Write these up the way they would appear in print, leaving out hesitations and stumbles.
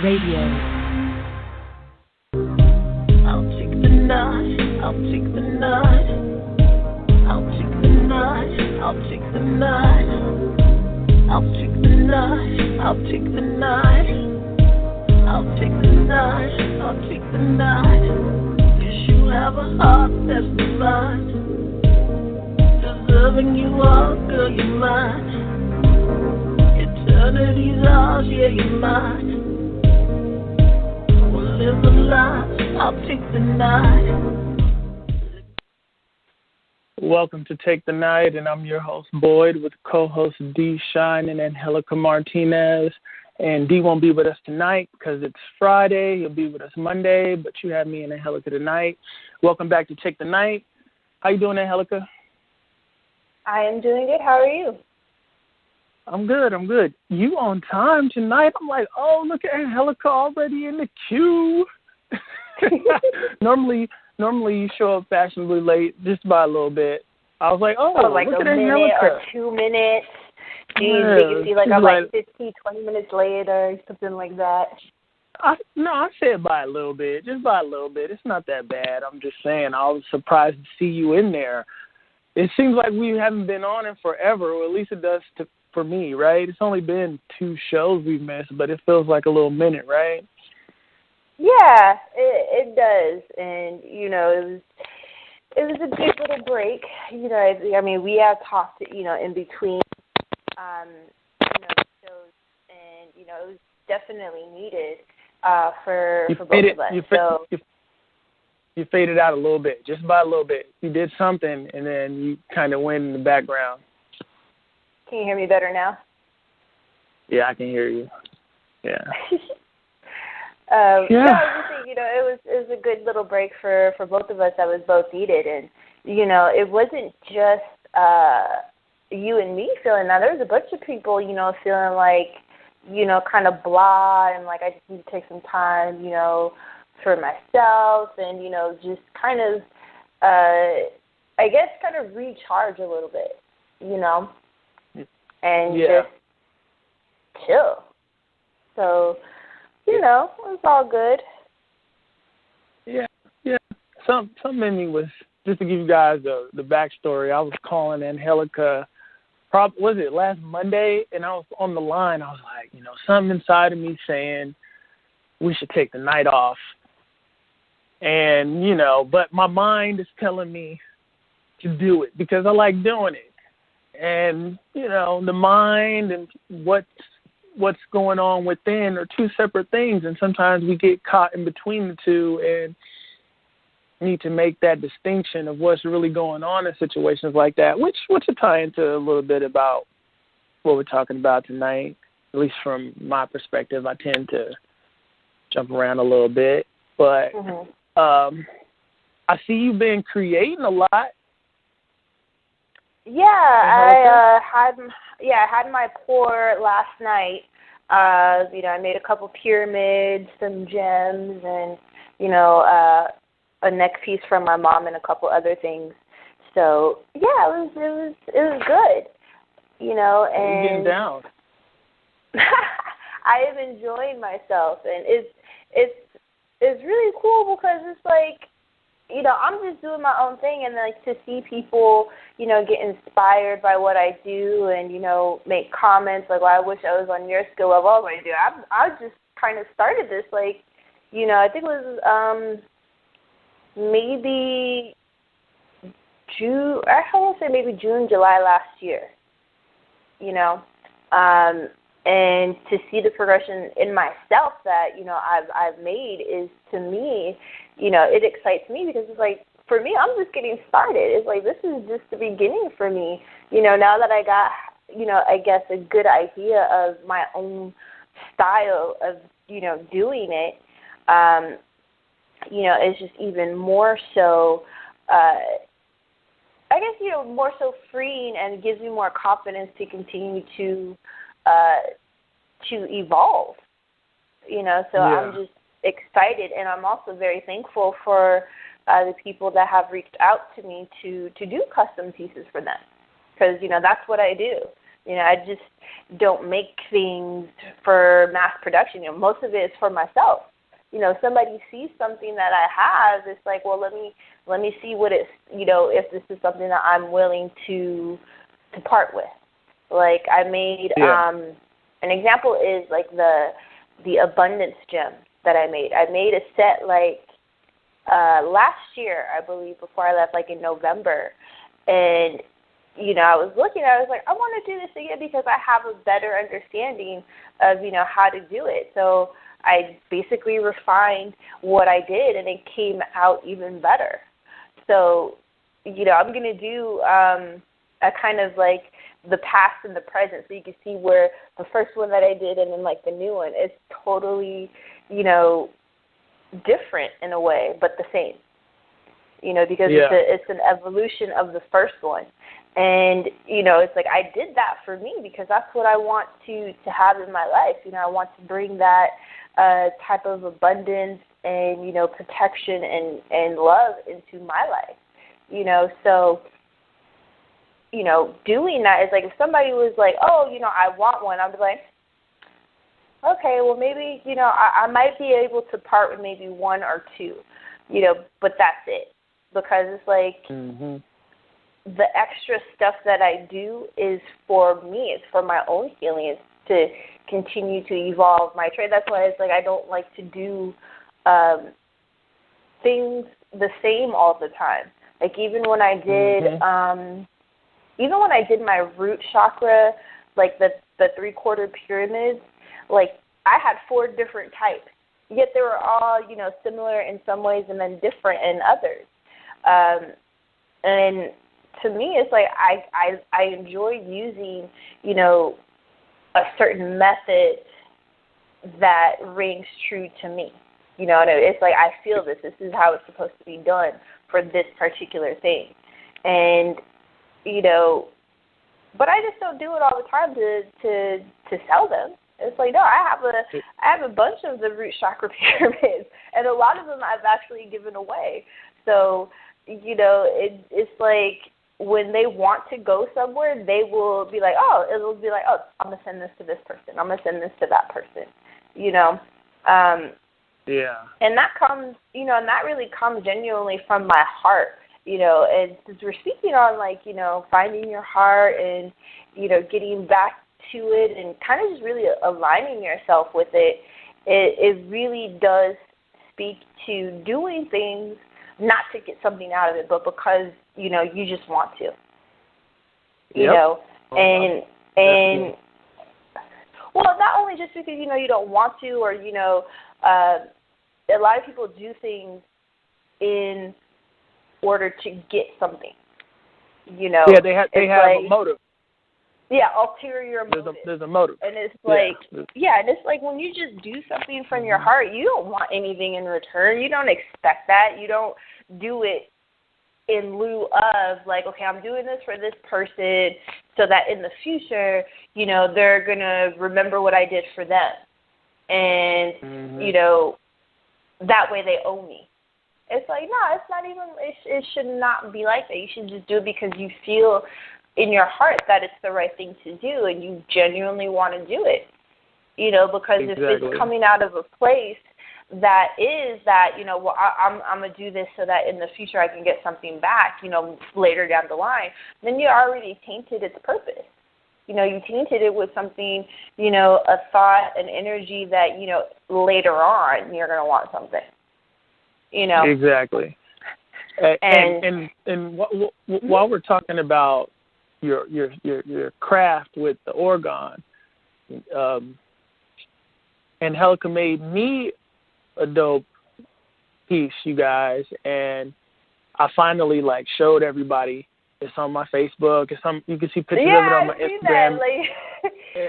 Radio. I'll take the night, I'll take the night, I'll take the night, I'll take the night, I'll take the night, I'll take the night, I'll take the night, I'll take the night. 'Cause you have a heart that's divine, deserving you all, girl, you're mine. Eternity's ours, yeah, you're mine. We'll live the life, I'll take the night. Welcome to Take the Night, and I'm your host, Boyd, with co-host D. Shine and Angelica Martinez. And D won't be with us tonight because it's Friday. He'll be with us Monday, but you have me and Angelica tonight. Welcome back to Take the Night. How you doing, Angelica? I am doing good. How are you? I'm good. You on time tonight? I'm like, oh, look at Angelica already in the queue. Normally you show up fashionably late, just by a little bit. I was like, like look a at minute Angelica. or 2 minutes. Jeez, you can see I'm like 15, 20 minutes later, something like that. I said by a little bit, just by a little bit. It's not that bad. I'm just saying I was surprised to see you in there. It seems like we haven't been on it forever, or at least it does for me, right? It's only been 2 shows we've missed, but it feels like a little minute, right? Yeah, it does. And, it was a good little break. I mean, we have talked, in between, shows, and, it was definitely needed for both of us. You faded out a little bit, just by a little bit. You did something, and then you kind of went in the background. Can you hear me better now? Yeah, I can hear you. Yeah. No, I was just saying, it was a good little break for both of us that was both needed. And, it wasn't just you and me feeling that. There was a bunch of people, feeling like, kind of blah, and like I just need to take some time, for myself and, just kind of, I guess, kind of recharge a little bit, and just chill. So, it was all good. Yeah. Something in me was, just to give you guys the backstory, I was calling Angelica, was it last Monday? And I was on the line. I was like, something inside of me saying we should take the night off. And, but my mind is telling me to do it because I like doing it. And, the mind and what's going on within are 2 separate things, and sometimes we get caught in between the two and need to make that distinction of what's really going on in situations like that, which will tie into a little bit about what we're talking about tonight. At least from my perspective, I tend to jump around a little bit, but I see you've been creating a lot. Yeah, I had my pour last night. I made a couple pyramids, some gems, and a neck piece from my mom and a couple other things. So yeah, it was good. And you're getting down. I am enjoying myself, and it's really cool because it's like, I'm just doing my own thing, and like to see people, get inspired by what I do, and make comments like, "Well, I wish I was on your skill level." I was like, dude, I just kind of started this, like, I think it was maybe June. I want to say maybe June, July last year. And to see the progression in myself that, I've made is, to me, it excites me because it's like, for me, I'm just getting started. It's like, this is just the beginning for me. Now that I got, I guess a good idea of my own style of, doing it, it's just even more so, I guess, more so freeing, and gives me more confidence to continue to evolve, so I'm just excited, and I'm also very thankful for the people that have reached out to me to do custom pieces for them, because, that's what I do. I just don't make things for mass production. Most of it is for myself. Somebody sees something that I have, it's like, well, let me see what it's, if this is something that I'm willing to part with. Like I made, an example is like the abundance gem that I made. I made a set like last year, I believe, before I left, like in November, and I was looking, I was like, I want to do this again because I have a better understanding of, how to do it. So I basically refined what I did, and it came out even better. So, I'm going to do a kind of like the past and the present, so you can see where the first one that I did and then like the new one is totally, different in a way, but the same. Because it's an evolution of the first one. And, it's like I did that for me because that's what I want to have in my life. I want to bring that type of abundance and, protection and love into my life. So, doing that is like if somebody was like, oh, I want one, I'd be like, okay, well, maybe, I might be able to part with maybe one or two, but that's it. Because it's like the extra stuff that I do is for me. It's for my own healing. It's to continue to evolve my trade. That's why it's like I don't like to do things the same all the time. Like even when I did my root chakra, like the 3/4 pyramids, like I had 4 different types. Yet they were all, similar in some ways and then different in others. And to me, it's like I enjoy using, a certain method that rings true to me. And it's like I feel this is how it's supposed to be done for this particular thing. And, but I just don't do it all the time to sell them. It's like, no, I have a bunch of the root chakra pyramids, and a lot of them I've actually given away. So, it's like when they want to go somewhere, they will be like, it'll be like, I'm going to send this to this person. I'm going to send this to that person, Yeah. And that comes, and that really comes genuinely from my heart, and since we're speaking on, like, finding your heart and, getting back to it and kind of just really aligning yourself with it, it really does speak to doing things not to get something out of it, but because, you just want to, and well, not only just because, you don't want to, or, a lot of people do things in order to get something, Yeah, they have like, a motive. Yeah, ulterior motive. There's a motive. And it's like, and it's like when you just do something from your heart, you don't want anything in return. You don't expect that. You don't do it in lieu of, like, okay, I'm doing this for this person so that in the future, they're going to remember what I did for them. And, that way they owe me. It's like, no, it's not even, it should not be like that. You should just do it because you feel in your heart that it's the right thing to do and you genuinely want to do it, because if it's coming out of a place that is that, well, I'm going to do this so that in the future I can get something back, later down the line, then you already tainted its purpose. You tainted it with something, a thought, an energy that, later on you're going to want something, Exactly. And while we're talking about your craft with the orgone, Angelica made me a dope piece, you guys, and I finally showed everybody. It's on my Facebook. You can see pictures of it on my Instagram.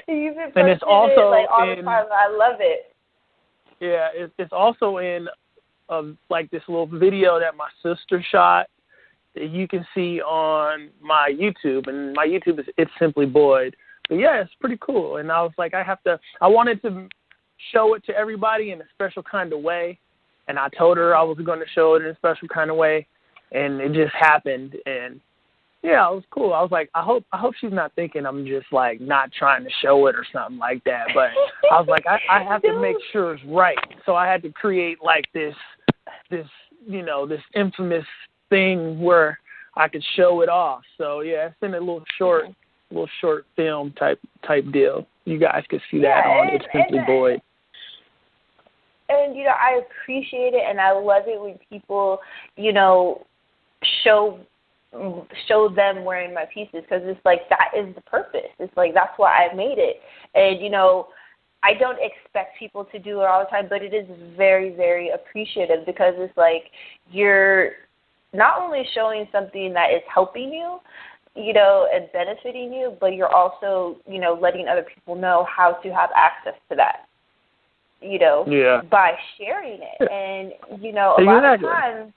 You've been posting and it's also it all the time. I love it. Yeah, it's also in this little video that my sister shot that you can see on my YouTube, and my YouTube is It's Simply Boyd. But yeah, it's pretty cool. And I was like, I wanted to show it to everybody in a special kind of way, and I told her I was going to show it in a special kind of way, and it just happened. And Yeah, it was cool. I was like, I hope she's not thinking I'm just like not trying to show it or something like that. But I was like, I have to make sure it's right. So I had to create like this this infamous thing where I could show it off. So yeah, it's in a little short film type deal. You guys could see that on It's Simply Boyd. And I appreciate it, and I love it when people show them wearing my pieces, because it's like that is the purpose. It's like that's why I made it. And I don't expect people to do it all the time, but it is very, very appreciative, because it's like you're not only showing something that is helping you, and benefiting you, but you're also, letting other people know how to have access to that, by sharing it. And, a lot of times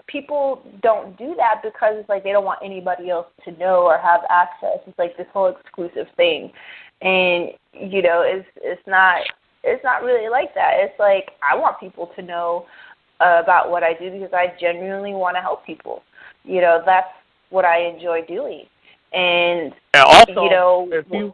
people don't do that because it's like they don't want anybody else to know or have access. It's like this whole exclusive thing. And, it's not really like that. It's like I want people to know about what I do, because I genuinely want to help people. That's what I enjoy doing. And also, if you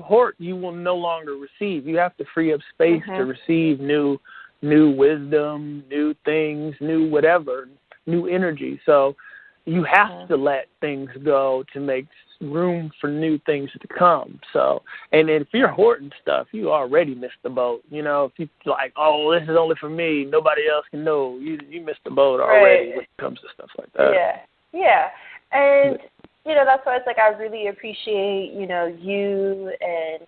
hoard, you will no longer receive. You have to free up space to receive new wisdom, new things, new whatever, new energy. So you have to let things go to make room for new things to come. So, and if you're hoarding stuff, you already missed the boat. If you like, oh, this is only for me, nobody else can know, you missed the boat already when it comes to stuff like that. Yeah. And that's why it's like I really appreciate you and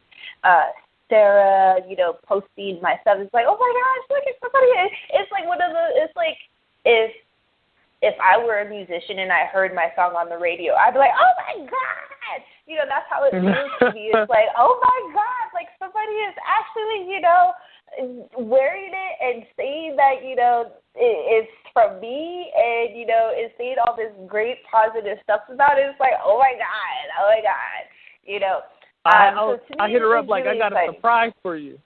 Sarah, posting my stuff. It's like, oh my gosh, look at somebody. It's like it's like if I were a musician and I heard my song on the radio, I'd be like, oh my God. That's how it feels to me. It's like, oh my God, like somebody is actually, wearing it and saying that, it's from me, and, is saying all this great positive stuff about it. It's like, oh my God. I hit her up like, really I got a surprise for you.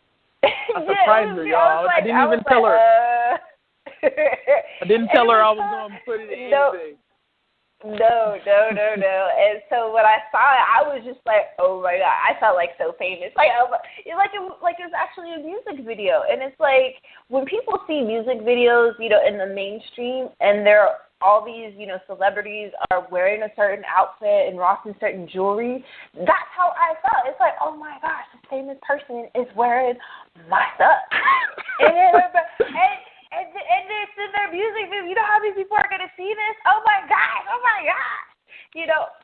I surprised her, y'all. I didn't even tell her. I didn't tell her I was going to put it in anything. No. And so when I saw it, I was just like, oh my God. I felt like so famous. Like it was actually a music video. And it's like when people see music videos, in the mainstream, and there are all these, celebrities are wearing a certain outfit and rocking certain jewelry, that's how I felt. It's like, oh my gosh, this famous person is wearing my stuff. And it's in their music video. You know how many people are going to see this? Oh my gosh.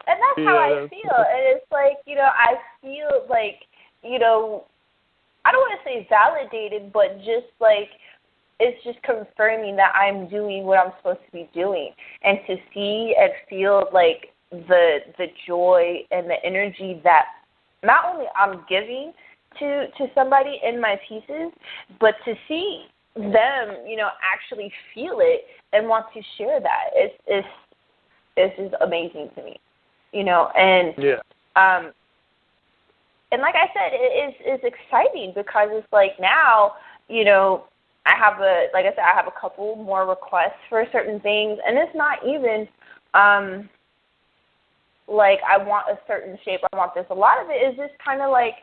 And that's how I feel. And it's like, I feel like, I don't want to say validated, but just like, it's just confirming that I'm doing what I'm supposed to be doing. And to see and feel like the joy and the energy that not only I'm giving to somebody in my pieces, but to see them, actually feel it and want to share that. It's just amazing to me, and and like I said, it's exciting, because it's like now, I have a couple more requests for certain things, and it's not even like I want a certain shape, I want this. A lot of it is just kind of like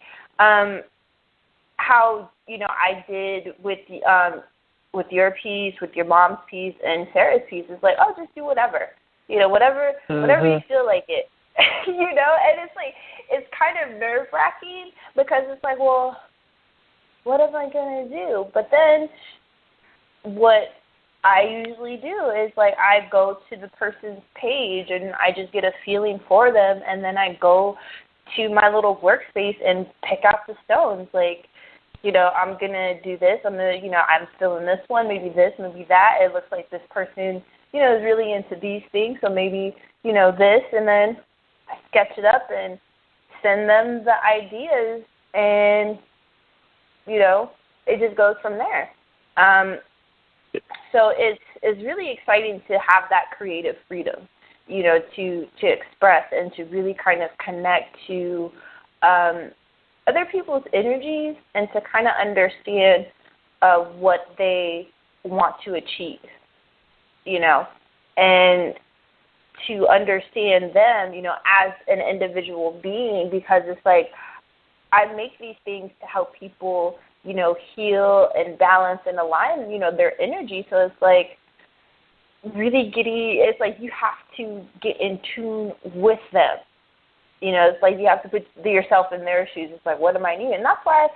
how I did with your piece, with your mom's piece, and Sarah's piece. It's like, oh, just do whatever, whatever you feel like it, And it's like it's kind of nerve wracking, because it's like, well, what am I gonna do? But then what I usually do is like I go to the person's page and I just get a feeling for them, and then I go to my little workspace and pick out the stones. Like, I'm going to do this. I'm feeling this one, maybe this, maybe that. It looks like this person, is really into these things. So maybe, this, and then I sketch it up and send them the ideas, and, it just goes from there. So it's really exciting to have that creative freedom, to express and to really kind of connect to other people's energies, and to kind of understand what they want to achieve, and to understand them, you know, as an individual being, because it's like I make these things to help people, you know, heal and balance and align, you know, their energy. So it's like really it's like you have to get in tune with them. You know, it's like you have to put yourself in their shoes. It's like, what am I needing? And that's why,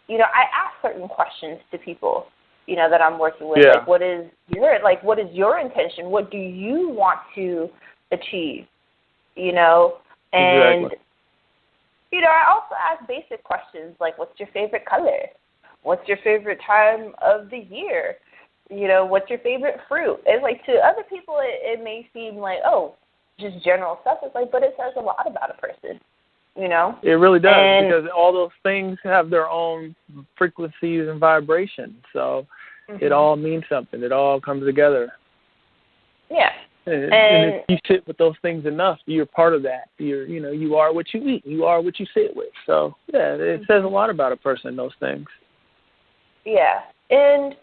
you know, I ask certain questions to people, you know, that I'm working with. Yeah. Like, what is your intention? What do you want to achieve? You know, and exactly. you know, I also ask basic questions like, what's your favorite color? What's your favorite time of the year? You know, what's your favorite fruit? It's like, to other people, it may seem like, oh, just general stuff. It's like, but it says a lot about a person, you know? It really does, because all those things have their own frequencies and vibrations. So it all means something. It all comes together. Yeah. And if you sit with those things enough, you're part of that. You are what you eat. You are what you sit with. So, yeah, it says a lot about a person, those things. Yeah. And,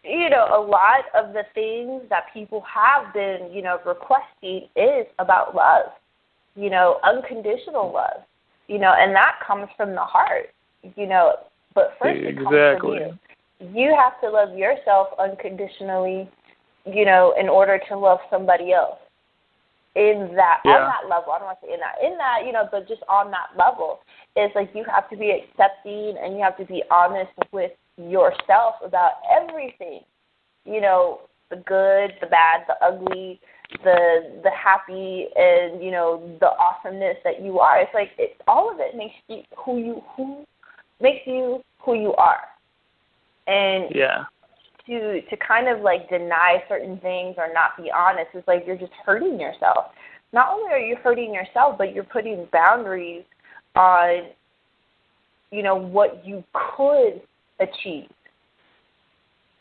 you know, a lot of the things that people have been, you know, requesting is about love, you know, unconditional love, you know, and that comes from the heart, you know, but first it comes from you. You have to love yourself unconditionally, you know, in order to love somebody else. On that level, I don't want to say in that, you know, but just on that level, it's like you have to be accepting and you have to be honest with yourself about everything, you know, the good, the bad, the ugly, the happy, and, you know, the awesomeness that you are. It's like all of it makes you who you are. And to kind of like deny certain things or not be honest, it's like you're just hurting yourself. Not only are you hurting yourself, but you're putting boundaries on, you know, what you could achieve,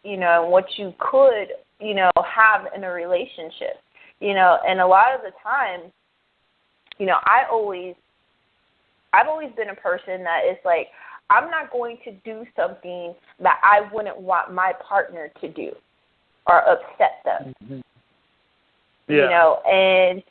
you know, what you could, you know, have in a relationship, you know. And a lot of the time, you know, I've always been a person that is like, I'm not going to do something that I wouldn't want my partner to do or upset them. You know, and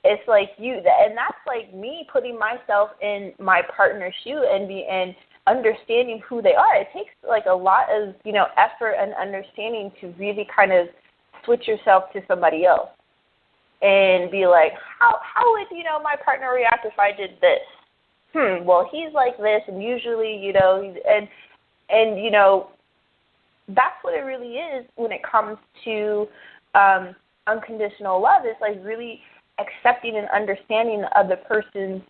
it's like and that's like me putting myself in my partner's shoe and understanding who they are. It takes like a lot of, you know, effort and understanding to really kind of switch yourself to somebody else and be like, how would, you know, my partner react if I did this? Well, he's like this, and usually, you know, and you know, that's what it really is when it comes to unconditional love. It's like really accepting and understanding the other person's,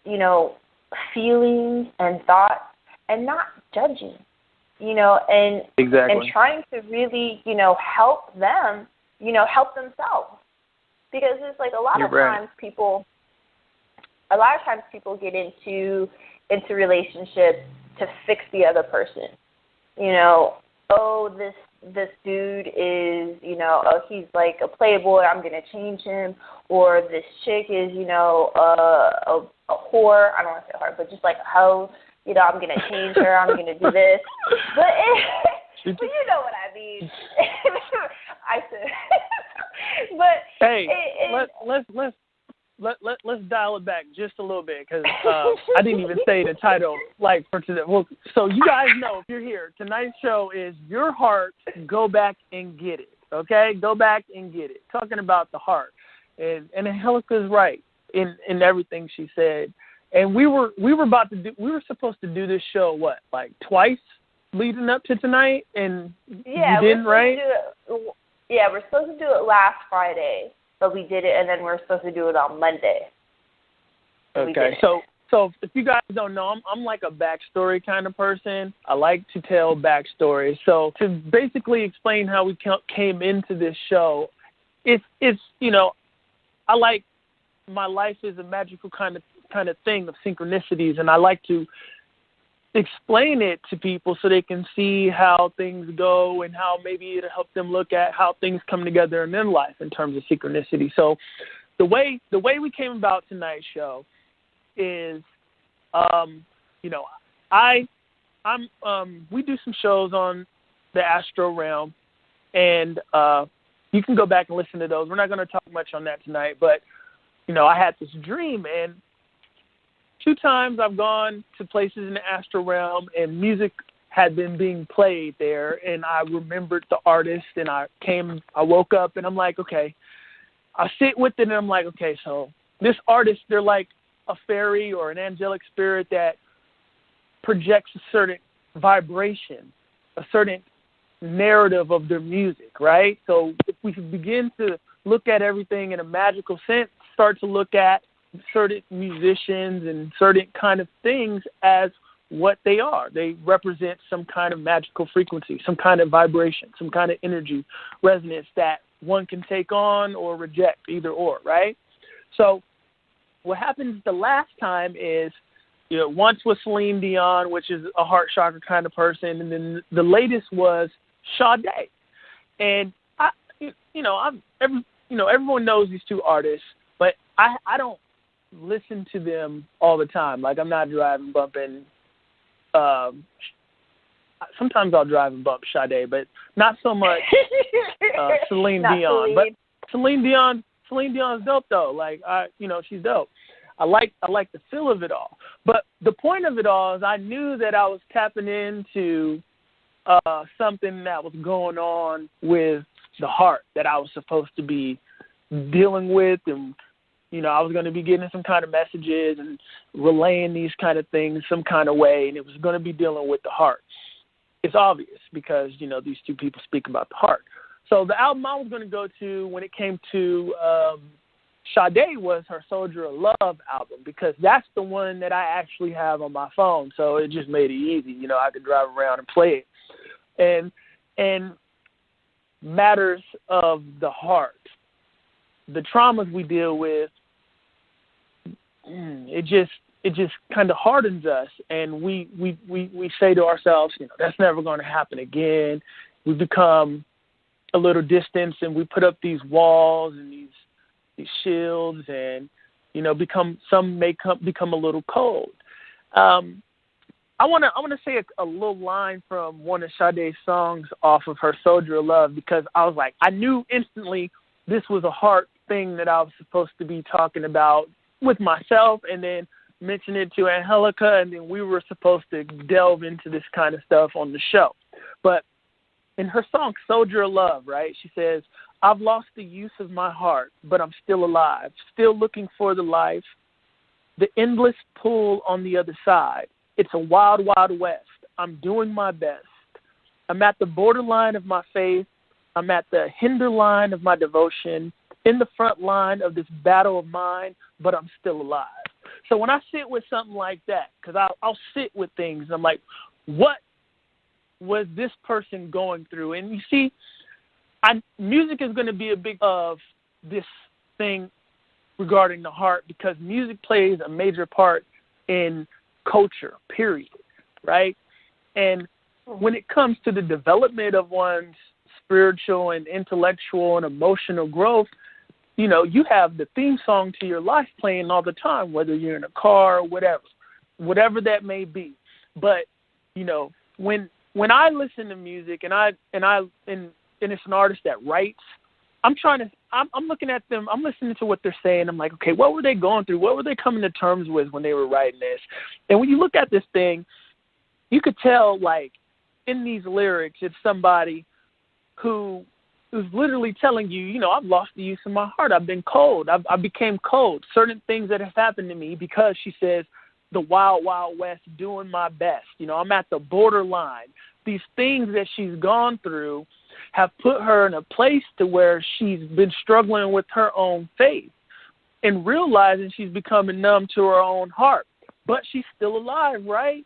you know, feelings and thoughts, and not judging, you know, and trying to really, you know, help them, you know, help themselves, because it's like a lot of times people get into relationships to fix the other person. You know, oh, this dude is, you know, oh, he's like a playboy, I'm going to change him. Or this chick is, you know, a whore. I don't want to say whore, but just like a hoe. You know, I'm going to change her. I'm going to do this. But you know what I mean. I said, but hey, let's dial it back just a little bit, because I didn't even say the title like for today. Well, so you guys know, if you're here, tonight's show is Your Heart, Go Back and Get It. Okay, go back and get it. Talking about the heart, and Angelica's right in everything she said. And we were supposed to do this show like twice leading up to tonight, and you didn't, right? We're supposed to do it last Friday. But we did it, and then we're supposed to do it on Monday. Okay, so if you guys don't know, I'm like a backstory kind of person. I like to tell backstories. So to basically explain how we came into this show, it's you know, I like, my life is a magical kind of thing of synchronicities, and I like to explain it to people so they can see how things go and how maybe it'll help them look at how things come together in their life in terms of synchronicity. So the way we came about tonight's show is, you know, we do some shows on the astro realm, and you can go back and listen to those. We're not going to talk much on that tonight, but I had this dream, and 2 times I've gone to places in the astral realm, and music had been being played there, and I remembered the artist, and I woke up, and I'm like, okay, I sit with it, and I'm like, okay, so this artist, they're like a fairy or an angelic spirit that projects a certain vibration, a certain narrative of their music, right? So if we begin to look at everything in a magical sense, start to look at certain musicians and certain kind of things as what they are. They represent some kind of magical frequency, some kind of vibration, some kind of energy resonance that one can take on or reject, either or, right? So what happens the last time is, once was Celine Dion, which is a heart chakra kind of person, and then the latest was Sade. And everyone knows these 2 artists, but I don't listen to them all the time. Like, I'm not driving bumping. Sometimes I'll drive and bump Sade, but not so much Celine Dion. But Celine Dion's dope though. Like, she's dope. I like the feel of it all. But the point of it all is I knew that I was tapping into something that was going on with the heart that I was supposed to be dealing with, and I was going to be getting some kind of messages and relaying these kind of things some kind of way, and it was going to be dealing with the heart. It's obvious because, these 2 people speak about the heart. So the album I was going to go to when it came to Sade was her Soldier of Love album, because that's the one that I actually have on my phone. So it just made it easy. I could drive around and play it. And matters of the heart, the traumas we deal with, it just kind of hardens us, and we say to ourselves, that's never going to happen again. We become a little distant, and we put up these walls and these shields, and become a little cold. I want to say a little line from one of Sade's songs off of her Soldier of Love, because I was like, I knew instantly this was a heart thing that I was supposed to be talking about with myself, and then mention it to Angelica, and then we were supposed to delve into this kind of stuff on the show. But in her song Soldier of Love, right, she says, I've lost the use of my heart, but I'm still alive, still looking for the life, the endless pull on the other side. It's a wild, wild west. I'm doing my best. I'm at the borderline of my faith. I'm at the hinder line of my devotion, in the front line of this battle of mine, but I'm still alive. So when I sit with something like that, because I'll sit with things, and I'm like, what was this person going through? And you see, music is going to be a big of this thing regarding the heart, because music plays a major part in culture, period, right? And when it comes to the development of one's spiritual and intellectual and emotional growth, you have the theme song to your life playing all the time, whether you're in a car or whatever that may be. But, when I listen to music and it's an artist that writes, I'm looking at them, I'm listening to what they're saying. I'm like, okay, what were they going through? What were they coming to terms with when they were writing this? And when you look at this thing, you could tell, like, in these lyrics, it's somebody who's literally telling you, I've lost the use of my heart. I've been cold. I became cold. Certain things that have happened to me, because she says, the wild, wild west, doing my best. I'm at the borderline. These things that she's gone through have put her in a place to where she's been struggling with her own faith and realizing she's becoming numb to her own heart. But she's still alive, right?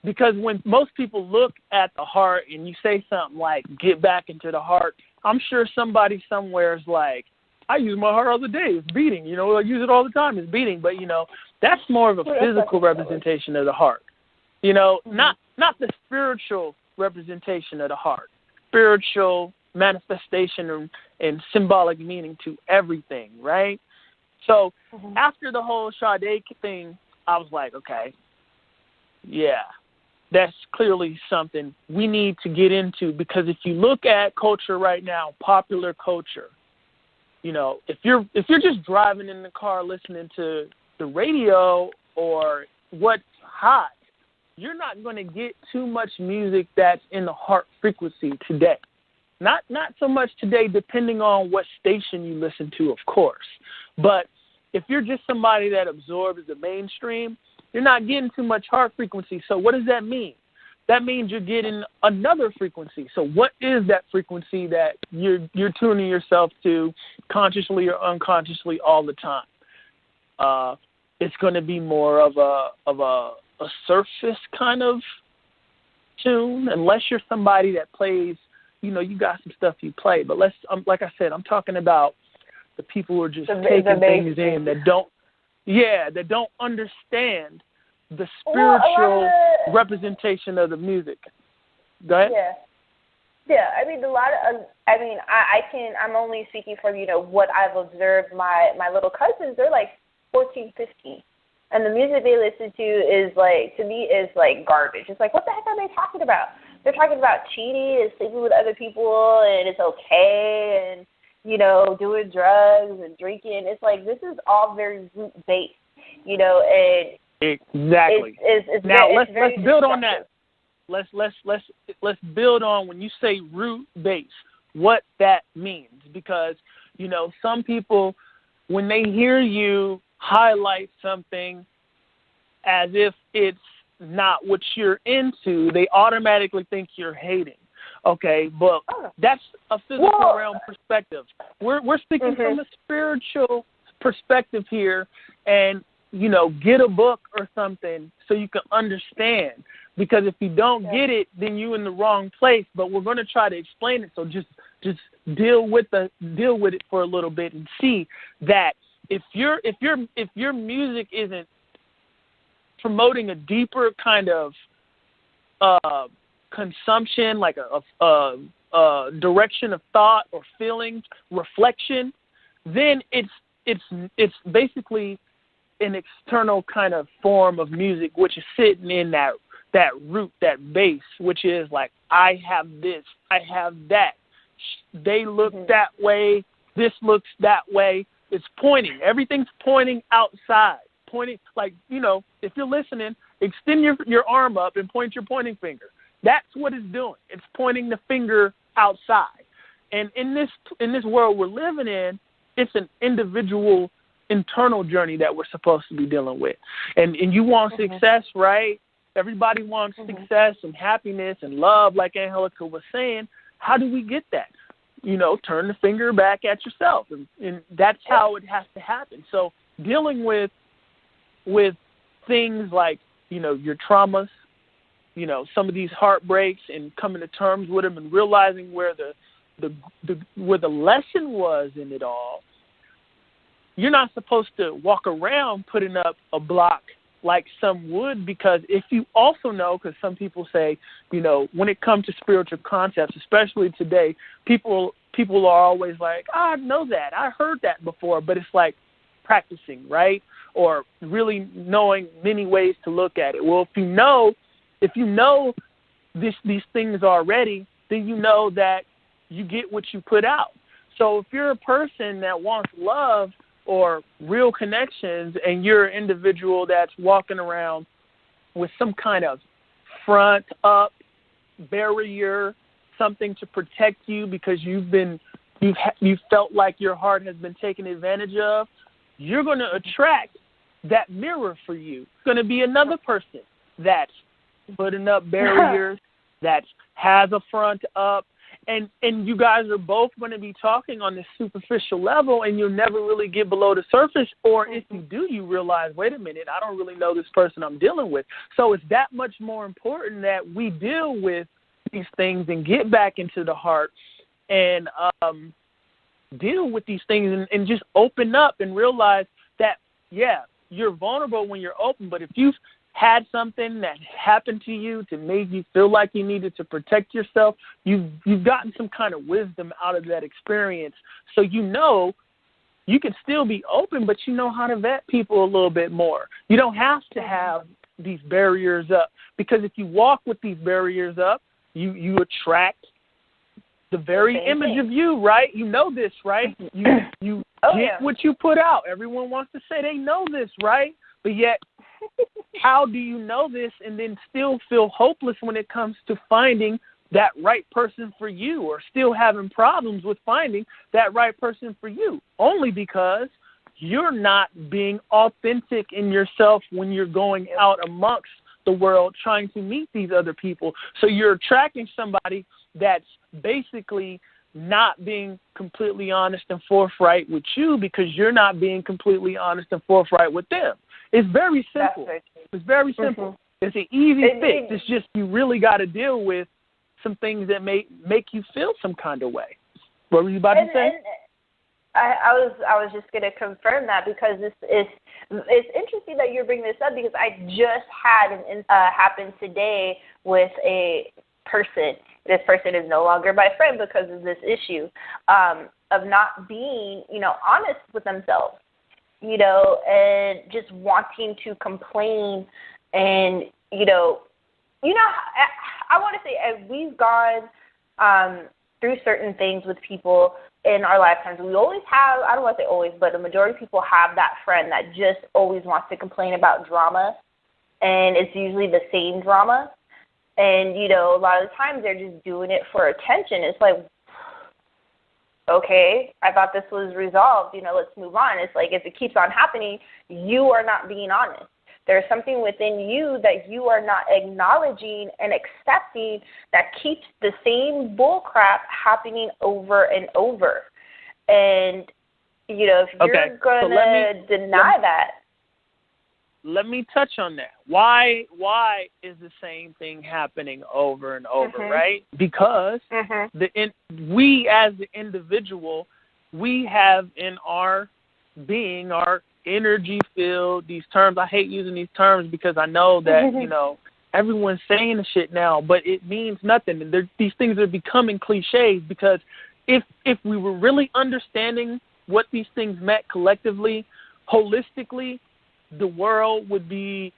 Because when most people look at the heart and you say something like, get back into the heart, I'm sure somebody somewhere is like, I use my heart all the day. It's beating. I use it all the time. It's beating. But, that's more of a physical representation of the heart. Not the spiritual representation of the heart. Spiritual manifestation and symbolic meaning to everything, right? So after the whole Sade thing, I was like, okay, yeah, that's clearly something we need to get into, because if you look at culture right now, popular culture, you know, if you're just driving in the car listening to the radio or what's hot, you're not going to get too much music that's in the heart frequency today. Not so much today, depending on what station you listen to, of course. But if you're just somebody that absorbs the mainstream, you're not getting too much heart frequency. So what does that mean? That means you're getting another frequency. So what is that frequency that you're tuning yourself to consciously or unconsciously all the time? It's going to be more of a surface kind of tune, unless you're somebody that plays. You know, you got some stuff you play, but like I said, I'm talking about the people who are just taking things in that don't understand the spiritual representation of the music. Go ahead. Yeah. I mean, I'm only speaking from, you know, what I've observed. My little cousins, they're like 14, 15. And the music they listen to is like, to me, is like garbage. It's like, what the heck are they talking about? They're talking about cheating and sleeping with other people and it's okay and, you know, doing drugs and drinking. It's like, this is all very root-based, you know, and exactly. Now let's build on that. Let's build on when you say root-based, what that means, because, you know, some people, when they hear you highlight something as if it's not what you're into, they automatically think you're hating. Okay, but that's a physical realm perspective. We're speaking from a spiritual perspective here, and, you know, get a book or something so you can understand. Because if you don't get it, then you're in the wrong place. But we're going to try to explain it. So just deal with it for a little bit and see that if your music isn't promoting a deeper kind of consumption, like a direction of thought or feeling, reflection, then it's basically an external kind of form of music, which is sitting in that root, that base, which is like, I have this, I have that. They look that way. This looks that way. It's pointing. Everything's pointing outside. Pointing, like, you know, if you're listening, extend your arm up and point your pointing finger. That's what it's doing. It's pointing the finger outside. And in this world we're living in, it's an individual internal journey that we're supposed to be dealing with. And you want success, right? Everybody wants success and happiness and love, like Angelica was saying. How do we get that? You know, turn the finger back at yourself. And that's how it has to happen. So dealing with things like, you know, your traumas, you know, some of these heartbreaks, and coming to terms with them and realizing where the lesson was in it all. You're not supposed to walk around putting up a block like some would, because if you also know, because some people say, you know, when it comes to spiritual concepts, especially today, people are always like, I know that, I heard that before, but it's like practicing, right? Or really knowing many ways to look at it. Well, if you know these things already, then you know that you get what you put out. So if you're a person that wants love or real connections, and you're an individual that's walking around with some kind of front up barrier, something to protect you because you felt like your heart has been taken advantage of, you're going to attract that mirror for you. It's going to be another person that's putting up barriers, that has a front up, and you guys are both going to be talking on this superficial level, and you'll never really get below the surface. Or if you do, you realize, wait a minute, I don't really know this person I'm dealing with. So it's that much more important that we deal with these things and get back into the heart and deal with these things and just open up and realize that, yeah, you're vulnerable when you're open, but if you've had something that happened to you to make you feel like you needed to protect yourself, you've gotten some kind of wisdom out of that experience. So you know you can still be open, but you know how to vet people a little bit more. You don't have to have these barriers up, because if you walk with these barriers up, you attract the very image of you, right? You know this, right? You get what you put out. Everyone wants to say they know this, right? But yet, how do you know this and then still feel hopeless when it comes to finding that right person for you, or still having problems with finding that right person for you? Only because you're not being authentic in yourself when you're going out amongst the world trying to meet these other people. So you're attracting somebody that's basically not being completely honest and forthright with you because you're not being completely honest and forthright with them. It's very simple. It's very simple. It's an easy fix. It's just you really got to deal with some things that may make you feel some kind of way. What were you about to say? I was just going to confirm that, because it's interesting that you're bringing this up, because I just had an happen today with a person. This person is no longer my friend because of this issue of not being, honest with themselves, and just wanting to complain. And, I want to say we've gone through certain things with people in our lifetimes. We always have, I don't want to say always, but the majority of people have that friend that just always wants to complain about drama, and it's usually the same drama. And, a lot of the times they're just doing it for attention. It's like, okay, I thought this was resolved, let's move on. It's like, if it keeps on happening, you are not being honest. There's something within you that you are not acknowledging and accepting that keeps the same bull crap happening over and over. And, if you're going to deny that. Let me touch on that. Why is the same thing happening over and over, right? Because we as the individual, we have in our being, our energy field, these terms. I hate using these terms because I know that, everyone's saying the shit now, but it means nothing. These things are becoming cliches, because if we were really understanding what these things meant collectively, holistically, the world would be,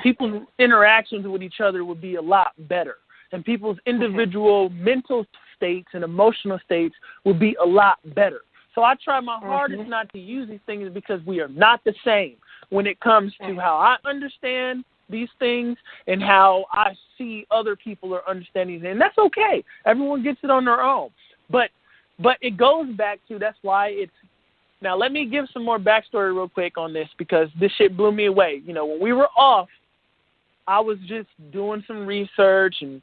people's interactions with each other would be a lot better. And people's individual mental states and emotional states would be a lot better. So I try my hardest not to use these things, because we are not the same when it comes to how I understand these things and how I see other people are understanding it. And that's okay. Everyone gets it on their own. But it goes back to, that's why it's, now let me give some more backstory real quick on this, because this shit blew me away. When we were off, I was just doing some research and,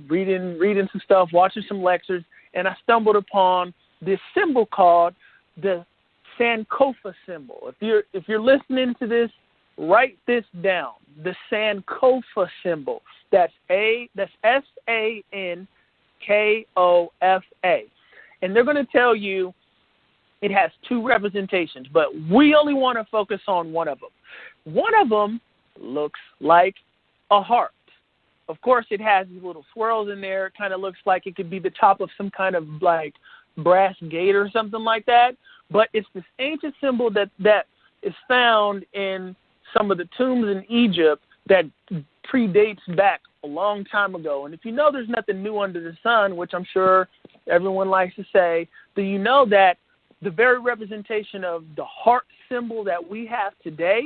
reading some stuff, watching some lectures, and I stumbled upon this symbol called the Sankofa symbol. If you're listening to this, write this down. The Sankofa symbol. That's SANKOFA. And they're going to tell you it has two representations, but we only want to focus on one of them. One of them looks like a heart. Of course, it has these little swirls in there. It kind of looks like it could be the top of some kind of like brass gate or something like that. But it's this ancient symbol that is found in some of the tombs in Egypt that predates back a long time ago. And if you know there's nothing new under the sun, which I'm sure everyone likes to say, then you know that the very representation of the heart symbol that we have today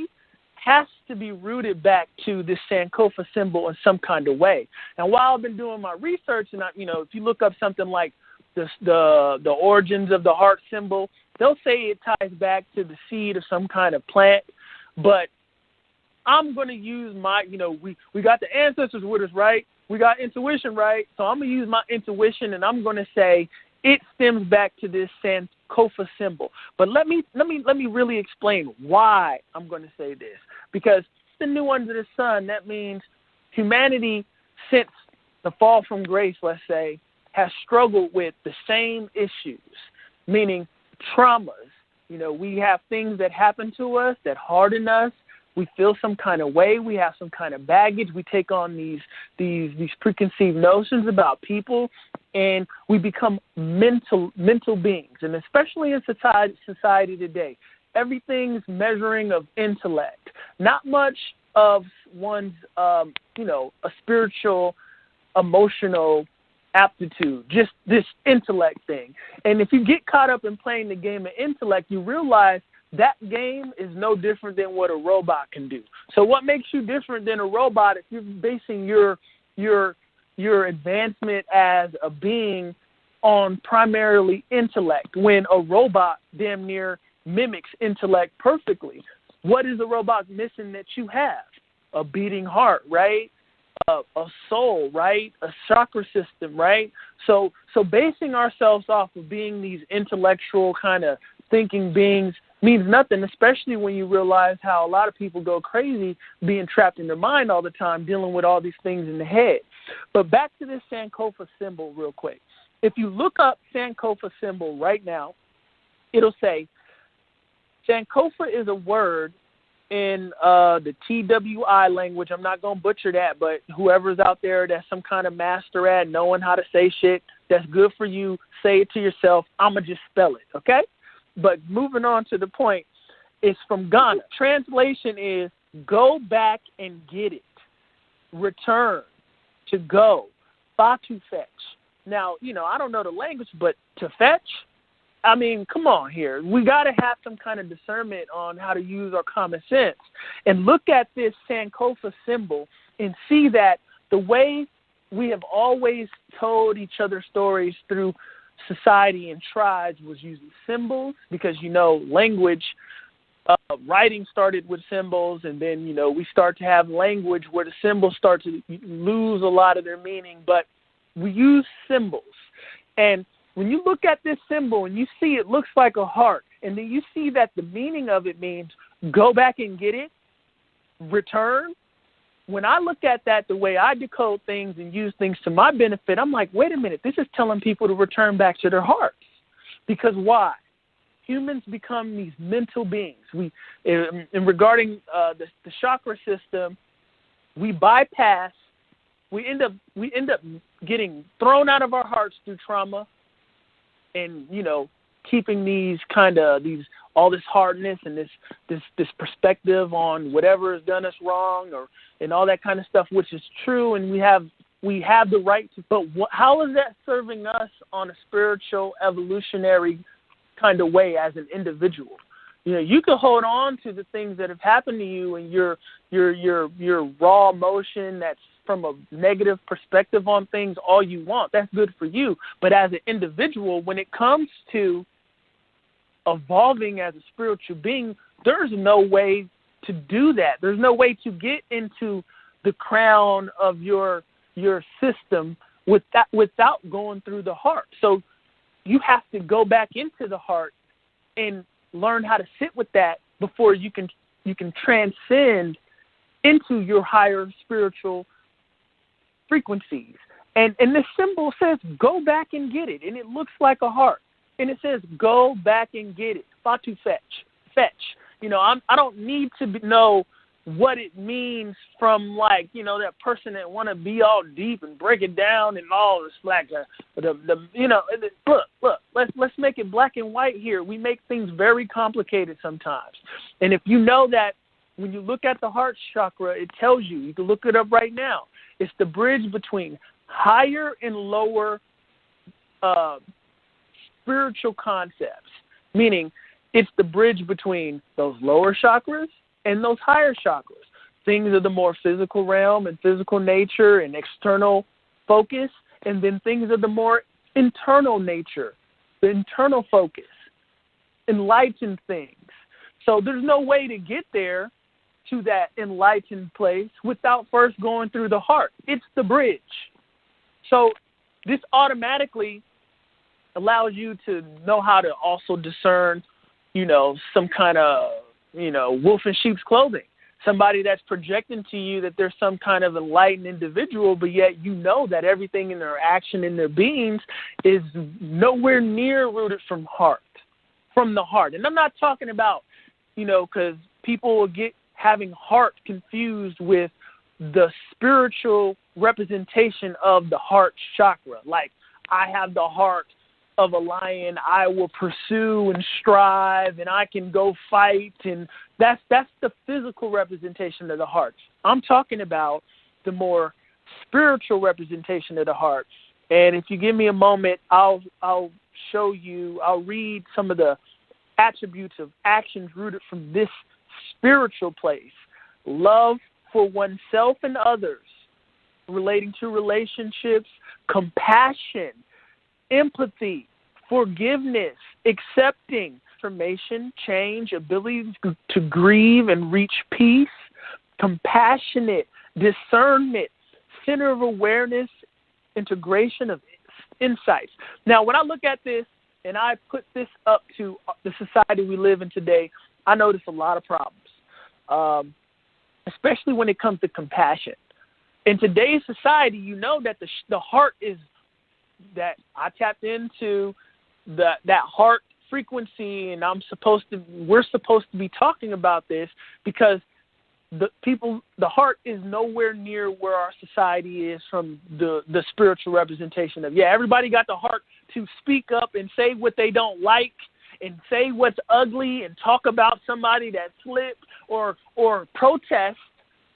has to be rooted back to this Sankofa symbol in some kind of way. And while I've been doing my research, and if you look up something like the origins of the heart symbol, they'll say it ties back to the seed of some kind of plant. But I'm going to use my, we got the ancestors with us, right? We got intuition, right? So I'm going to use my intuition, and I'm going to say it stems back to this Sankofa symbol. But let me really explain why I'm going to say this. Because the new under the sun, that means humanity, since the fall from grace, let's say, has struggled with the same issues, meaning traumas. We have things that happen to us that harden us. We feel some kind of way. We have some kind of baggage. We take on these preconceived notions about people, and we become mental beings. And especially in society today, everything's measuring of intellect, not much of one's, a spiritual, emotional aptitude, just this intellect thing. And if you get caught up in playing the game of intellect, you realize that game is no different than what a robot can do. So what makes you different than a robot if you're basing your advancement as a being on primarily intellect, when a robot damn near mimics intellect perfectly? What is a robot missing that you have? A beating heart, right? A soul, right? A chakra system, right? So basing ourselves off of being these intellectual kind of thinking beings means nothing, especially when you realize how a lot of people go crazy being trapped in their mind all the time, dealing with all these things in the head. But back to this Sankofa symbol real quick. If you look up Sankofa symbol right now, it'll say Sankofa is a word in the TWI language. I'm not going to butcher that, but whoever's out there that's some kind of master at knowing how to say shit, that's good for you. Say it to yourself. I'm going to just spell it, okay? But moving on to the point, it's from Ghana. Translation is go back and get it. Return, to go, to fetch. Now, I don't know the language, but to fetch, I mean, come on here. We got to have some kind of discernment on how to use our common sense and look at this Sankofa symbol and see that the way we have always told each other stories through society and tribes was using symbols, because, language, writing started with symbols, and then, we start to have language where the symbols start to lose a lot of their meaning, but we use symbols. And when you look at this symbol and you see it looks like a heart, and then you see that the meaning of it means go back and get it, return. When I look at that, the way I decode things and use things to my benefit, I'm like, wait a minute, this is telling people to return back to their hearts. Because why? Humans become these mental beings. Regarding the chakra system, we end up getting thrown out of our hearts through trauma, and keeping all this hardness and this perspective on whatever has done us wrong, and all that kind of stuff, which is true, and we have the right to. But how is that serving us on a spiritual evolutionary kind of way as an individual? You can hold on to the things that have happened to you and your raw emotion that's from a negative perspective on things all you want. That's good for you. But as an individual, when it comes to evolving as a spiritual being, there's no way to do that. There's no way to get into the crown of your system without going through the heart. So you have to go back into the heart and learn how to sit with that before you can transcend into your higher spiritual frequencies. And this symbol says go back and get it, and it looks like a heart, and it says go back and get it. To fetch. I don't need to know what it means from that person that want to be all deep and break it down and all this look, let's make it black and white here. We make things very complicated sometimes. And if you know that when you look at the heart chakra, it tells you can look it up right now. It's the bridge between higher and lower spiritual concepts, meaning it's the bridge between those lower chakras and those higher chakras. Things of the more physical realm and physical nature and external focus, and then things of the more internal nature, the internal focus, enlightened things. So there's no way to get there to that enlightened place without first going through the heart. It's the bridge. So this automatically allows you to know how to also discern, some kind of, wolf in sheep's clothing. Somebody that's projecting to you that there's some kind of enlightened individual, but yet that everything in their action, in their beings, is nowhere near rooted from the heart. And I'm not talking about, because people will get having heart confused with the spiritual representation of the heart chakra. Like, I have the heart of a lion, I will pursue and strive, and I can go fight, and that's the physical representation of the heart. I'm talking about the more spiritual representation of the heart, And if you give me a moment, I'll show you, I'll read some of the attributes of actions rooted from this spiritual place. Love for oneself and others, relating to relationships, compassion, empathy, forgiveness, accepting, transformation, change, ability to grieve and reach peace, compassionate, discernment, center of awareness, integration of insights. Now, when I look at this and I put this up to the society we live in today, I notice a lot of problems, especially when it comes to compassion. In today's society, you know that the heart is that I tapped into that heart frequency, and we're supposed to be talking about this because the heart is nowhere near where our society is from the spiritual representation of. Yeah, everybody got the heart to speak up and say what they don't like and say what's ugly and talk about somebody that slipped or protest.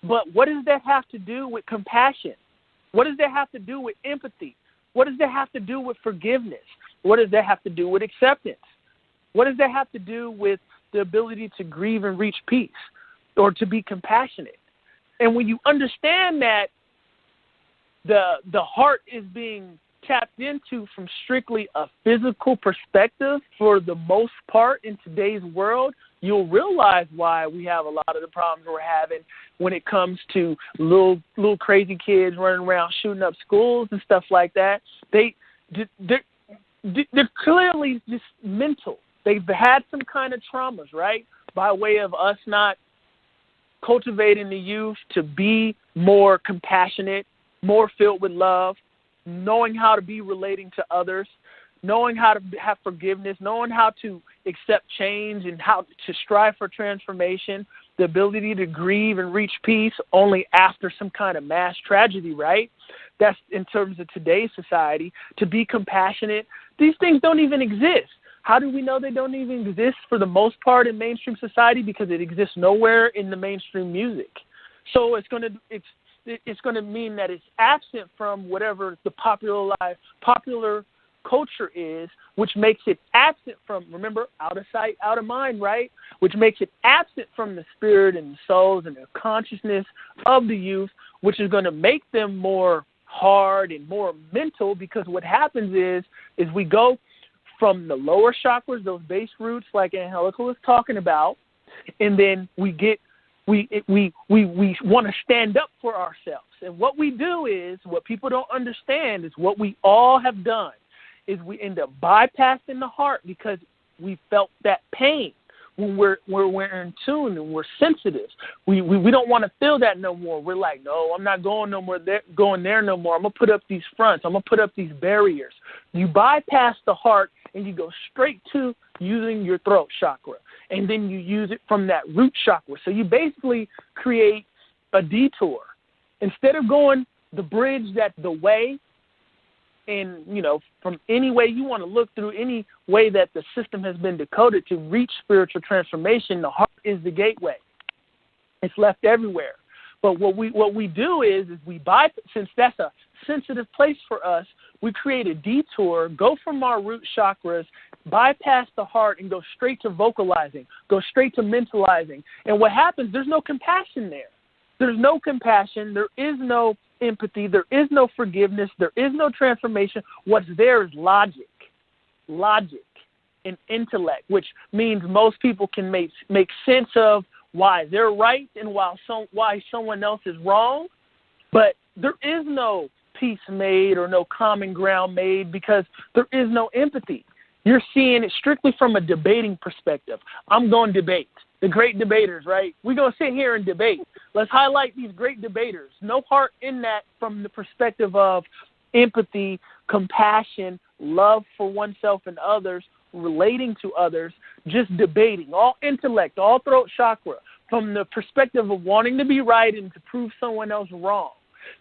But what does that have to do with compassion? What does that have to do with empathy? What does that have to do with forgiveness? What does that have to do with acceptance? What does that have to do with the ability to grieve and reach peace or to be compassionate? And when you understand that the heart is being tapped into from strictly a physical perspective for the most part in today's world, you'll realize why we have a lot of the problems we're having when it comes to little crazy kids running around shooting up schools and stuff like that. They're clearly just mental. They've had some kind of traumas, right, by way of us not cultivating the youth to be more compassionate, more filled with love, knowing how to be relating to others, knowing how to have forgiveness, knowing how to accept change and how to strive for transformation, the ability to grieve and reach peace only after some kind of mass tragedy, right? That's in terms of today's society. To be compassionate, these things don't even exist. How do we know they don't even exist for the most part in mainstream society? Because it exists nowhere in the mainstream music. So it's going to mean that it's absent from whatever the popular culture is, which makes it absent from, remember, out of sight, out of mind, right? Which makes it absent from the spirit and the souls and the consciousness of the youth, which is going to make them more hard and more mental, because what happens is we go from the lower chakras, those base roots like Angelica was talking about, and then we want to stand up for ourselves. And what we do is, what people don't understand is what we all have done is we end up bypassing the heart because we felt that pain when we're in tune and we're sensitive. We don't want to feel that no more. We're like, no, I'm not going there no more. I'm going to put up these fronts. I'm going to put up these barriers. You bypass the heart and you go straight to using your throat chakra. And then you use it from that root chakra. So you basically create a detour. Instead of going the bridge that's the way, and, from any way you want to look through, any way that the system has been decoded to reach spiritual transformation, the heart is the gateway. It's left everywhere. But what we do is we since that's a sensitive place for us, we create a detour, go from our root chakras, bypass the heart, and go straight to vocalizing, go straight to mentalizing. And what happens, there's no compassion there. There's no compassion. There is no empathy. There is no forgiveness. There is no transformation. What's there is logic and intellect, which means most people can make sense of why they're right and why someone else is wrong. But there is no peace made or no common ground made because there is no empathy. You're seeing it strictly from a debating perspective. I'm going to debate. The great debaters, right? We're going to sit here and debate. Let's highlight these great debaters. No heart in that from the perspective of empathy, compassion, love for oneself and others, relating to others, just debating. All intellect, all throat chakra, from the perspective of wanting to be right and to prove someone else wrong.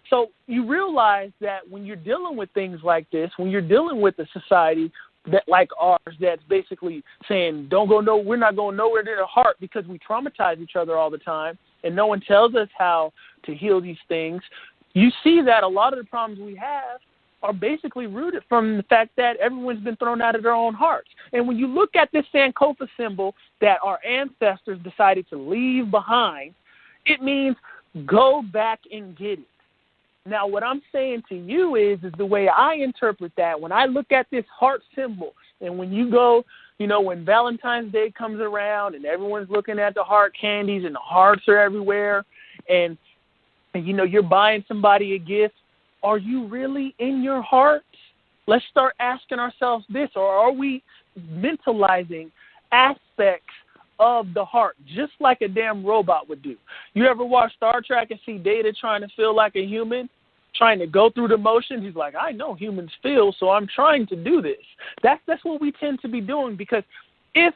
So you realize that when you're dealing with things like this, when you're dealing with a society that like ours, that's basically saying, we're not going nowhere near the heart because we traumatize each other all the time and no one tells us how to heal these things. You see that a lot of the problems we have are basically rooted from the fact that everyone's been thrown out of their own hearts. And when you look at this Sankofa symbol that our ancestors decided to leave behind, it means go back and get it. Now, what I'm saying to you is the way I interpret that, when I look at this heart symbol, and when you go, you know, when Valentine's Day comes around and everyone's looking at the heart candies and the hearts are everywhere, and you know, you're buying somebody a gift, are you really in your heart? Let's start asking ourselves this, or are we mentalizing aspects of the heart, just like a damn robot would do? You ever watch Star Trek and see Data trying to feel like a human, trying to go through the motions? He's like, I know humans feel, so I'm trying to do this. That's what we tend to be doing, because if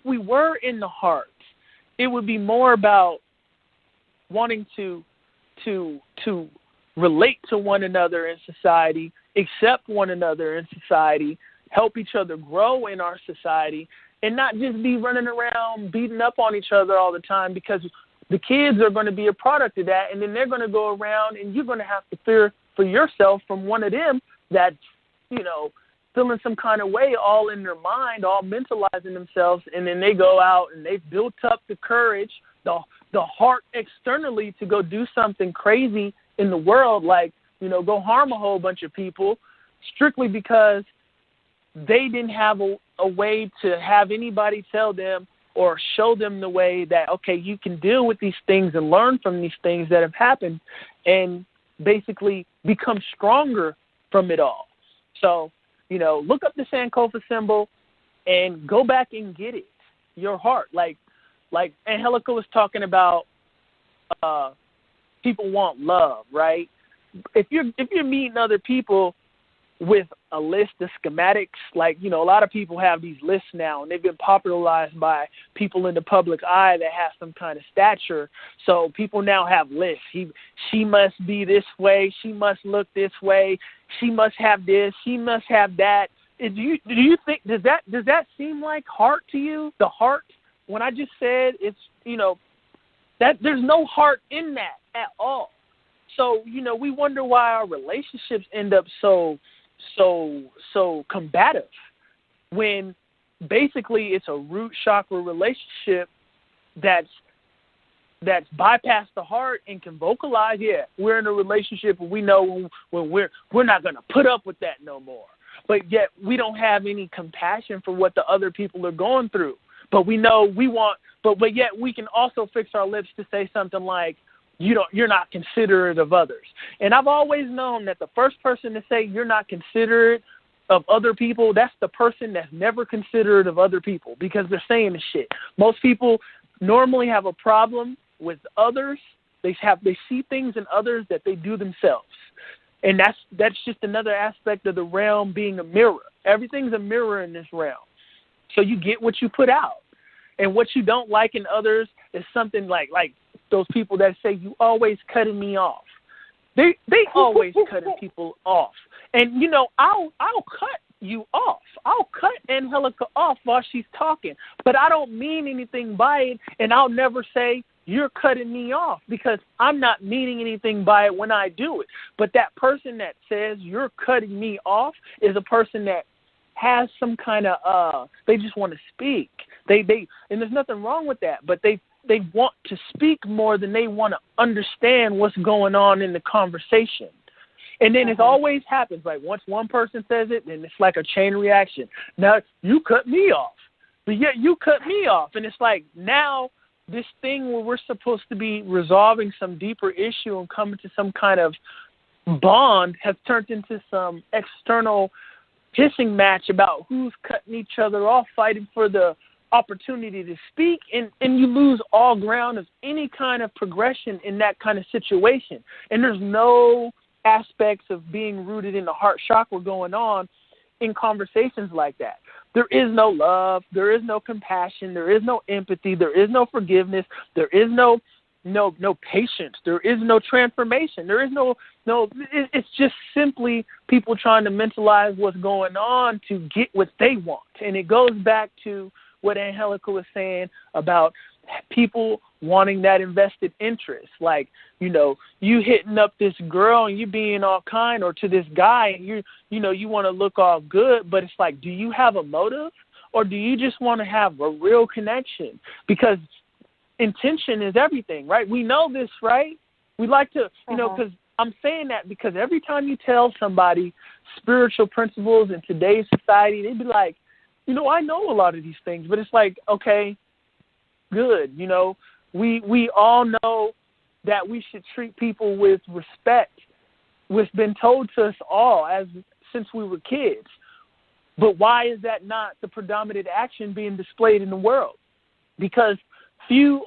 we were in the heart, it would be more about wanting to relate to one another in society, accept one another in society, help each other grow in our society, and not just be running around beating up on each other all the time, because the kids are going to be a product of that, and then they're going to go around and you're going to have to fear for yourself from one of them that's, you know, feeling some kind of way all in their mind, all mentalizing themselves, and then they go out and they've built up the courage, the heart externally to go do something crazy in the world, like, you know, go harm a whole bunch of people, strictly because they didn't have a way to have anybody tell them or show them the way that, okay, you can deal with these things and learn from these things that have happened and basically become stronger from it all. So, you know, look up the Sankofa symbol and go back and get it, your heart. Like Angelica was talking about, people want love, right? If you're meeting other people with a list of schematics, like, you know, a lot of people have these lists now, and they've been popularized by people in the public eye that have some kind of stature. So people now have lists. She must be this way. She must look this way. She must have this. She must have that. Do you think, does that seem like heart to you? The heart, when I just said it's, you know, that there's no heart in that at all. So, you know, we wonder why our relationships end up so combative, when basically it's a root chakra relationship that's bypassed the heart and can vocalize, yeah, we're in a relationship and we know when we're not going to put up with that no more. But yet we don't have any compassion for what the other people are going through. But we know we want, but yet we can also fix our lips to say something like, you're not considerate of others. And I've always known that the first person to say you're not considerate of other people, that's the person that's never considerate of other people, because they're saying the shit. Most people normally have a problem with others. They see things in others that they do themselves. And that's just another aspect of the realm being a mirror. Everything's a mirror in this realm. So you get what you put out. And what you don't like in others is something like those people that say, you always cutting me off. They always cutting people off. And, you know, I'll cut you off. I'll cut Angelica off while she's talking. But I don't mean anything by it, and I'll never say, you're cutting me off, because I'm not meaning anything by it when I do it. But that person that says you're cutting me off is a person that has some kind of, they just want to speak. And there's nothing wrong with that, but they want to speak more than they want to understand what's going on in the conversation. And then it always happens, like once one person says it, then it's like a chain reaction. Now, you cut me off, but yet you cut me off. And it's like now this thing where we're supposed to be resolving some deeper issue and coming to some kind of bond has turned into some external pissing match about who's cutting each other off, fighting for the opportunity to speak, and you lose all ground of any kind of progression in that kind of situation. And there's no aspects of being rooted in the heart chakra going on in conversations like that. There is no love, there is no compassion, there is no empathy, there is no forgiveness, there is no patience, there is no transformation, there is no it's just simply people trying to mentalize what's going on to get what they want. And it goes back to what Angelica was saying about people wanting that invested interest. Like, you know, you hitting up this girl and you being all kind, or to this guy and you want to look all good, but it's like, do you have a motive, or do you just want to have a real connection? Because intention is everything, right? We know this, right? We like to, you know, because I'm saying that because every time you tell somebody spiritual principles in today's society, they'd be like, you know, I know a lot of these things, but it's like, okay, good. You know, we all know that we should treat people with respect, which has been told to us all since we were kids. But why is that not the predominant action being displayed in the world? Because few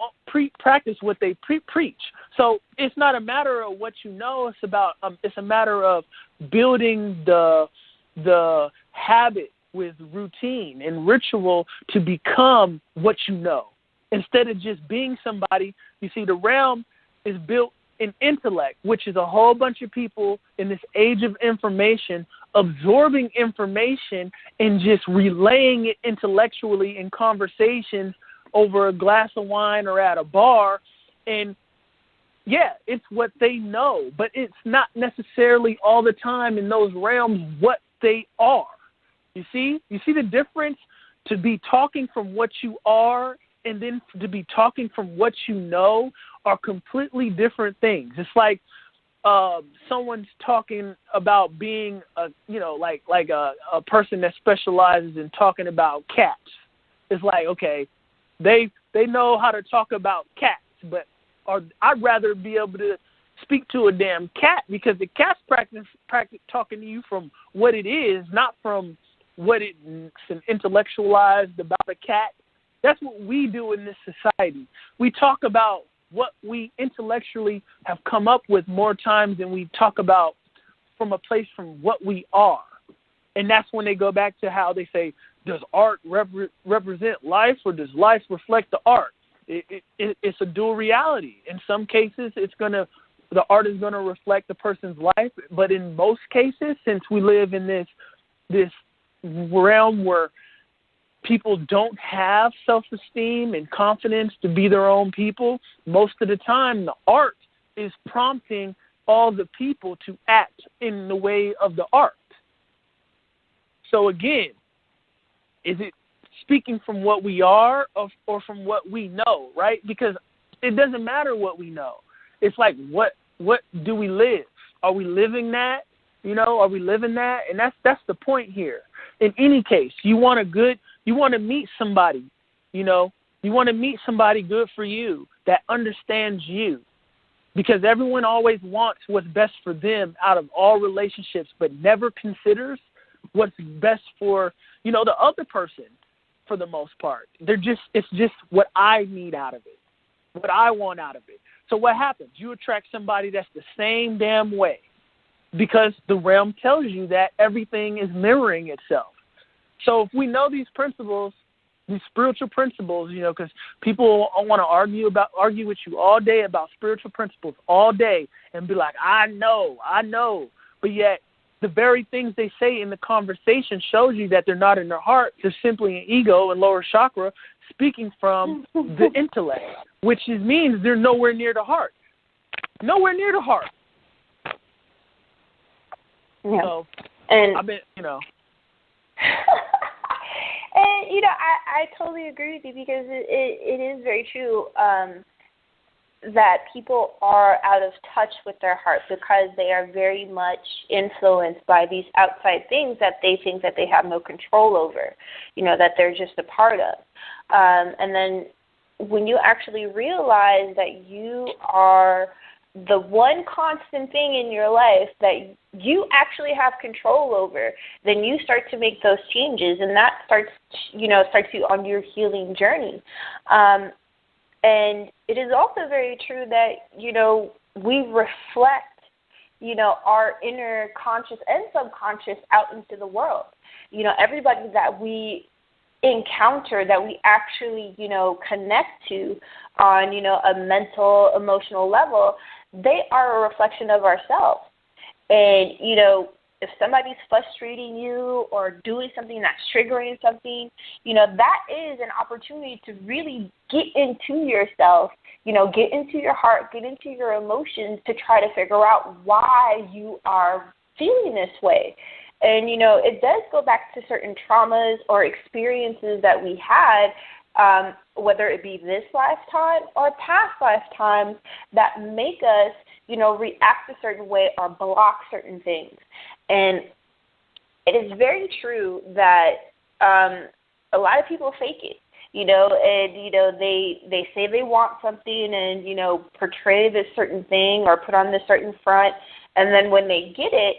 practice what they preach. So it's not a matter of what you know. It's about it's a matter of building the habit with routine and ritual to become what you know, instead of just being somebody. You see, the realm is built in intellect, which is a whole bunch of people in this age of information absorbing information and just relaying it intellectually in conversations over a glass of wine or at a bar. And yeah, it's what they know, but it's not necessarily all the time in those realms what they are. You see the difference? To be talking from what you are and then to be talking from what you know are completely different things. It's like someone's talking about being a person that specializes in talking about cats. It's like, okay, they know how to talk about cats, but I'd rather be able to speak to a damn cat, because the cat's practice talking to you from what it is, not from what it's intellectualized about a cat. That's what we do in this society. We talk about what we intellectually have come up with more times than we talk about from a place from what we are. And that's when they go back to how they say, does art represent life, or does life reflect the art? It's a dual reality. In some cases, the art is going to reflect the person's life, but in most cases, since we live in this realm where people don't have self-esteem and confidence to be their own people, most of the time the art is prompting all the people to act in the way of the art. So again, is it speaking from what we are or from what we know, right? Because it doesn't matter what we know. It's like, what do we live? Are we living that? You know, are we living that? And that's the point here. In any case, you want to meet somebody, you know, you want to meet somebody good for you, that understands you, because everyone always wants what's best for them out of all relationships, but never considers what's best for, you know, the other person for the most part. It's just what I need out of it, what I want out of it. So what happens? You attract somebody that's the same damn way, because the realm tells you that everything is mirroring itself. So if we know these principles, these spiritual principles, you know, because people want to argue with you all day about spiritual principles all day and be like, I know. But yet the very things they say in the conversation shows you that they're not in their heart. They're simply an ego and lower chakra speaking from the intellect, which means they're nowhere near the heart. Nowhere near the heart. Yeah. So, and I've been, you know. And, you know, I totally agree with you, because it is very true that people are out of touch with their heart, because they are very much influenced by these outside things that they think that they have no control over, you know, that they're just a part of. And then when you actually realize that you are the one constant thing in your life that you actually have control over, then you start to make those changes, and that starts you on your healing journey. And it is also very true that, you know, we reflect, you know, our inner conscious and subconscious out into the world. You know, everybody that we encounter, that we actually, you know, connect to on, you know, a mental, emotional level, they are a reflection of ourselves. And, you know, if somebody's frustrating you or doing something that's triggering something, you know, that is an opportunity to really get into yourself, you know, get into your heart, get into your emotions to try to figure out why you are feeling this way. And, you know, it does go back to certain traumas or experiences that we had, whether it be this lifetime or past lifetimes, that make us, you know, react a certain way or block certain things. And it is very true that a lot of people fake it, you know, and, you know, they say they want something and, you know, portray this certain thing or put on this certain front. And then when they get it,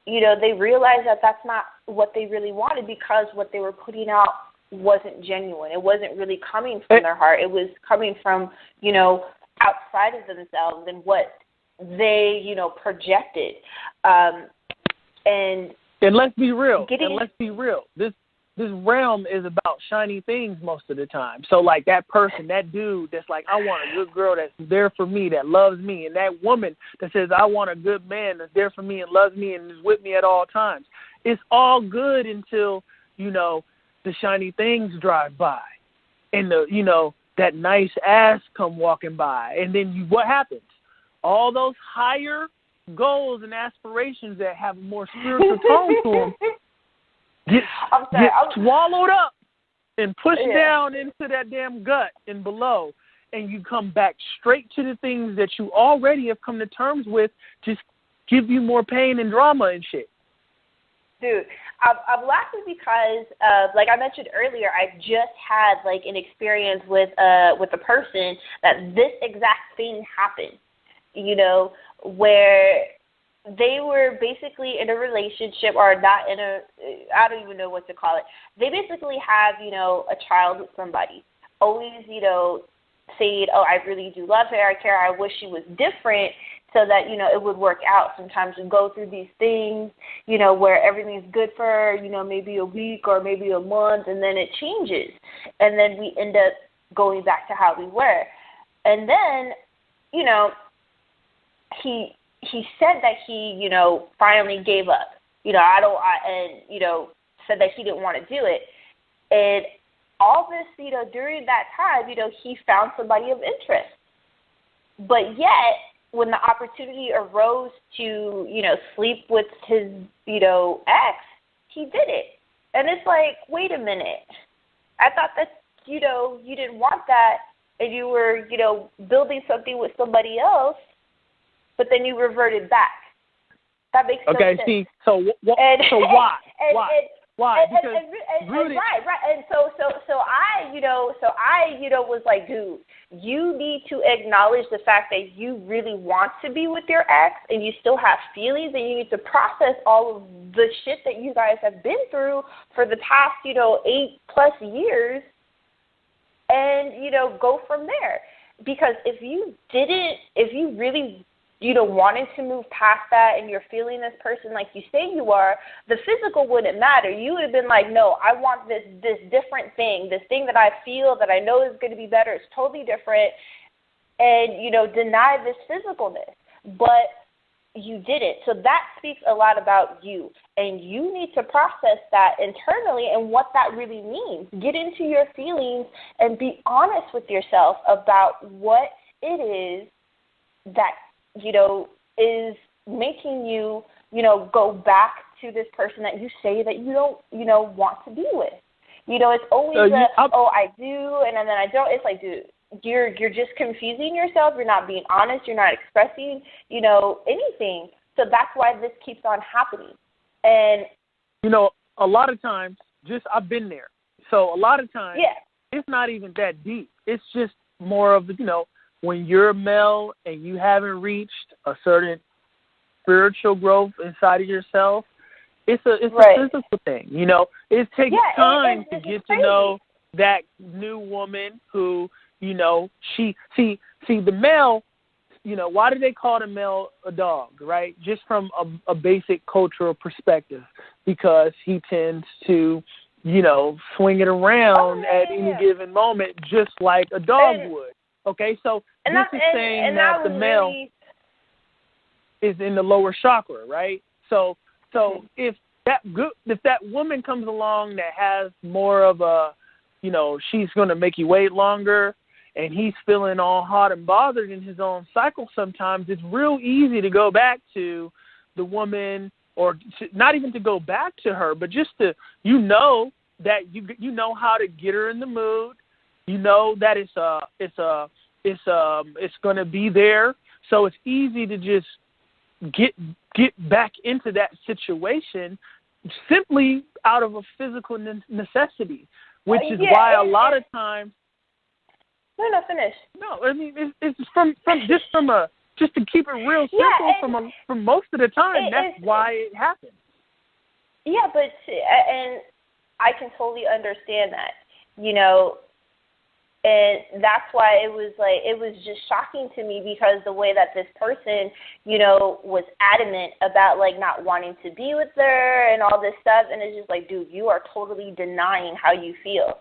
you know, they realize that that's not what they really wanted because what they were putting out wasn't genuine. It wasn't really coming from their heart. It was coming from, you know, outside of themselves and what they, you know, projected. And let's be real. This realm is about shiny things most of the time. So, like, that person, that dude that's like, I want a good girl that's there for me, that loves me, and that woman that says, I want a good man that's there for me and loves me and is with me at all times. It's all good until, you know, the shiny things drive by and, the, you know, that nice ass come walking by. And then what happens? All those higher goals and aspirations that have a more spiritual tone to them get swallowed up and pushed down into that damn gut and below, and you come back straight to the things that you already have come to terms with, just give you more pain and drama and shit. Dude, I'm laughing because, like I mentioned earlier, I just had like an experience with a person that this exact thing happened, you know, where they were basically in a relationship or not in a, I don't even know what to call it. They basically have, you know, a child with somebody. Always, you know, saying, oh, I really do love her, I care, I wish she was different so that, you know, it would work out. Sometimes we go through these things, you know, where everything's good for, you know, maybe a week or maybe a month, and then it changes. And then we end up going back to how we were. And then, you know, he said that he, you know, finally gave up. You know, and, you know, said that he didn't want to do it. And all this, you know, during that time, you know, he found somebody of interest. But yet, when the opportunity arose to, you know, sleep with his, you know, ex, he did it. And it's like, wait a minute. I thought that, you know, you didn't want that and you were, you know, building something with somebody else, but then you reverted back. That makes no sense. Okay, see, so why? Why? Because right. And so I, you know, was like, dude, you need to acknowledge the fact that you really want to be with your ex and you still have feelings and you need to process all of the shit that you guys have been through for the past, you know, 8+ years and, you know, go from there. Because if you really, you know, wanting to move past that and you're feeling this person like you say you are, the physical wouldn't matter. You would have been like, no, I want this different thing, this thing that I feel that I know is going to be better. It's totally different. And, you know, deny this physicalness. But you didn't. So that speaks a lot about you. And you need to process that internally and what that really means. Get into your feelings and be honest with yourself about what it is that, you know, is making you, you know, go back to this person that you say that you don't, you know, want to be with. You know, it's always I do, and then I don't. It's like, dude, you're just confusing yourself. You're not being honest. You're not expressing, you know, anything. So that's why this keeps on happening. And, you know, a lot of times, I've been there. So a lot of times, it's not even that deep. It's just more of, you know, when you're a male and you haven't reached a certain spiritual growth inside of yourself, it's a physical thing. You know, it takes time to get to know that new woman who, you know, see the male, you know, why do they call the male a dog, right? Just from a basic cultural perspective, because he tends to, you know, swing it around at any given moment just like a dog would. Okay, so this is saying that the male is in the lower chakra, right? So So if that woman comes along that has more of a, she's going to make you wait longer, and he's feeling all hot and bothered in his own cycle sometimes, it's real easy to go back to the woman, or not even to go back to her, but just to, that you know how to get her in the mood. You know that it's going to be there. So it's easy to just get back into that situation simply out of a physical necessity, which is why a lot of times. No, finish. No, I mean it's just to keep it real simple. From most of the time, that's why it happens. Yeah, but and I can totally understand that, and that's why it was just shocking to me, because the way that this person, was adamant about not wanting to be with her and all this stuff, and it's just dude, you are totally denying how you feel.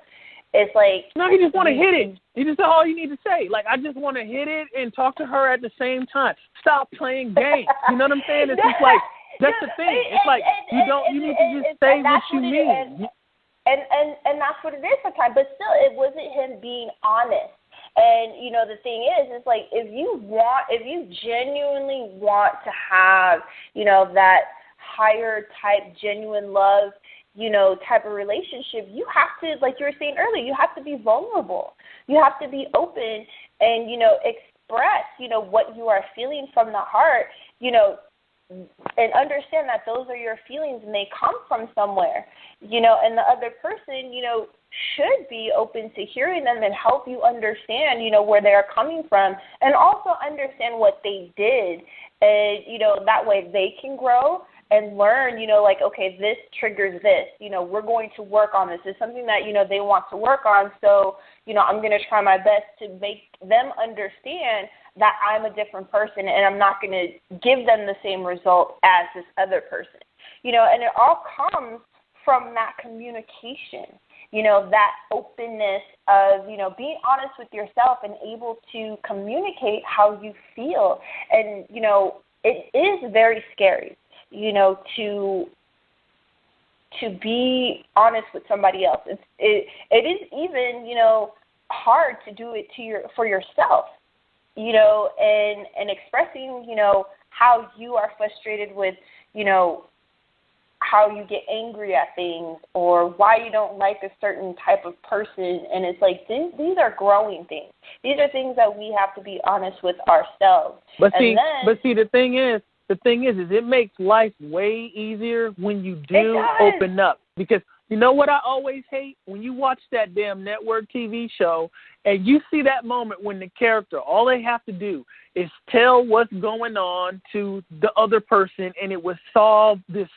It's no, you just want to hit it. You just all you need to say. I just want to hit it and talk to her at the same time. Stop playing games. You know what I'm saying? It's just that's the thing. It's you need to just say what you mean. And that's what it is sometimes. But still, it wasn't him being honest. And, the thing is if you genuinely want to have, that higher type genuine love, type of relationship, you have to, like you were saying earlier, you have to be vulnerable. You have to be open and, express, what you are feeling from the heart, and understand that those are your feelings and they come from somewhere, and the other person, should be open to hearing them and help you understand, where they are coming from, and also understand what they did. And, that way they can grow and learn, okay, this triggers this. We're going to work on this. It's something that, they want to work on. So, I'm going to try my best to make them understand that I'm a different person and I'm not going to give them the same result as this other person. And it all comes from that communication, that openness of, being honest with yourself and able to communicate how you feel. And, it is very scary, to be honest with somebody else. It is even, hard to do it for yourself, and expressing, how you are frustrated with, how you get angry at things or why you don't like a certain type of person. And it's these are growing things. These are things that we have to be honest with ourselves. But see, the thing is it makes life way easier when you do open up. Because you know what I always hate? When you watch that damn network TV show and you see that moment when the character, all they have to do is tell what's going on to the other person, and it will solve this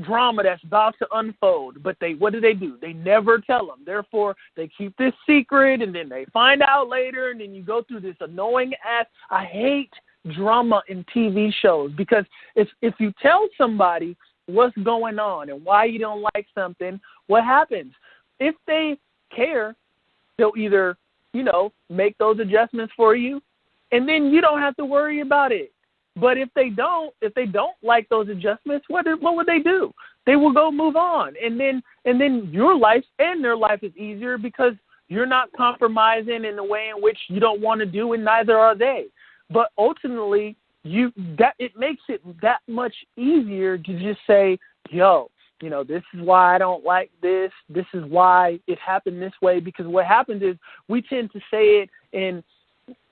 drama that's about to unfold. But what do? They never tell them. Therefore, they keep this secret, and then they find out later, and then you go through this annoying ass. I hate drama in TV shows, because if you tell somebody what's going on and why you don't like something, what happens? If they care, they'll either, make those adjustments for you, and then you don't have to worry about it. But if they don't like those adjustments, what would they do? They will go move on, and then your life and their life is easier, because you're not compromising in the way in which you don't want to do, and neither are they. But ultimately, it makes it that much easier to just say, yo, this is why I don't like this. This is why it happened this way. Because what happens is we tend to say it and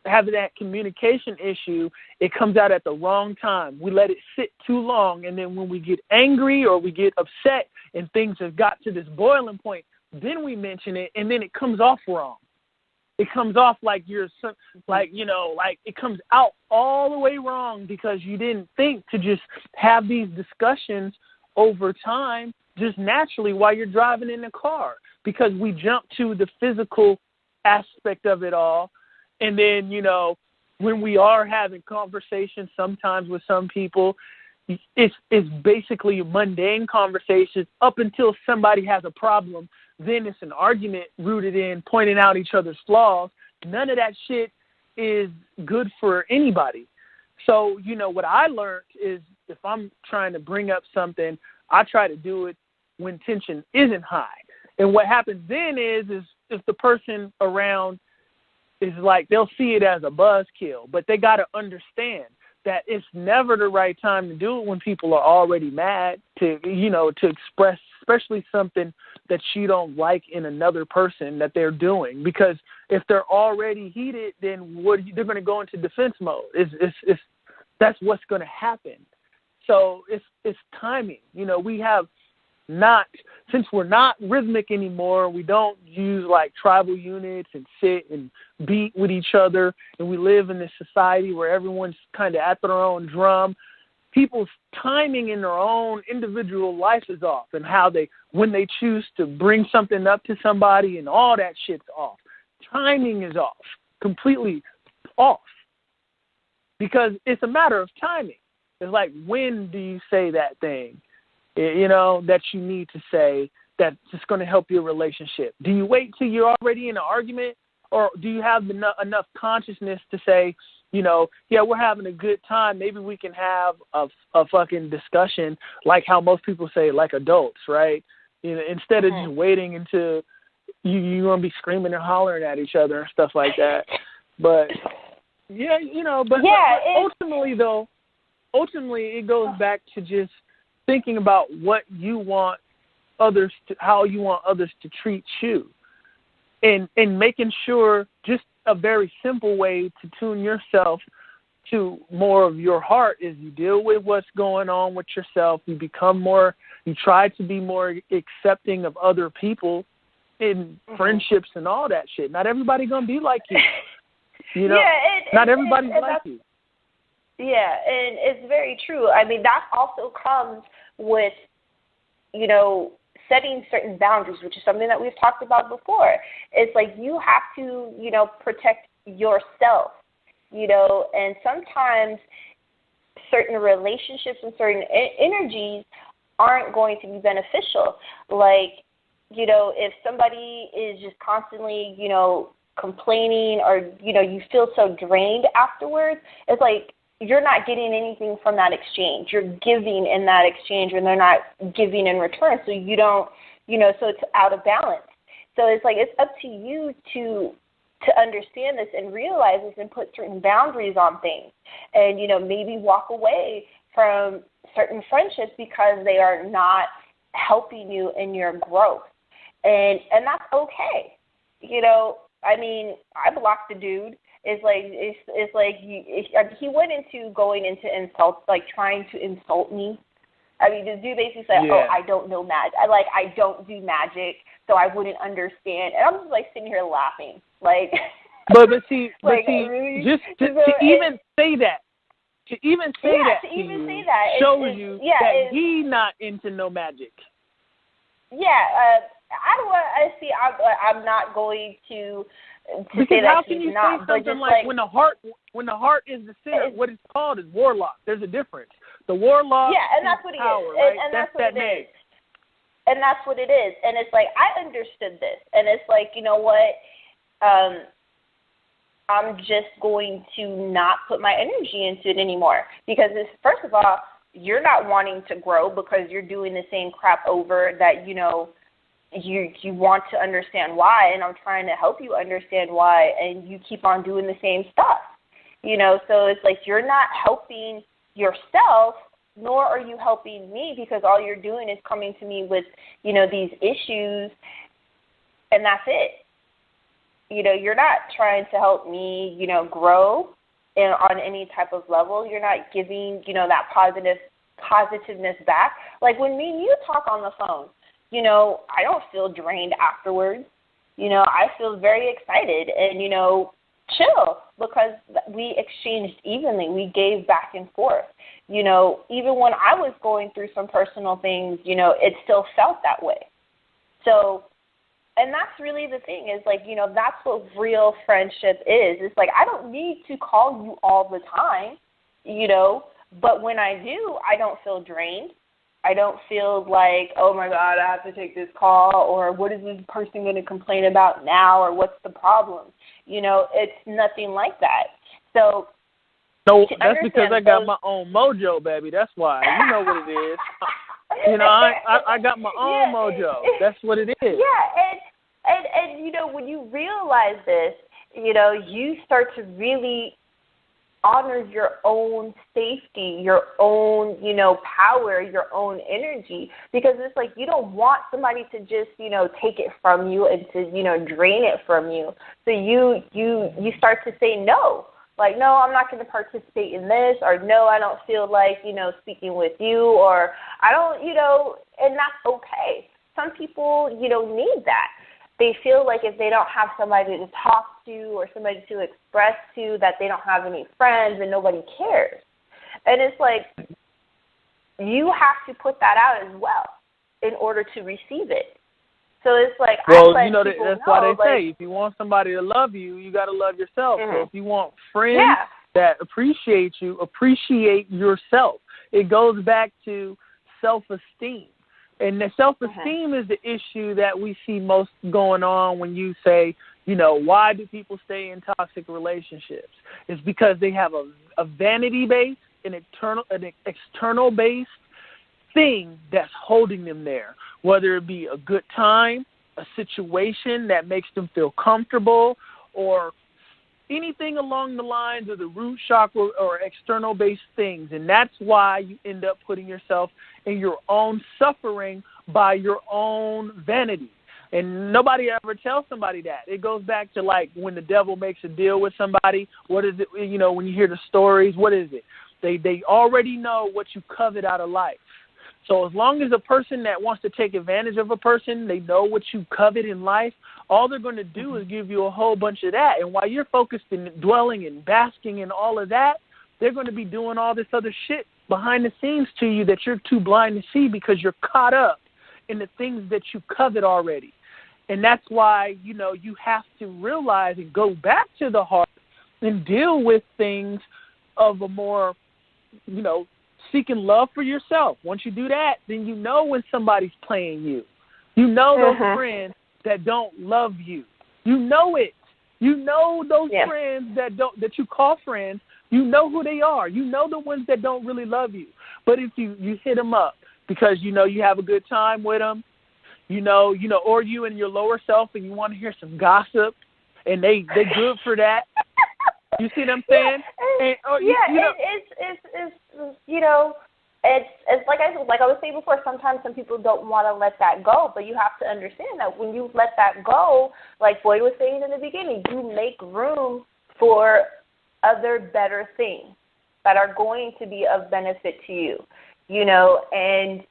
have that communication issue. It comes out at the wrong time. We let it sit too long. And then when we get angry or we get upset and things have got to this boiling point, then we mention it, and then it comes off wrong. It comes off it comes out all the way wrong, because you didn't think to just have these discussions over time, just naturally while you're driving in the car, because we jump to the physical aspect of it all. And then, when we are having conversations sometimes with some people, it's basically mundane conversations up until somebody has a problem. Then it's an argument rooted in pointing out each other's flaws. None of that shit is good for anybody. So, what I learned is if I'm trying to bring up something, I try to do it when tension isn't high. And what happens then is if the person around is like, they'll see it as a buzzkill, but they got to understand that it's never the right time to do it when people are already mad to express, especially something that you don't like in another person that they're doing. Because if they're already heated, then they're going to go into defense mode. That's what's going to happen. So it's timing. We have not, since we're not rhythmic anymore, we don't use like tribal units and sit and beat with each other, and we live in this society where everyone's kind of at their own drum. People's timing in their own individual life is off, and when they choose to bring something up to somebody, and all that shit's off. Timing is off, completely off, because it's a matter of timing. It's like, when do you say that thing, that you need to say that's just going to help your relationship? Do you wait till you're already in an argument, or do you have enough consciousness to say, yeah, we're having a good time, maybe we can have a fucking discussion, like how most people say, like adults, right? Instead of just waiting until you're going to be screaming and hollering at each other and stuff like that. But, yeah, but ultimately it goes back to just thinking about what you want others to, how you want others to treat you, and making sure, just a very simple way to tune yourself to more of your heart is you deal with what's going on with yourself. You try to be more accepting of other people in friendships and all that shit. Not everybody gonna be like you. Not everybody's like you. Yeah, and it's very true. I mean, that also comes with, setting certain boundaries, which is something that we've talked about before. It's like you have to, protect yourself, and sometimes certain relationships and certain energies aren't going to be beneficial. Like, if somebody is just constantly, complaining, or, you feel so drained afterwards, it's like, you're not getting anything from that exchange. You're giving in that exchange, and they're not giving in return. So you don't, so it's out of balance. So it's like, it's up to you to understand this and realize this and put certain boundaries on things, and, maybe walk away from certain friendships because they are not helping you in your growth. And that's okay. I mean, I blocked the dude. It's like he went into going into insults, like trying to insult me. I mean, the dude basically said, "Oh, I don't know magic. I don't do magic, so I wouldn't understand." And I'm just like sitting here laughing, like. But see, really? Just to even say that, shows you that he's not into no magic. Yeah, I don't want to see. I'm not going to. Because how can you say something like when the heart is the center? What it's called is warlock. There's a difference. The warlock. Yeah, and that's what he is. Right? And that's what it is. And that's what it is. And it's like, I understood this, and it's like, you know what? I'm just going to not put my energy into it anymore, because first of all, you're not wanting to grow because you're doing the same crap over that, you want to understand why, and I'm trying to help you understand why, and you keep on doing the same stuff, so it's like, you're not helping yourself, nor are you helping me, because all you're doing is coming to me with, these issues, and that's it. You're not trying to help me, grow on any type of level. You're not giving, that positiveness back. Like when me and you talk on the phone, I don't feel drained afterwards. I feel very excited and, chill, because we exchanged evenly. We gave back and forth. Even when I was going through some personal things, it still felt that way. So, and that's really the thing is like, that's what real friendship is. It's like, I don't need to call you all the time, but when I do, I don't feel drained. I don't feel like, oh, my God, I have to take this call, or what is this person going to complain about now, or what's the problem? It's nothing like that. So No, that's because I got my own mojo, baby. That's why. You know what it is. You know, I got my own mojo. That's what it is. Yeah, and you know, when you realize this, you know, you start to really honor your own safety, your own, you know, power, your own energy, because it's like you don't want somebody to just, you know, take it from you and to, you know, drain it from you. So you start to say no. Like, no, I'm not going to participate in this, or no, I don't feel like, you know, speaking with you, or I don't, you know, and that's okay. Some people, you know, need that. They feel like if they don't have somebody to talk to or somebody to express to, that they don't have any friends and nobody cares. And it's like you have to put that out as well in order to receive it. So it's like, well, you know, that's why they say if you want somebody to love you, you got to love yourself. So if you want friends that appreciate you, appreciate yourself. It goes back to self-esteem. And the self-esteem is the issue that we see most going on when you say, you know, why do people stay in toxic relationships? It's because they have a vanity-based, an external-based thing that's holding them there, whether it be a good time, a situation that makes them feel comfortable, or anything along the lines of the root chakra or external-based things. And that's why you end up putting yourself in your own suffering by your own vanity. And nobody ever tells somebody that. It goes back to, like, when the devil makes a deal with somebody, what is it, you know, when you hear the stories, what is it? They already know what you covet out of life. So as long as a person that wants to take advantage of a person, they know what you covet in life, all they're going to do is give you a whole bunch of that. And while you're focused in dwelling and basking in all of that, they're going to be doing all this other shit behind the scenes to you that you're too blind to see because you're caught up in the things that you covet already. And that's why, you know, you have to realize and go back to the heart and deal with things of a more, you know, seeking love for yourself. Once you do that, then you know when somebody's playing you. You know those friends that don't love you. You know it. You know those friends that you call friends. You know who they are. You know the ones that don't really love you. But if you hit them up because you know you have a good time with them, you know, or you and your lower self and you want to hear some gossip, and they good for that. You see what I'm saying? It's you know, it's like I was saying before. Sometimes some people don't want to let that go, but you have to understand that when you let that go, like Boyd was saying in the beginning, you make room for other better things that are going to be of benefit to you. You know, and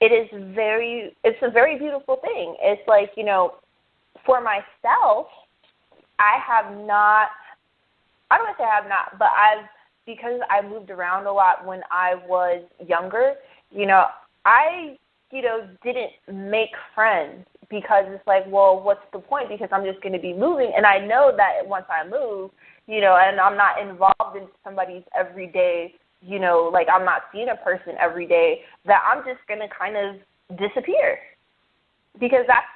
it's a very beautiful thing. It's like, you know, for myself, I don't want to say I have not, but because I moved around a lot when I was younger, you know, I, you know, didn't make friends because it's like, well, what's the point? Because I'm just going to be moving. And I know that once I move, you know, and I'm not involved in somebody's everyday, you know, like I'm not seeing a person every day, that I'm just going to kind of disappear, because that's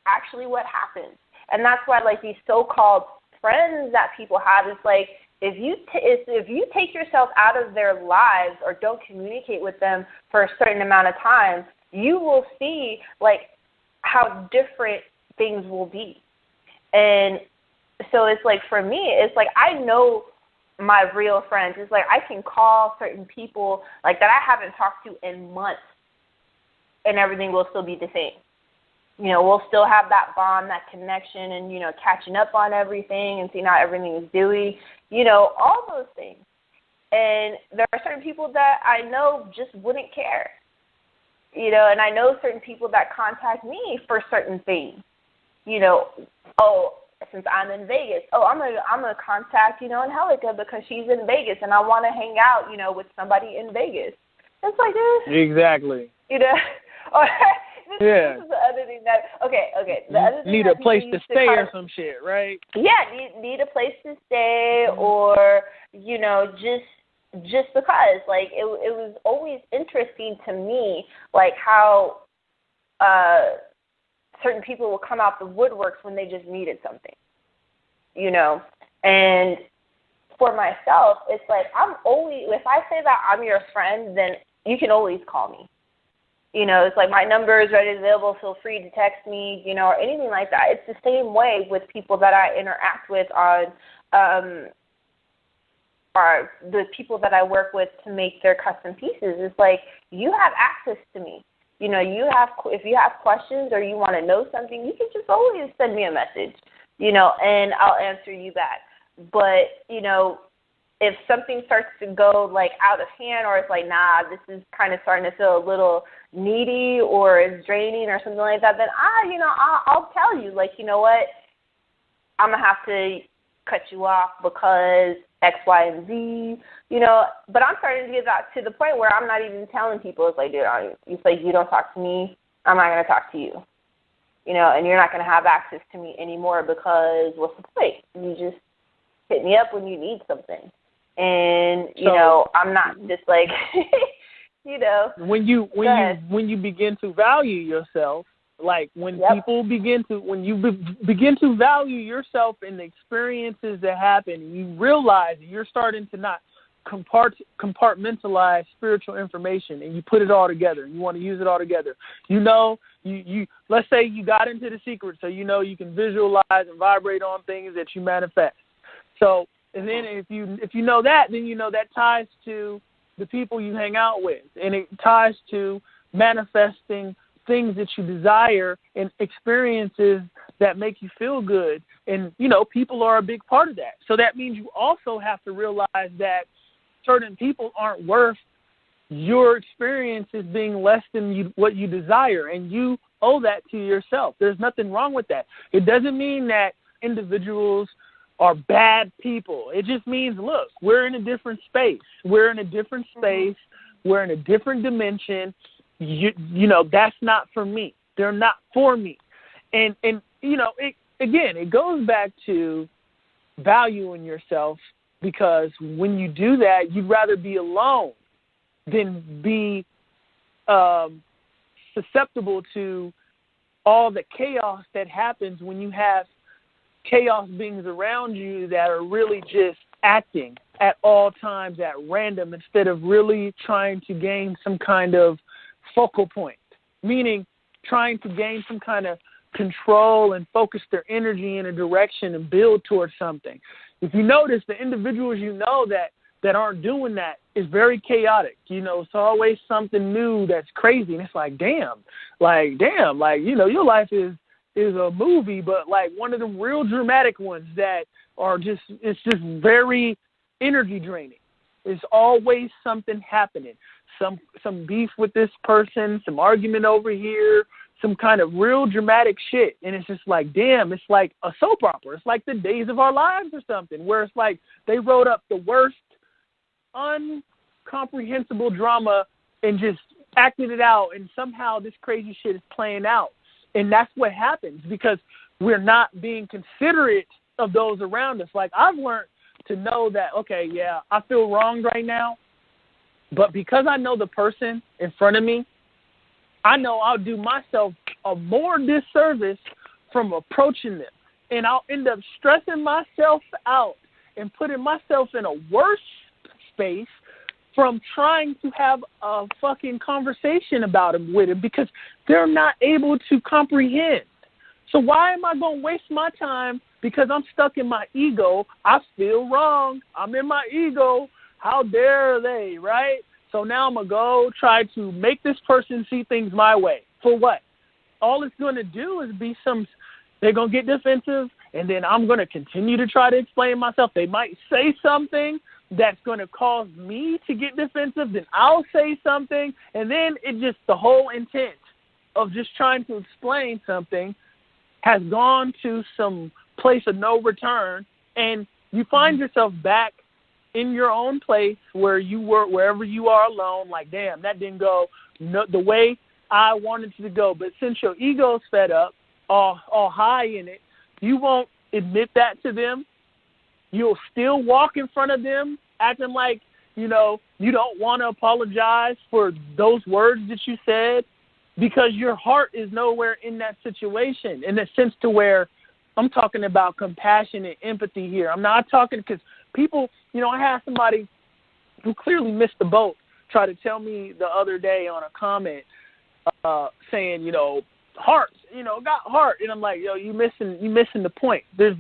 actually what happens. And that's why, like, these so-called friends that people have, it's like, if you take yourself out of their lives or don't communicate with them for a certain amount of time, you will see, like, how different things will be. And so it's like, for me, it's like I know my real friends. It's like I can call certain people, like, that I haven't talked to in months, and everything will still be the same. You know, we'll still have that bond, that connection, and, you know, catching up on everything and seeing how everything is doing, you know, all those things. And there are certain people that I know just wouldn't care, you know, and I know certain people that contact me for certain things, you know, since I'm in Vegas, I'm gonna contact, you know, Angelica because she's in Vegas and I want to hang out, you know, with somebody in Vegas. It's like this. Exactly. You know. This is the other thing that, the other thing need a place to stay or some shit, right? Yeah, need a place to stay, or, you know, just because, like, it was always interesting to me, like, how certain people will come out the woodworks when they just needed something, you know, and for myself, it's like if I say that I'm your friend, then you can always call me. You know, it's like my number is ready available. Feel free to text me, you know, or anything like that. It's the same way with people that I interact with on, or the people that I work with to make their custom pieces. It's like you have access to me. You know, if you have questions or you want to know something, you can just always send me a message, you know, and I'll answer you back. But, you know, if something starts to go, like, out of hand, or it's like, nah, this is kind of starting to feel a little needy or is draining or something like that, then I'll tell you, like, you know what, I'm going to have to cut you off because X, Y, and Z, you know. But I'm starting to get that to the point where I'm not even telling people. It's like, dude, it's like, you don't talk to me, I'm not going to talk to you, you know, and you're not going to have access to me anymore because what's the point? You just hit me up when you need something. And, you know, I'm not just like, you know. When you begin to value yourself, like when people begin to value yourself and the experiences that happen, you realize you're starting to not compartmentalize spiritual information, and you put it all together and you want to use it all together. You know, you let's say you got into the secret, so you know you can visualize and vibrate on things that you manifest. So, and then if you know that, then you know that ties to the people you hang out with, and it ties to manifesting things that you desire and experiences that make you feel good. And, you know, people are a big part of that. So that means you also have to realize that certain people aren't worth your experiences being less than what you desire, and you owe that to yourself. There's nothing wrong with that. It doesn't mean that individuals are bad people. It just means, look, we're in a different space. We're in a different space. We're in a different dimension. You know, that's not for me. They're not for me. And you know, it goes back to valuing yourself, because when you do that, you'd rather be alone than be susceptible to all the chaos that happens when you have chaos beings around you that are really just acting at all times at random instead of really trying to gain some kind of focal point, meaning trying to gain some kind of control and focus their energy in a direction and build towards something. If you notice, the individuals you know that aren't doing that is very chaotic. You know, it's always something new that's crazy, and it's like, damn, you know, your life is a movie, but like one of the real dramatic ones that are just, it's just very energy draining. There's always something happening, some beef with this person, some argument over here, some kind of real dramatic shit. And it's just like, damn, it's like a soap opera. It's like The Days of Our Lives or something, where it's like they wrote up the worst incomprehensible drama and just acted it out, and somehow this crazy shit is playing out. And that's what happens because we're not being considerate of those around us. Like, I've learned to know that, okay, yeah, I feel wronged right now, but because I know the person in front of me, I know I'll do myself a more disservice from approaching them. And I'll end up stressing myself out and putting myself in a worse space from trying to have a fucking conversation about it with it, because they're not able to comprehend. So why am I going to waste my time because I'm stuck in my ego? I feel wrong. I'm in my ego. How dare they, right? So now I'm going to go try to make this person see things my way. For what? All it's going to do is be they're going to get defensive, and then I'm going to continue to try to explain myself. They might say something that's going to cause me to get defensive, then I'll say something, and then the whole intent of just trying to explain something has gone to some place of no return, and you find yourself back in your own place where you were, wherever you are alone, like, damn, that didn't go the way I wanted it to go. But since your ego's fed up, all high in it, you won't admit that to them. You'll still walk in front of them acting like, you know, you don't want to apologize for those words that you said, because your heart is nowhere in that situation, in the sense to where I'm talking about compassion and empathy here. I'm not talking, because people, I had somebody who clearly missed the boat try to tell me the other day on a comment saying, hearts, got heart. And I'm like, you missing the point. There's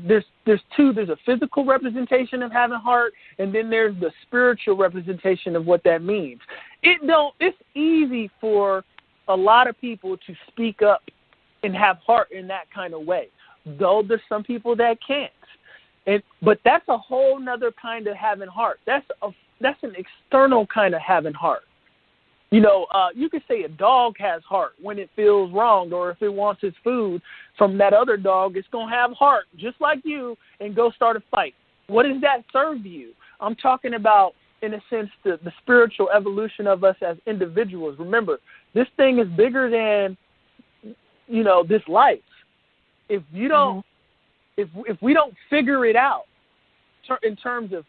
two. There's a physical representation of having heart, and then there's the spiritual representation of what that means. It's easy for a lot of people to speak up and have heart in that kind of way, though there's some people that can't. But that's a whole nother kind of having heart. That's an external kind of having heart. You could say a dog has heart when it feels wronged, or if it wants its food from that other dog, it's going to have heart just like you and go start a fight. What does that serve you? I'm talking about, in a sense, the spiritual evolution of us as individuals. Remember, this thing is bigger than, this life. If you don't, if we don't figure it out in terms of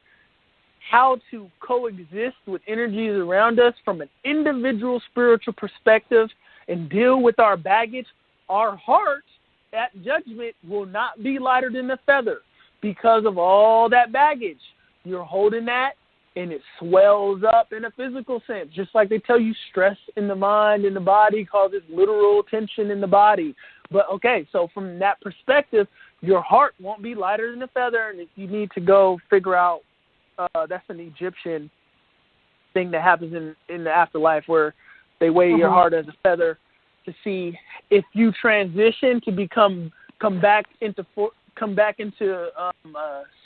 how to coexist with energies around us from an individual spiritual perspective and deal with our baggage, our heart at judgment will not be lighter than a feather because of all that baggage. You're holding that, and it swells up in a physical sense, just like they tell you stress in the mind and the body causes literal tension in the body. But, okay, so from that perspective, your heart won't be lighter than a feather, and if you need to go figure out, that's an Egyptian thing that happens in the afterlife where they weigh your heart as a feather to see if you transition to come back into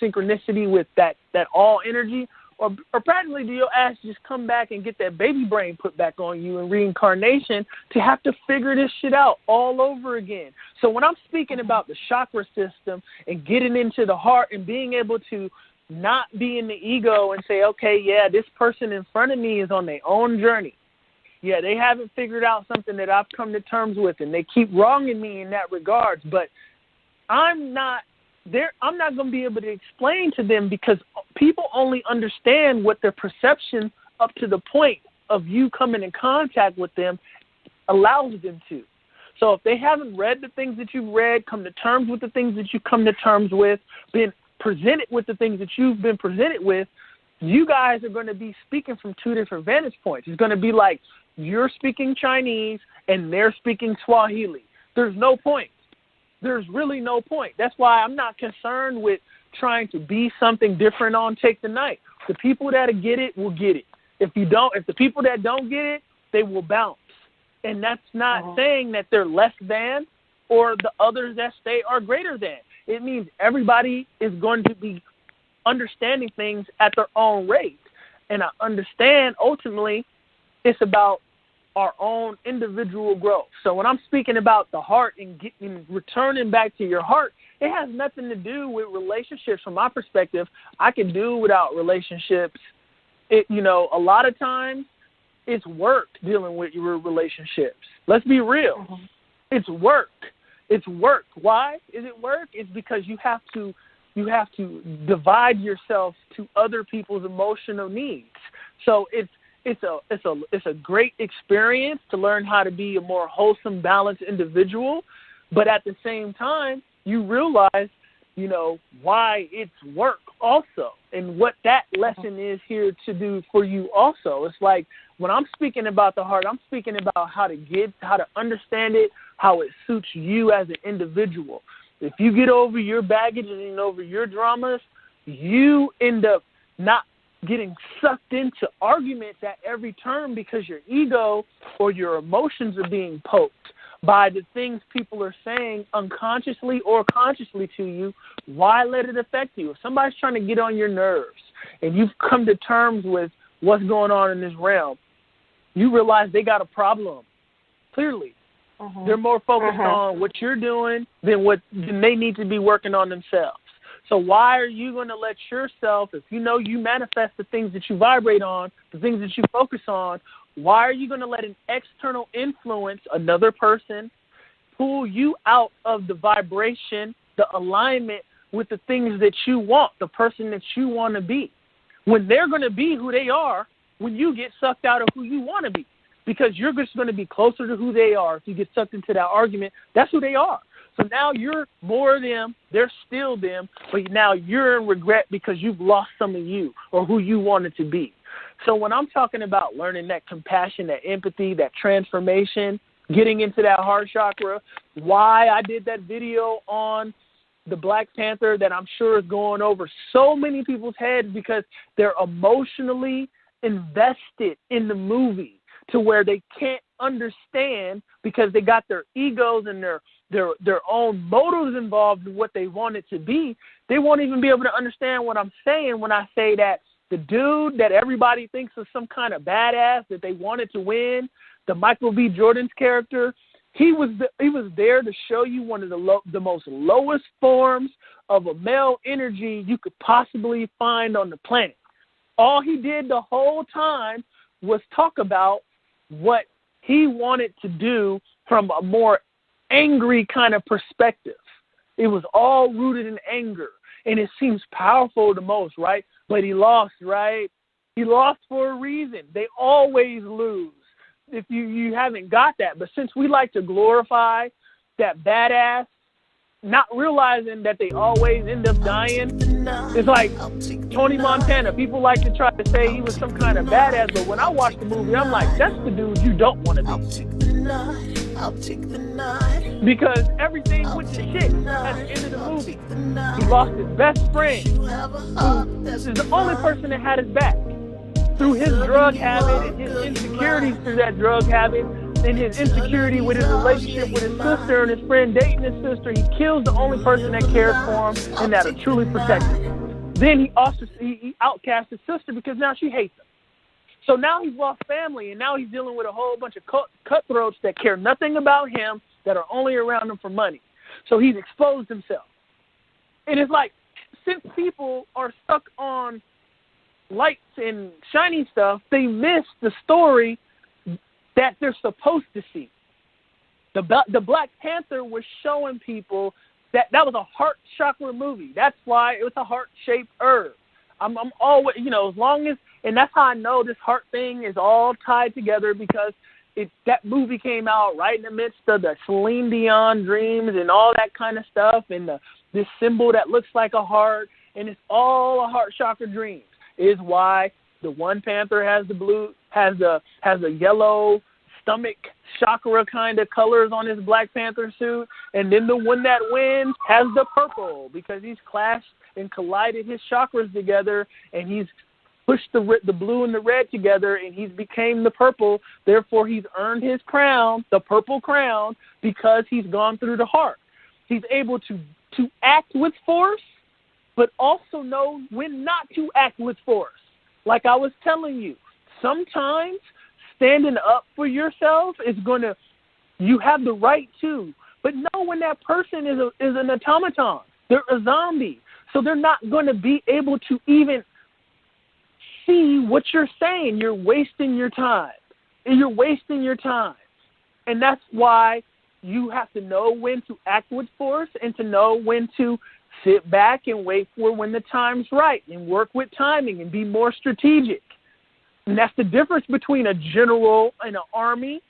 synchronicity with that all energy, or practically do your ass just come back and get that baby brain put back on you in reincarnation to have to figure this shit out all over again. So when I'm speaking about the chakra system and getting into the heart and being able to not be in the ego and say, okay, yeah, this person in front of me is on their own journey. Yeah, they haven't figured out something that I've come to terms with, and they keep wronging me in that regards. But I'm not going to be able to explain to them, because people only understand what their perception up to the point of you coming in contact with them allows them to. So if they haven't read the things that you've read, come to terms with the things that you come to terms with, been presented with the things that you've been presented with, you guys are going to be speaking from two different vantage points. It's going to be like you're speaking Chinese and they're speaking Swahili. There's no point. There's really no point. That's why I'm not concerned with trying to be something different on Take the Night. The people that get it will get it. If the people that don't get it, they will bounce. And that's not saying that they're less than or the others that stay are greater than. It means everybody is going to be understanding things at their own rate. And I understand ultimately it's about our own individual growth. So when I'm speaking about the heart and returning back to your heart, it has nothing to do with relationships. From my perspective, I can do without relationships. A lot of times it's work dealing with your relationships. Let's be real. It's work. It's work. Why is it work? It's because you have to divide yourself to other people's emotional needs. So it's a great experience to learn how to be a more wholesome, balanced individual. But at the same time, you realize, why it's work also, and what that lesson is here to do for you also. It's like when I'm speaking about the heart, I'm speaking about how to understand it, how it suits you as an individual. If you get over your baggage and over your dramas, you end up not getting sucked into arguments at every turn because your ego or your emotions are being poked by the things people are saying unconsciously or consciously to you. Why let it affect you? If somebody's trying to get on your nerves and you've come to terms with what's going on in this realm, you realize they got a problem. Clearly. They're more focused on what you're doing than they need to be working on themselves. So why are you going to let yourself, if you know you manifest the things that you vibrate on, the things that you focus on, why are you going to let an external influence, another person, pull you out of the vibration, the alignment with the things that you want, the person that you want to be, when they're going to be who they are when you get sucked out of who you want to be? Because you're just going to be closer to who they are. If you get sucked into that argument, that's who they are. So now you're more them, they're still them, but now you're in regret because you've lost some of you or who you wanted to be. So when I'm talking about learning that compassion, that empathy, that transformation, getting into that heart chakra, why I did that video on the Black Panther that I'm sure is going over so many people's heads because they're emotionally invested in the movie to where they can't understand because they got their egos and their own motives involved in what they want it to be. They won't even be able to understand what I'm saying when I say that the dude that everybody thinks is some kind of badass that they wanted to win, the Michael B. Jordan's character, he was there to show you one of the most lowest forms of a male energy you could possibly find on the planet. All he did the whole time was talk about what he wanted to do from a more angry kind of perspective. It was all rooted in anger, and it seems powerful the most, right? But he lost, right? He lost for a reason. They always lose if you haven't got that. But since we like to glorify that badass, not realizing that they always end up dying, it's like Tony Montana. People like to try to say he was some kind of badass, but when I watch the movie, I'm like, that's the dude you don't want to be. Because everything went to shit at the end of the movie. He lost his best friend, who is the only person that had his back. Through his drug habit and his insecurities through that drug habit and his insecurity with his relationship with his sister and his friend dating his sister, he kills the only person that cares for him and that'll truly protect him. Then he outcasts his sister because now she hates him. So now he's lost family, and now he's dealing with a whole bunch of cutthroats that care nothing about him, that are only around him for money. So he's exposed himself. And it's like, since people are stuck on lights and shiny stuff, they miss the story that they're supposed to see. The Black Panther was showing people that was a heart chakra movie. That's why it was a heart-shaped herb. I'm always, as long as, and that's how I know this heart thing is all tied together, because that movie came out right in the midst of the Celine Dion dreams and all that kind of stuff, and this symbol that looks like a heart, and it's all a heart chakra dreams. Is why the one panther has the blue, has the yellow stomach chakra kind of colors on his Black Panther suit, and then the one that wins has the purple because he's clashed and collided his chakras together, and he's pushed the blue and the red together, and he's became the purple. Therefore, he's earned his crown, the purple crown, because he's gone through the heart. He's able to act with force, but also know when not to act with force. Like I was telling you, sometimes standing up for yourself is you have the right to, but know when that person is an automaton. They're a zombie. So they're not going to be able to even see what you're saying. You're wasting your time. You're wasting your time. And that's why you have to know when to act with force and to know when to sit back and wait for when the time's right and work with timing and be more strategic. And that's the difference between a general in an army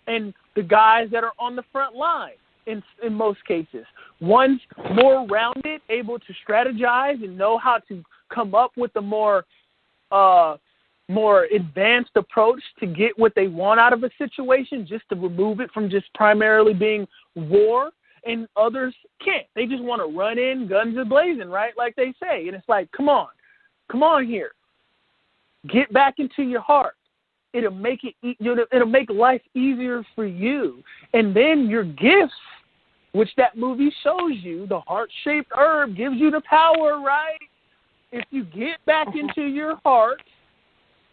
and the guys that are on the front line in most cases. One's more rounded, able to strategize and know how to come up with a more advanced approach to get what they want out of a situation, just to remove it from just primarily being war. And others can't. They just want to run in, guns a-blazing, right, like they say. And it's like, come on here. Get back into your heart. It'll make life easier for you. And then your gifts, which that movie shows you, the heart-shaped herb gives you the power, right? If you get back into your heart,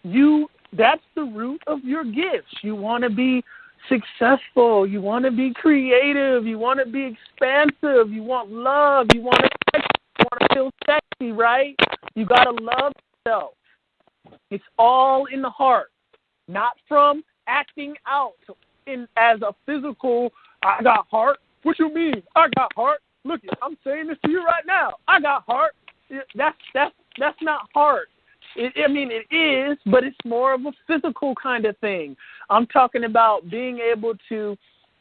that's the root of your gifts. You want to be successful, you want to be creative, you want to be expansive, you want love, you want to feel sexy, right? You got to love yourself. It's all in the heart, not from acting out as a physical, I got heart. What you mean? I got heart. Look, I'm saying this to you right now. I got heart. That's not heart. It is, but it's more of a physical kind of thing. I'm talking about being able to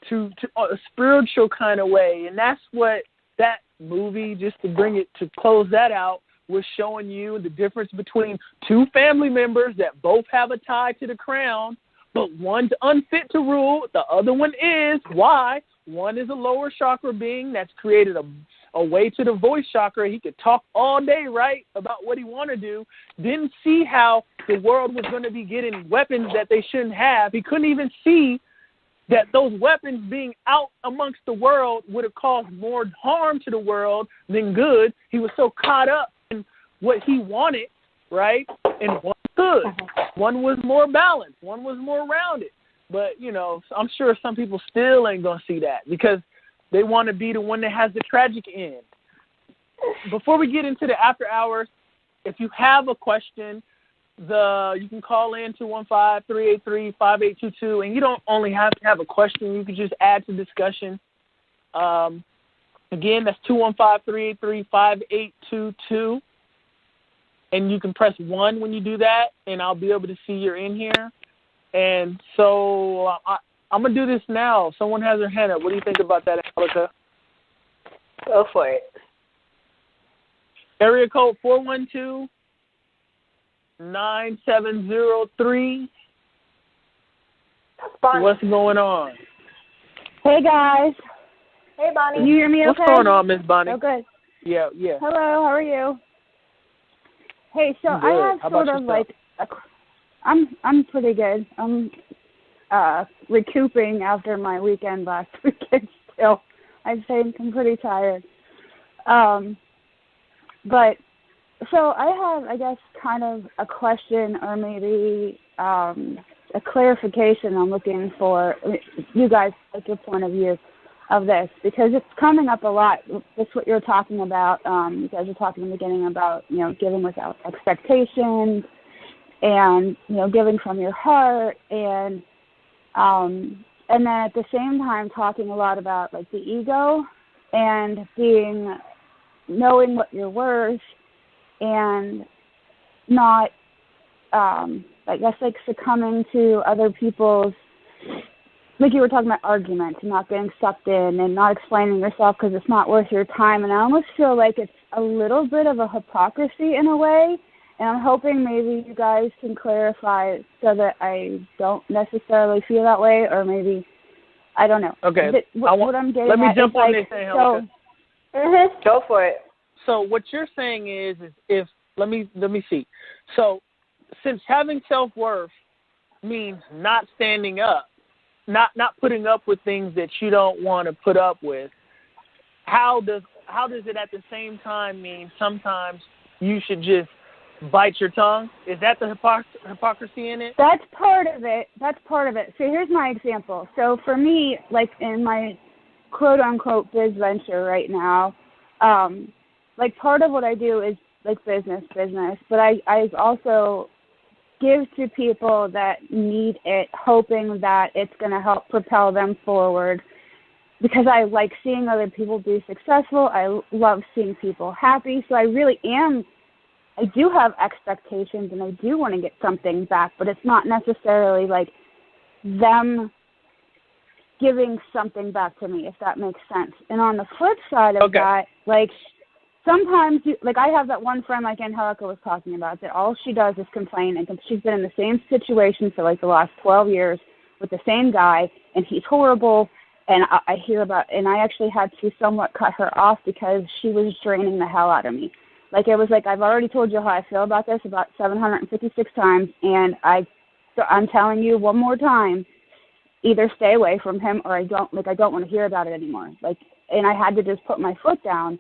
to a spiritual kind of way. And that's what that movie, just to bring it to close that out, was showing you the difference between two family members that both have a tie to the crown, but one's unfit to rule, the other one is. Why? One is a lower chakra being that's created a way to the voice chakra. He could talk all day, right, about what he want to do. Didn't see how the world was going to be getting weapons that they shouldn't have. He couldn't even see that those weapons being out amongst the world would have caused more harm to the world than good. He was so caught up in what he wanted, right? And one good. One was more balanced. One was more rounded. But, you know, I'm sure some people still ain't going to see that because they want to be the one that has the tragic end. Before we get into the after hours, if you have a question, you can call in 215-383-5822, and you don't only have to have a question. You can just add to discussion. Again, that's 215-383-5822, and you can press 1 when you do that, and I'll be able to see you're in here. And so I'm going to do this now. Someone has their hand up. What do you think about that, Angelica? Go for it. Area code 412-9703. What's going on? Hey, guys. Hey, Bonnie. Can you hear me okay? What's going on, Miss Bonnie? Oh, good. Yeah. Hello, how are you? Hey, so I have sort of like I'm pretty good. I'm recouping after my weekend last weekend still. I'd say I'm pretty tired. But so I have, I guess, kind of a question or maybe a clarification I'm looking for. You guys, like your point of view of this, because it's coming up a lot. That's what you're talking about. You guys were talking in the beginning about, you know, giving without expectations and, you know, giving from your heart and then at the same time talking a lot about like the ego and knowing what you're worth and not, I guess, like succumbing to other people's, like you were talking about arguments and not getting sucked in and not explaining yourself because it's not worth your time. And I almost feel like it's a little bit of a hypocrisy in a way. And I'm hoping maybe you guys can clarify so that I don't necessarily feel that way, or maybe, I don't know. Okay. What I'm getting let me at jump is on like, this, Angelica. Go for it. So what you're saying is if let me see. So since having self-worth means not standing up, not putting up with things that you don't want to put up with, how does it at the same time mean sometimes you should just bite your tongue? Is that the hypocrisy in it? That's part of it. So here's my example. So for me, like in my quote-unquote biz venture right now, like part of what I do is like business, but I also give to people that need it, hoping that it's going to help propel them forward because I like seeing other people be successful. I love seeing people happy. So I do have expectations and I do want to get something back, but it's not necessarily like them giving something back to me, if that makes sense. And on the flip side of that, like sometimes, I have that one friend like Angelica was talking about that all she does is complain, and she's been in the same situation for like the last 12 years with the same guy, and he's horrible. And I hear about, and I actually had to somewhat cut her off because she was draining the hell out of me. Like it was like, I've already told you how I feel about this about 756 times, and I'm telling you one more time, either stay away from him or I don't want to hear about it anymore. Like, and I had to just put my foot down.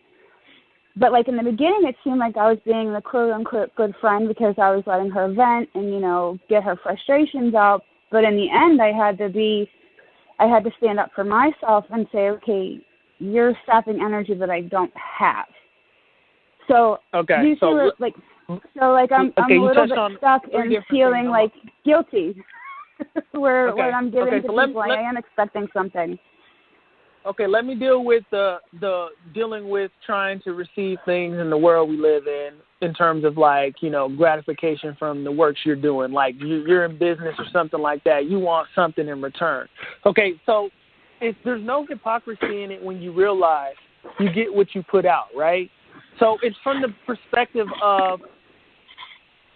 But like in the beginning, it seemed like I was being the quote unquote good friend because I was letting her vent and, you know, get her frustrations out. But in the end, I had to stand up for myself and say, okay, you're sapping energy that I don't have. So I'm a little bit stuck in feeling like guilty where I'm giving to people and I am expecting something. Okay, let me deal with dealing with trying to receive things in the world we live in terms of like, you know, gratification from the works you're doing. Like you're in business or something like that. You want something in return. Okay, so there's no hypocrisy in it when you realize you get what you put out, right? So it's from the perspective of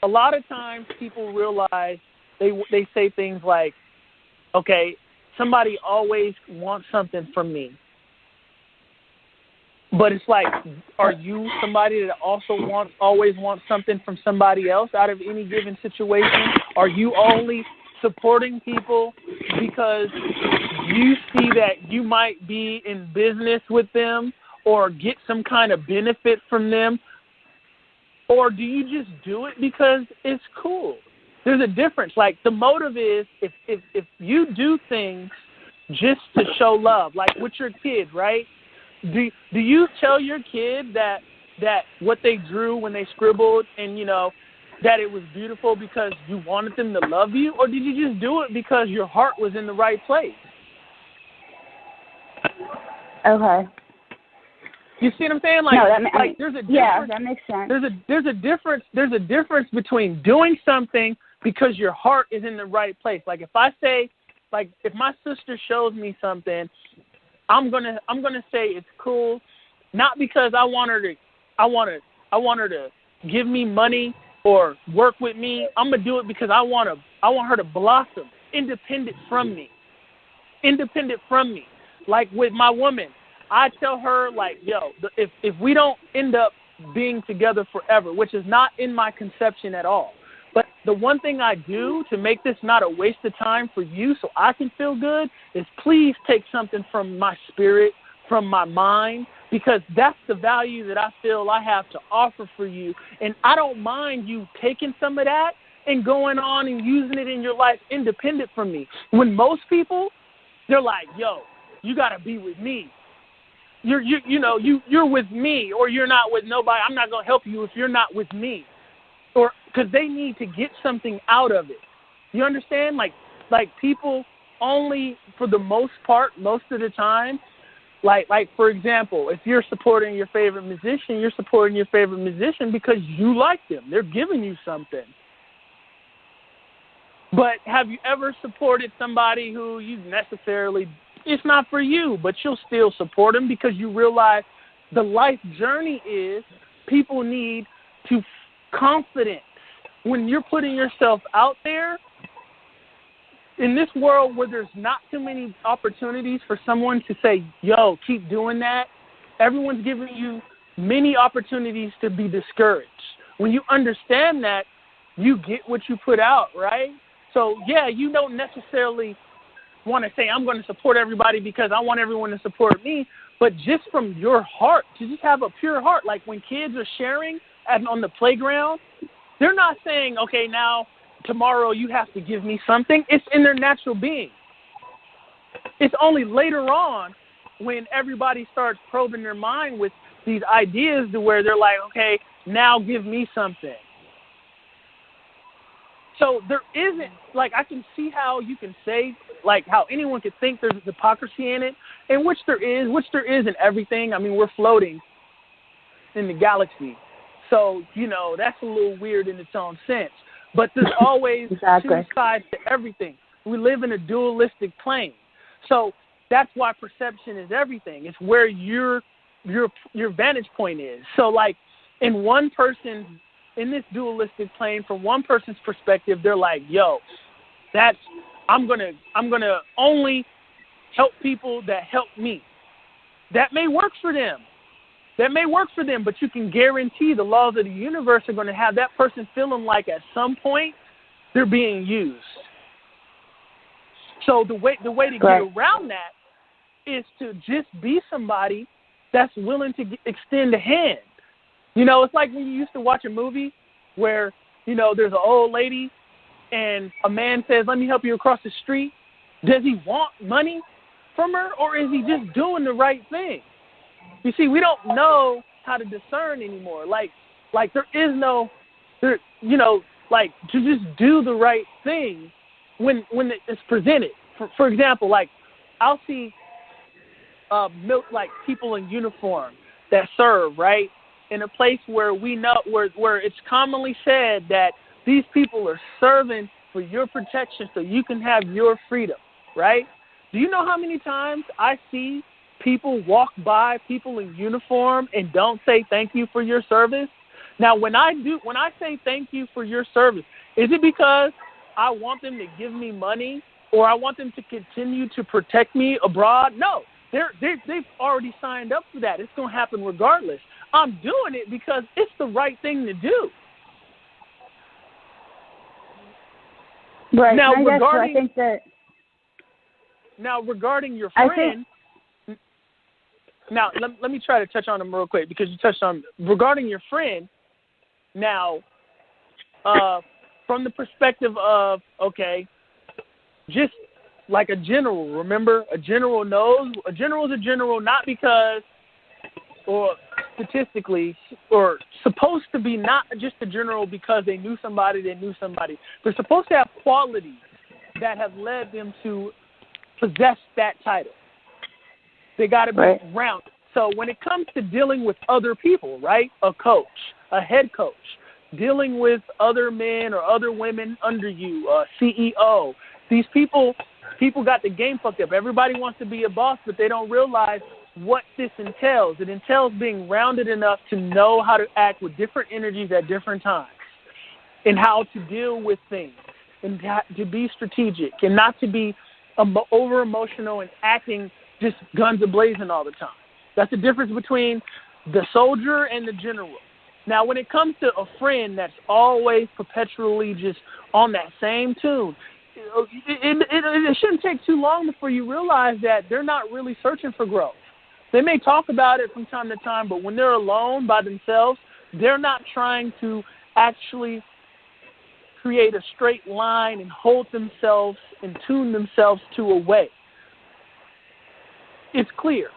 a lot of times people realize they say things like, okay, somebody always wants something from me. But it's like, are you somebody that also always wants something from somebody else out of any given situation? Are you only supporting people because you see that you might be in business with them or get some kind of benefit from them? Or do you just do it because it's cool? There's a difference. Like, the motive is if you do things just to show love, like with your kid, right? Do you tell your kid that what they drew when they scribbled and, you know, that it was beautiful because you wanted them to love you? Or did you just do it because your heart was in the right place? Okay. You see what I'm saying? Like, no, there's a difference. Yeah, that makes sense. There's a difference between doing something because your heart is in the right place. Like, if I say, like, if my sister shows me something, I'm gonna say it's cool, not because I want her to give me money or work with me. I'm gonna do it because I want her to blossom, independent from me. Like with my woman, I tell her, like, yo, if we don't end up being together forever, which is not in my conception at all, but the one thing I do to make this not a waste of time for you so I can feel good is please take something from my spirit, from my mind, because that's the value that I feel I have to offer for you. And I don't mind you taking some of that and going on and using it in your life independent from me. When most people, they're like, yo, you got to be with me. You're with me, or you're not with nobody. I'm not going to help you if you're not with me. Or because they need to get something out of it. You understand? Like people only, for the most part, most of the time, like for example, if you're supporting your favorite musician, you're supporting your favorite musician because you like them. They're giving you something. But have you ever supported somebody who you necessarily, it's not for you, but you'll still support them because you realize the life journey is people need to confidence. When you're putting yourself out there, in this world where there's not too many opportunities for someone to say, yo, keep doing that, everyone's giving you many opportunities to be discouraged. When you understand that, you get what you put out, right? So, yeah, you don't necessarily want to say, I'm going to support everybody because I want everyone to support me, but just from your heart, to just have a pure heart. Like when kids are sharing on the playground, they're not saying, okay, now tomorrow you have to give me something. It's in their natural being. It's only later on when everybody starts probing their mind with these ideas to where they're like, okay, now give me something. So there isn't, like, I can see how you can say, like, how anyone could think there's hypocrisy in it, and which there is in everything. I mean, we're floating in the galaxy. So, that's a little weird in its own sense. But there's always exactly. two sides to everything. We live in a dualistic plane. So that's why perception is everything. It's where your vantage point is. So, like, in this dualistic plane, from one person's perspective, they're like, yo, I'm gonna only help people that help me. That may work for them. But you can guarantee the laws of the universe are going to have that person feeling like at some point they're being used. So the way to get around that is to just be somebody that's willing to extend a hand. It's like when you used to watch a movie where, there's an old lady and a man says, let me help you across the street. Does he want money from her, or is he just doing the right thing? You see, we don't know how to discern anymore. Like there is no, to just do the right thing when it's presented. For example, like I'll see people in uniform that serve, right, in a place where we know where it's commonly said that these people are serving for your protection so you can have your freedom, right? Do you know how many times I see people walk by, people in uniform, and don't say thank you for your service? Now, when I say thank you for your service, is it because I want them to give me money or I want them to continue to protect me abroad? No, they've already signed up for that. It's going to happen regardless. I'm doing it because it's the right thing to do. Right. Now, regarding your friend, now let me try to touch on him real quick because you touched on regarding your friend. Now, from the perspective of, okay, just like a general, remember, a general knows, a general is a general not because, or statistically, or supposed to be not just a general because they knew somebody. They're supposed to have qualities that have led them to possess that title. They got to be rounded. So when it comes to dealing with other people, right, a coach, a head coach, dealing with other men or other women under you, a CEO, these people got the game fucked up. Everybody wants to be a boss, but they don't realize what this entails. It entails being rounded enough to know how to act with different energies at different times and how to deal with things and to be strategic and not to be over-emotional and acting just guns a-blazing all the time. That's the difference between the soldier and the general. Now, when it comes to a friend that's always perpetually just on that same tune, it shouldn't take too long before you realize that they're not really searching for growth. They may talk about it from time to time, but when they're alone by themselves, they're not trying to actually create a straight line and hold themselves and tune themselves to a way. It's clear.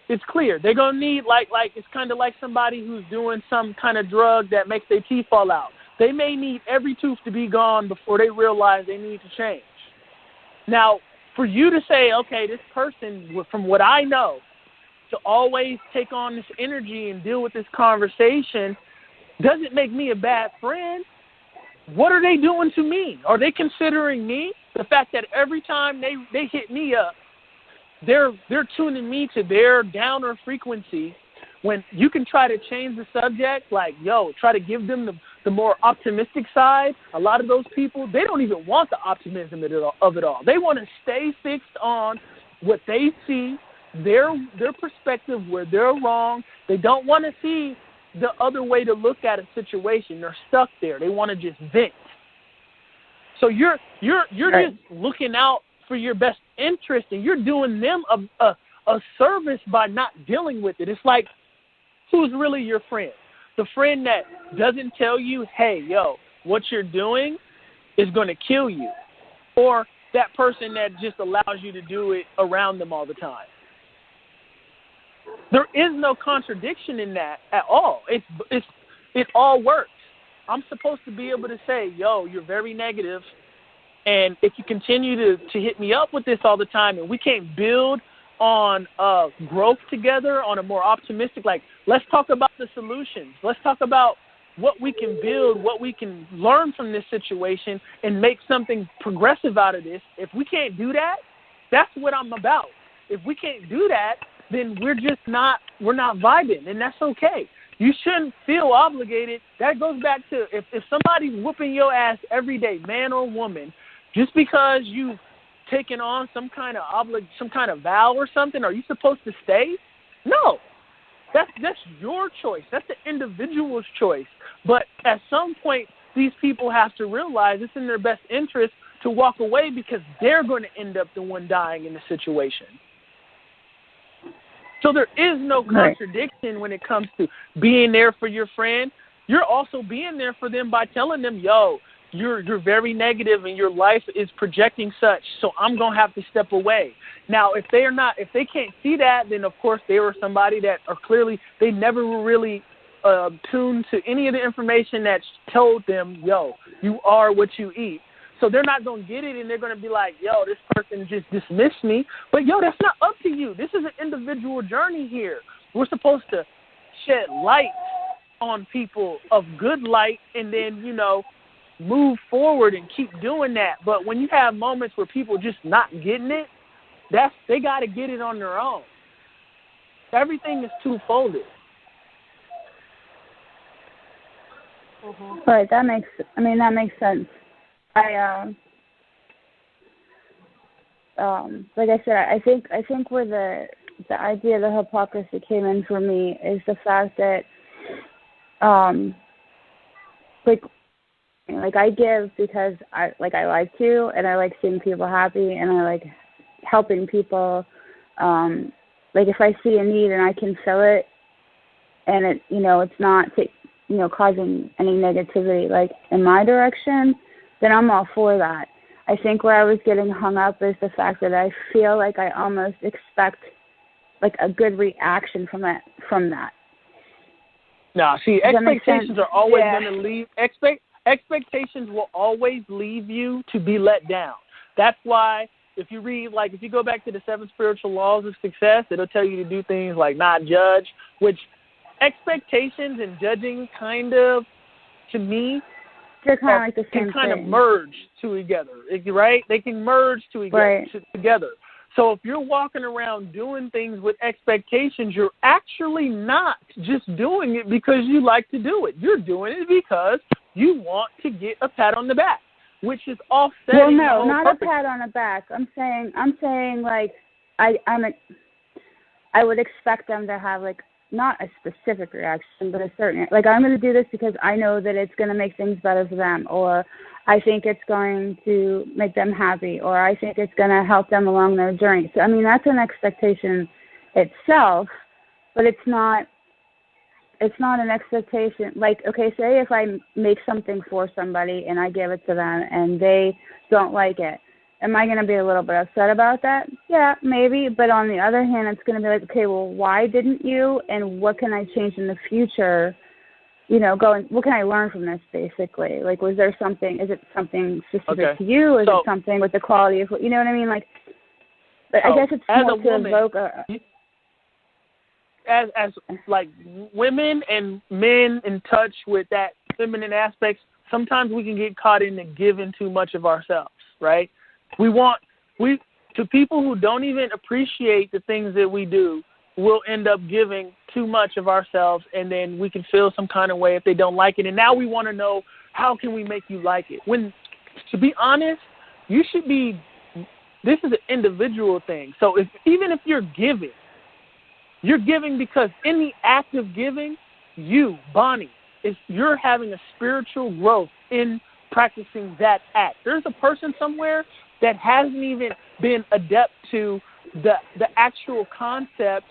They're going to need, like it's kind of like somebody who's doing some kind of drug that makes their teeth fall out. They may need every tooth to be gone before they realize they need to change. Now, for you to say, okay, this person, from what I know, to always take on this energy and deal with this conversation doesn't make me a bad friend. What are they doing to me? Are they considering me? The fact that every time they hit me up, they're tuning me to their downer frequency when you can try to change the subject, like, try to give them the more optimistic side. A lot of those people, they don't even want the optimism of it all. They want to stay fixed on what they see, their perspective, where they're wrong. They don't want to see the other way to look at a situation. They're stuck there. They want to just vent. So you're just looking out for your best interest, and you're doing them a service by not dealing with it. It's like, who's really your friend? The friend that doesn't tell you, hey, what you're doing is going to kill you, or that person that just allows you to do it around them all the time. There is no contradiction in that at all. It all works. I'm supposed to be able to say, you're very negative, and if you continue to hit me up with this all the time and we can't build on growth together on a more optimistic, like, let's talk about the solutions. Let's talk about what we can build, what we can learn from this situation and make something progressive out of this. If we can't do that, that's what I'm about. If we can't do that, then we're not vibing, and that's okay. You shouldn't feel obligated. That goes back to if somebody's whooping your ass every day, man or woman, just because you've taken on some kind of vow or something, are you supposed to stay? No. That's your choice. That's the individual's choice. But at some point, these people have to realize it's in their best interest to walk away because they're going to end up the one dying in the situation. So there is no contradiction when it comes to being there for your friend. You're also being there for them by telling them, you're very negative and your life is projecting such, so I'm going to have to step away. Now, if they can't see that, then of course they were somebody that are clearly, they never were really tuned to any of the information that told them, you are what you eat. So they're not going to get it, and they're going to be like, this person just dismissed me. But, that's not up to you. This is an individual journey here. We're supposed to shed light on people of good light and then, move forward and keep doing that. But when you have moments where people just not getting it, they got to get it on their own. Everything is two-folded. Right, that makes sense. Like I said, I think where the idea of the hypocrisy came in for me is the fact that, like I give because I like to, and I like seeing people happy, and I like helping people. Like if I see a need and I can fill it, and it, it's not, causing any negativity like in my direction, then I'm all for that. I think where I was getting hung up is the fact that I feel like I almost expect like a good reaction from that. No, see, expectations are always going to leave. Expectations will always leave you to be let down. That's why if you read, if you go back to the 7 spiritual laws of success, it'll tell you to do things like not judge, which expectations and judging kind of, to me, they're kind of like the same can kind thing. of merge together, right? They can merge together. So if you're walking around doing things with expectations, you're actually not just doing it because you like to do it. You're doing it because you want to get a pat on the back, which is offsetting. Well, no, the whole not purpose. A pat on the back. I'm saying like I would expect them to have like not a specific reaction, but a certain, like I'm going to do this because I know that it's going to make things better for them, or I think it's going to make them happy, or I think it's going to help them along their journey. So, I mean, that's an expectation itself, but it's not an expectation. Like, okay, say if I make something for somebody and I give it to them and they don't like it, am I going to be a little bit upset about that? Yeah, maybe. But on the other hand, it's going to be like, okay, well, why didn't you? And what can I change in the future? What can I learn from this, basically? Like, is it something specific to you? Is it something with the quality of, you know what I mean? Like, but I guess it's more to evoke as like women and men in touch with that feminine aspects, sometimes we can get caught in the giving too much of ourselves, right? To people who don't even appreciate the things that we do, we'll end up giving too much of ourselves, and then we can feel some kind of way if they don't like it. And now we want to know, how can we make you like it? When, to be honest, this is an individual thing. So even if you're giving because in the act of giving, you, Bonnie, you're having a spiritual growth in practicing that act. There's a person somewhere that hasn't even been adept to the actual concept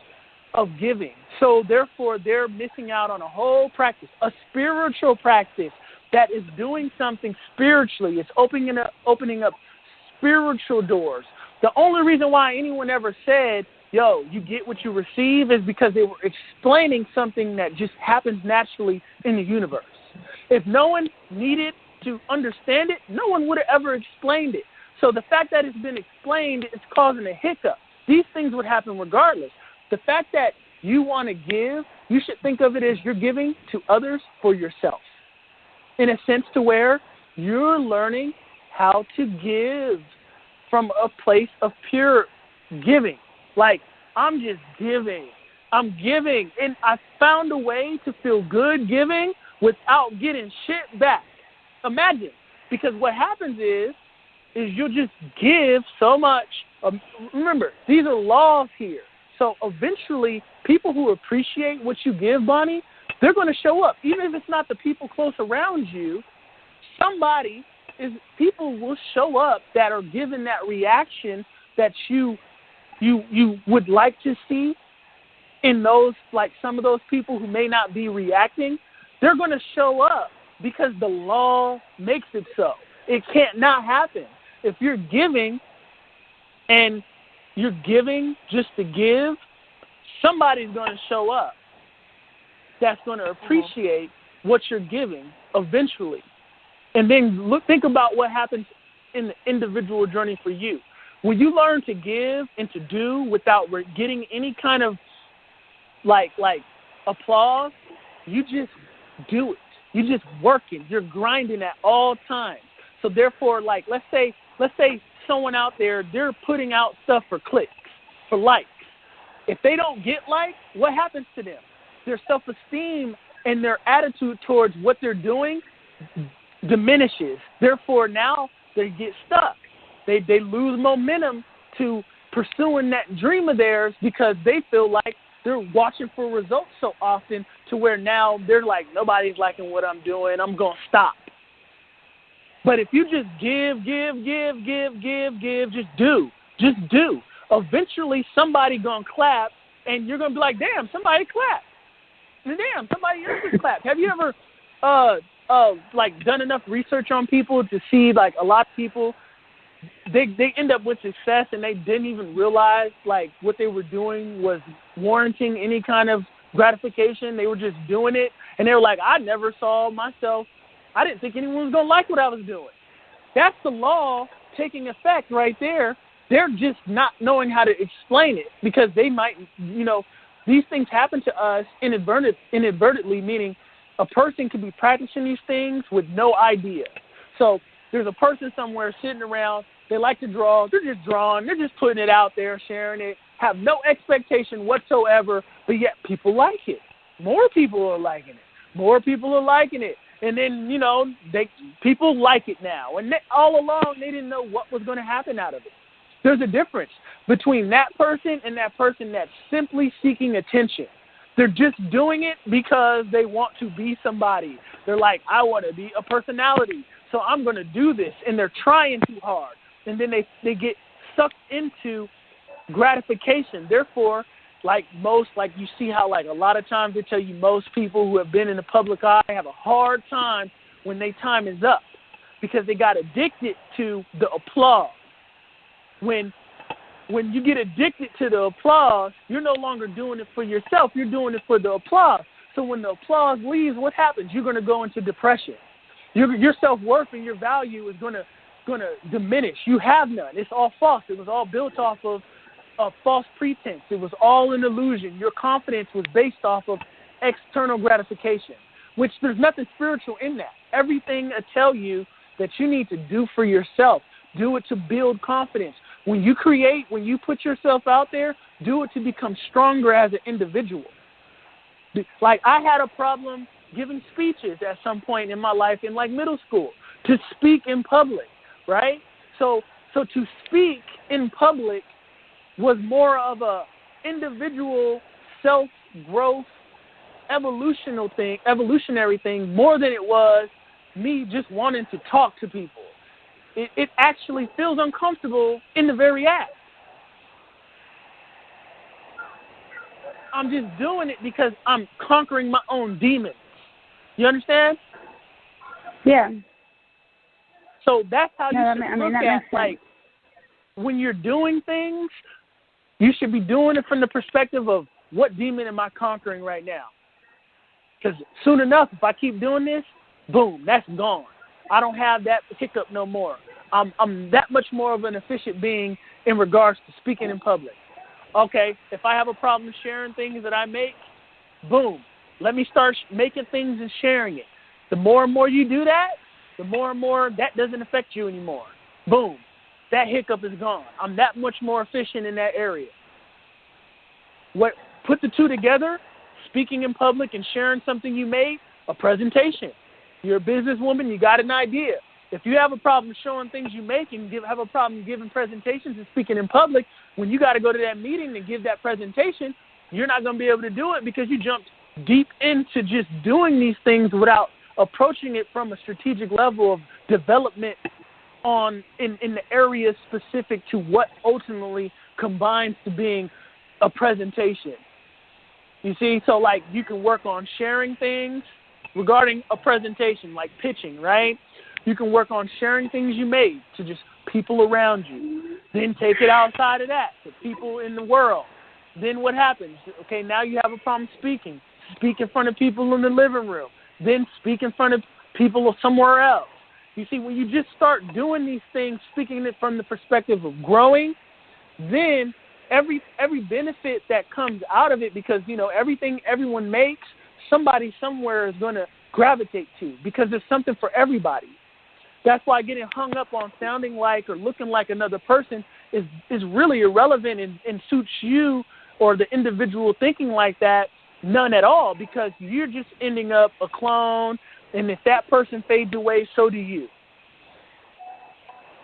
of giving. So therefore, they're missing out on a whole practice, a spiritual practice that is doing something spiritually. It's opening up spiritual doors. The only reason why anyone ever said, yo, you get what you receive, is because they were explaining something that just happens naturally in the universe. If no one needed to understand it, no one would have ever explained it. So the fact that it's been explained, it's causing a hiccup. These things would happen regardless. The fact that you want to give, you should think of it as you're giving to others for yourself, in a sense to where you're learning how to give from a place of pure giving. Like, I'm just giving. I'm giving. And I found a way to feel good giving without getting shit back. Imagine. Because what happens is you'll just give so much. Remember, these are laws here. So eventually, people who appreciate what you give, Bonnie, they're going to show up. Even if it's not the people close around you, people will show up that are given that reaction that you would like to see in those, like some of those people who may not be reacting. They're going to show up because the law makes it so. It can't not happen. If you're giving and you're giving just to give, somebody's going to show up that's going to appreciate what you're giving eventually. And then think about what happens in the individual journey for you. When you learn to give and to do without getting any kind of like applause, you just do it. You're just working. You're grinding at all times. So therefore, like let's say someone out there, they're putting out stuff for clicks, for likes. If they don't get likes, what happens to them? Their self-esteem and their attitude towards what they're doing diminishes. Therefore, now they get stuck. They lose momentum to pursuing that dream of theirs because they feel like they're watching for results so often to where now they're like, nobody's liking what I'm doing, I'm going to stop. But if you just give, just do. Eventually somebody going to clap, and you're going to be like, damn, somebody clapped. And damn, somebody else just clapped. Have you ever done enough research on people to see, like, a lot of people, they end up with success and they didn't even realize, like, what they were doing was warranting any kind of gratification. They were just doing it, and they were like, I never saw myself. I didn't think anyone was going to like what I was doing. That's the law taking effect right there. They're just not knowing how to explain it because they might, these things happen to us inadvertently, meaning a person could be practicing these things with no idea. So there's a person somewhere sitting around, they like to draw, they're just drawing, they're just putting it out there, sharing it, have no expectation whatsoever, but yet people like it. More people are liking it. And then, people like it now. And all along, they didn't know what was going to happen out of it. There's a difference between that person and that person that's simply seeking attention. They're just doing it because they want to be somebody. They're like, I want to be a personality, so I'm going to do this. And they're trying too hard. And then they get sucked into gratification. Therefore, you see how, like, a lot of times they tell you most people who have been in the public eye have a hard time when their time is up because they got addicted to the applause. When you get addicted to the applause, you're no longer doing it for yourself. You're doing it for the applause. So when the applause leaves, what happens? You're going to go into depression. Your self-worth and your value is going to diminish. You have none. It's all false. It was all built off of false pretense. It was all an illusion. Your confidence was based off of external gratification, which there's nothing spiritual in that. Everything I tell you that you need to do for yourself, do it to build confidence. When you put yourself out there, do it to become stronger as an individual. Like, I had a problem giving speeches at some point in my life in, like, middle school, to speak in public, right? So to speak in public was more of a individual self-growth evolutionary thing more than it was me just wanting to talk to people. It actually feels uncomfortable in the very act. I'm just doing it because I'm conquering my own demons. You understand? Yeah. So that's how you should look at, like, when you're doing things, you should be doing it from the perspective of what demon am I conquering right now? Because soon enough, if I keep doing this, boom, that's gone. I don't have that hiccup no more. I'm that much more of an efficient being in regards to speaking in public. Okay, if I have a problem sharing things that I make, boom, let me start making things and sharing it. The more and more you do that, the more and more that doesn't affect you anymore. Boom, that hiccup is gone. I'm that much more efficient in that area. Put the two together, speaking in public and sharing something you made, a presentation. You're a businesswoman, you got an idea. If you have a problem showing things you make and have a problem giving presentations and speaking in public, when you got to go to that meeting and give that presentation, you're not going to be able to do it because you jumped deep into just doing these things without approaching it from a strategic level of development in the area specific to what ultimately combines to being a presentation. You see, so like you can work on sharing things regarding a presentation, like pitching, right? You can work on sharing things you made to just people around you. Then take it outside of that to people in the world. Then what happens? Okay, now you have a problem speaking. Speak in front of people in the living room. Then speak in front of people somewhere else. You see, when you just start doing these things, speaking it from the perspective of growing, then every benefit that comes out of it, because, you know, everything everyone makes, somebody somewhere is going to gravitate to, because there's something for everybody. That's why getting hung up on sounding like or looking like another person is really irrelevant and suits you or the individual thinking like that none at all, because you're just ending up a clone, and if that person fades away, so do you.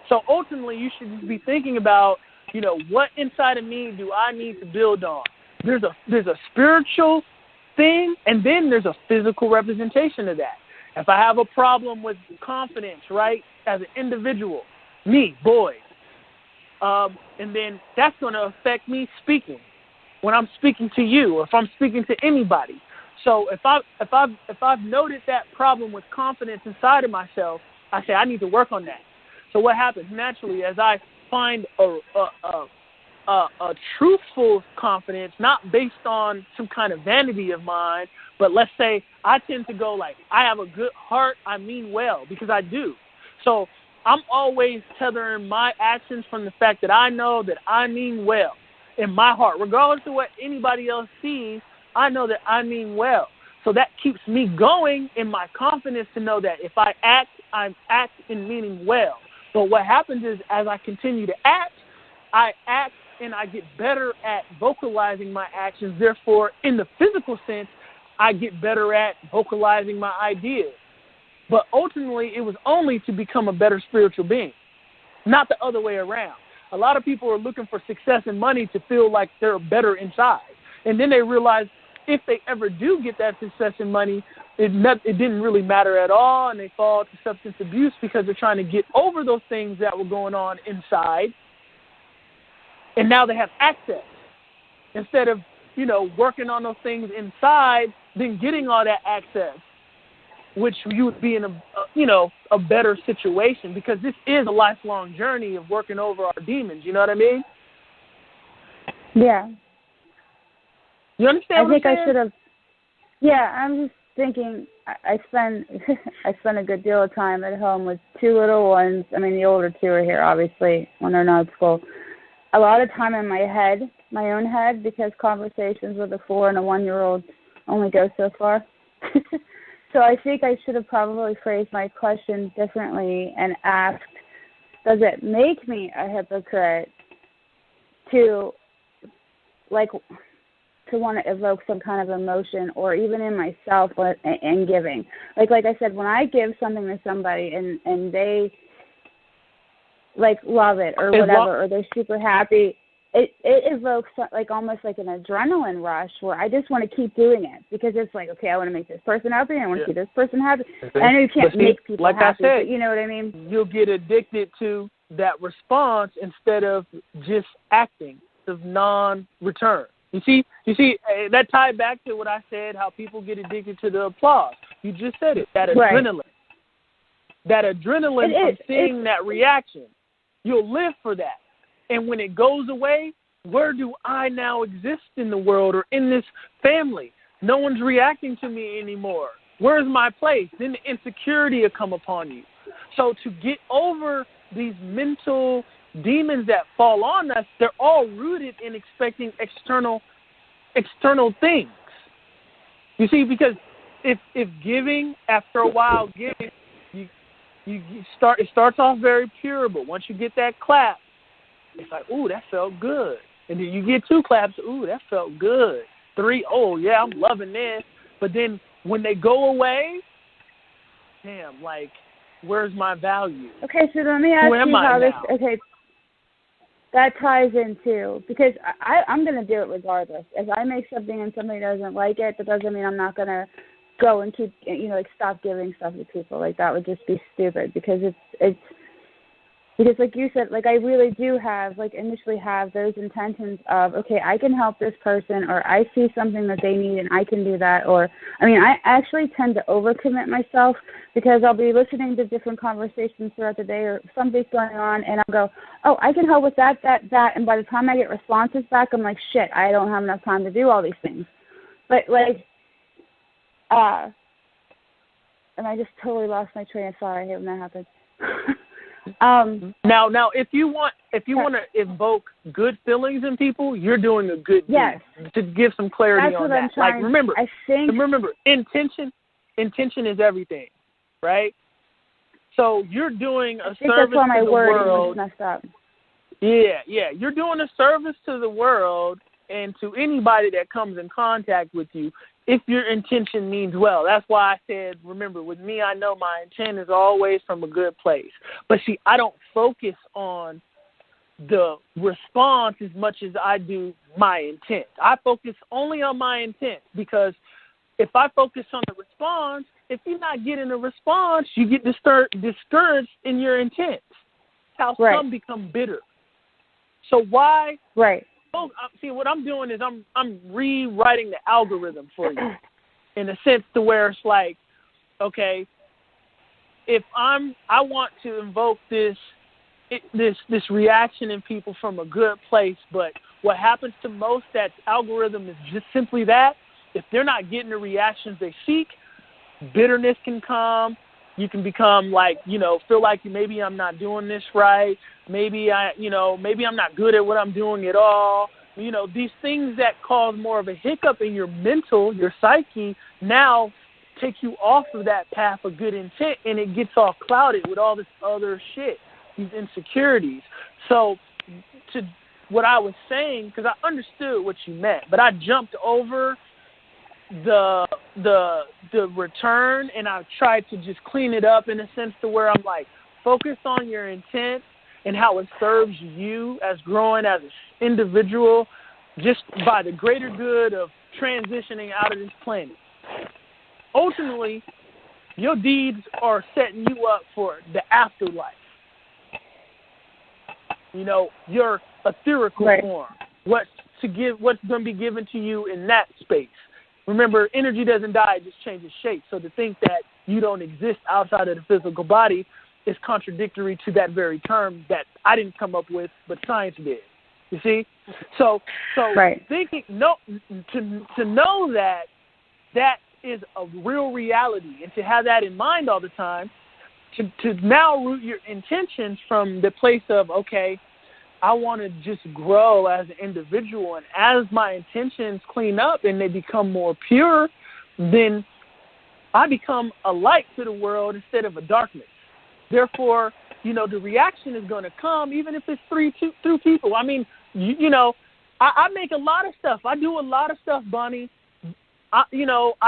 So ultimately, you should be thinking about, you know, what inside of me do I need to build on? There's a spiritual thing, and then there's a physical representation of that. If I have a problem with confidence, right, as an individual, me, boy, and then that's going to affect me speaking when I'm speaking to you, or if I'm speaking to anybody. So if I've noted that problem with confidence inside of myself, I say I need to work on that. So what happens naturally as I find a truthful confidence, not based on some kind of vanity of mine, but let's say I tend to go like, I have a good heart, I mean well, because I do. So I'm always tethering my actions from the fact that I know that I mean well in my heart. Regardless of what anybody else sees, I know that I mean well. So that keeps me going in my confidence to know that if I act, I'm acting meaning well. But what happens is as I continue to act, I act and I get better at vocalizing my actions. Therefore, in the physical sense, I get better at vocalizing my ideas. But ultimately, it was only to become a better spiritual being, not the other way around. A lot of people are looking for success and money to feel like they're better inside. And then they realize if they ever do get that success and money, it didn't really matter at all, and they fall to substance abuse because they're trying to get over those things that were going on inside. And now they have access. Instead of, you know, working on those things inside, then getting all that access, which you would be in a better situation, because this is a lifelong journey of working over our demons. You know what I mean? Yeah. You understand what I'm saying? I should have. Yeah, I'm just thinking. I spend a good deal of time at home with two little ones. I mean, the older two are here, obviously, when they're not at school. A lot of time in my head, my own head, because conversations with a 4 and a 1-year-old only go so far. So I think I should have probably phrased my question differently and asked, does it make me a hypocrite to want to evoke some kind of emotion, or even in myself and giving? Like I said, when I give something to somebody and they like love it or whatever, or they're super happy, it evokes like almost like an adrenaline rush where I just want to keep doing it, because it's like, okay, I want to make this person happy, and I want to see this person happy. I know you can't make people like happy, I said, but you know what I mean? You'll get addicted to that response instead of just acting, of non-return. You see, that tied back to what I said, how people get addicted to the applause. You just said it, that adrenaline. That adrenaline of seeing that reaction. You'll live for that. And when it goes away, where do I now exist in the world or in this family? No one's reacting to me anymore. Where's my place? Then the insecurity will come upon you. So to get over these mental demons that fall on us, they're all rooted in expecting external things. You see, because if giving, after a while giving, it starts off very pure, but once you get that clap, it's like, ooh, that felt good. And then you get 2 claps, ooh, that felt good. 3, oh yeah, I'm loving this. But then when they go away, damn, like, where's my value? Okay, so let me ask you how this. Okay, that ties in too, because I'm going to do it regardless. If I make something and somebody doesn't like it, that doesn't mean I'm not going to go and keep, like, stop giving stuff to people. Like, that would just be stupid, because it's because, like you said, like, I really do initially have those intentions of, okay, I can help this person, or I see something that they need and I can do that. Or, I mean, I actually tend to overcommit myself, because I'll be listening to different conversations throughout the day, or something's going on, and I'll go, oh, I can help with that. And by the time I get responses back, I'm like, shit, I don't have enough time to do all these things. But, like, and I just totally lost my train of thought. I hate when that happens. Now, if you want to evoke good feelings in people, you're doing a good deed. Yes. To give some clarity on that. Like, remember, intention is everything, right? So you're doing a I think service that's why my to the wording world. was messed up. Yeah. You're doing a service to the world and to anybody that comes in contact with you if your intention means well. That's why I said, remember, with me, I know my intent is always from a good place. But see, I don't focus on the response as much as I do my intent. I focus only on my intent, because if I focus on the response, if you're not getting a response, you get discouraged in your intent. That's how some become bitter. So why? Right. Oh, see, what I'm doing is I'm rewriting the algorithm for you, in a sense to where it's like, okay, if I want to invoke this reaction in people from a good place, but what happens to most, that algorithm is just simply that. If they're not getting the reactions they seek, bitterness can come. You can become like, feel like maybe I'm not doing this right. Maybe maybe I'm not good at what I'm doing at all. These things that cause more of a hiccup in your mental, your psyche, now take you off of that path of good intent, and it gets all clouded with all this other shit, these insecurities. So to what I was saying, because I understood what you meant, but I jumped over the return, and I tried to just clean it up in a sense to where I'm like, focus on your intent and how it serves you as growing as an individual, just by the greater good of transitioning out of this planet. Ultimately, your deeds are setting you up for the afterlife. Your etherical form, what's going to be given to you in that space. Remember, energy doesn't die, it just changes shape. So to think that you don't exist outside of the physical body is contradictory to that very term that I didn't come up with, but science did. You see? So thinking, to know that is a real reality, and to have that in mind all the time, to now root your intentions from the place of, okay, I want to just grow as an individual, and as my intentions clean up and they become more pure, then I become a light to the world instead of a darkness. Therefore, the reaction is going to come, even if it's through people. I mean, I make a lot of stuff. I do a lot of stuff, Bonnie. I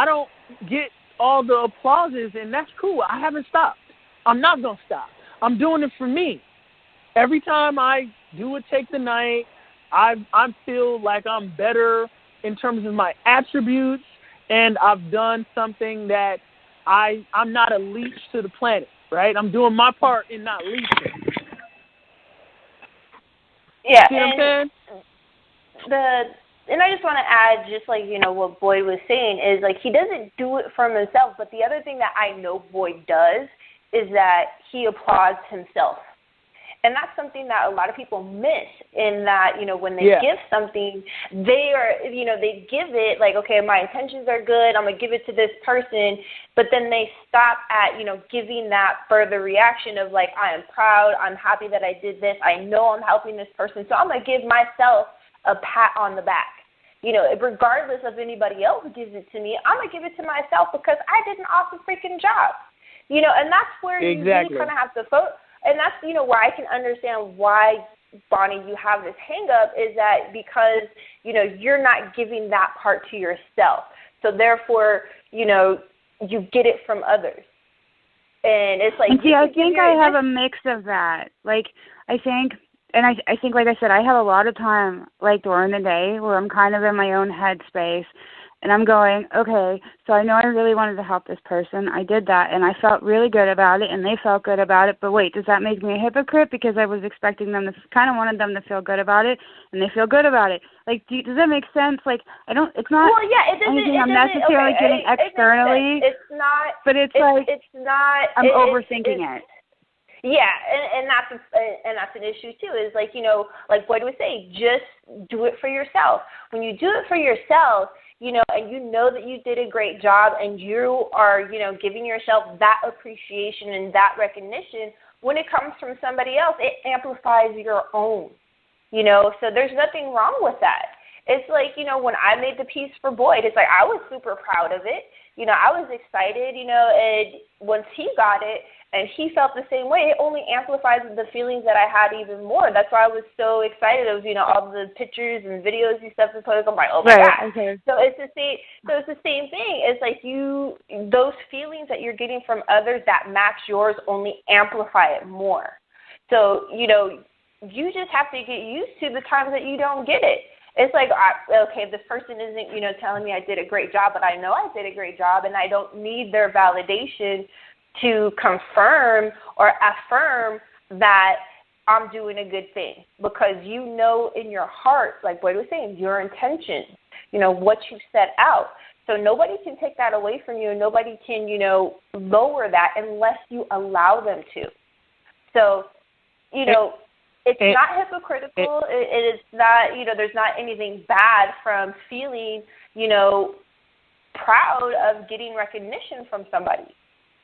don't get all the applauses, and that's cool. I haven't stopped. I'm not going to stop. I'm doing it for me. Every time I do a Take the Night, I feel like I'm better in terms of my attributes, and I've done something that I'm not a leech to the planet, right? I'm doing my part in not leeching. Yeah, see what I'm saying? And I just want to add, just like, what Boyd was saying, is like he doesn't do it from himself, but the other thing that I know Boyd does is that he applauds himself. And that's something that a lot of people miss, in that, when they give something, they are, they give it like, okay, my intentions are good, I'm going to give it to this person, but then they stop at, giving that further reaction of like, I am proud, I'm happy that I did this, I know I'm helping this person, so I'm going to give myself a pat on the back. Regardless of anybody else gives it to me, I'm going to give it to myself because I did an awesome freaking job. And that's where you really kind of have to focus. And that's, where I can understand why, Bonnie, you have this hang-up, is that because, you're not giving that part to yourself. So therefore, you get it from others. And it's like... See, I think I have a mix of that. Like, I think, like I said, I have a lot of time, like, during the day where I'm kind of in my own headspace. And I'm going, okay, so I know I really wanted to help this person. I did that, and I felt really good about it, and they felt good about it. But wait, does that make me a hypocrite? Because I was expecting them to, kind of wanted them to feel good about it, and they feel good about it. Like, does that make sense? Like, it's not anything I'm necessarily getting externally. It's not. But it's not. I'm overthinking it. Yeah, and that's an issue too. Is like, like Boyd would say, just do it for yourself. When you do it for yourself, and that you did a great job, and you are, giving yourself that appreciation and that recognition, when it comes from somebody else, it amplifies your own, so there's nothing wrong with that. It's like, you know, when I made the piece for Boyd, it's like I was super proud of it. You know, I was excited, you know, and once he got it and he felt the same way, it only amplifies the feelings that I had even more. That's why I was so excited of, you know, all the pictures and videos and stuff. I'm like, oh my God. Okay. So it's the same thing. It's like those feelings that you're getting from others that match yours only amplify it more. So, you know, you just have to get used to the times that you don't get it. It's like, okay, this person isn't, you know, telling me I did a great job, but I know I did a great job, and I don't need their validation to confirm or affirm that I'm doing a good thing, because you know in your heart, like Boyd was saying, your intention, you know, what you set out. So nobody can take that away from you, and nobody can, you know, lower that unless you allow them to. So, you know, it's not hypocritical. It is not, you know, there's not anything bad from feeling, you know, proud of getting recognition from somebody.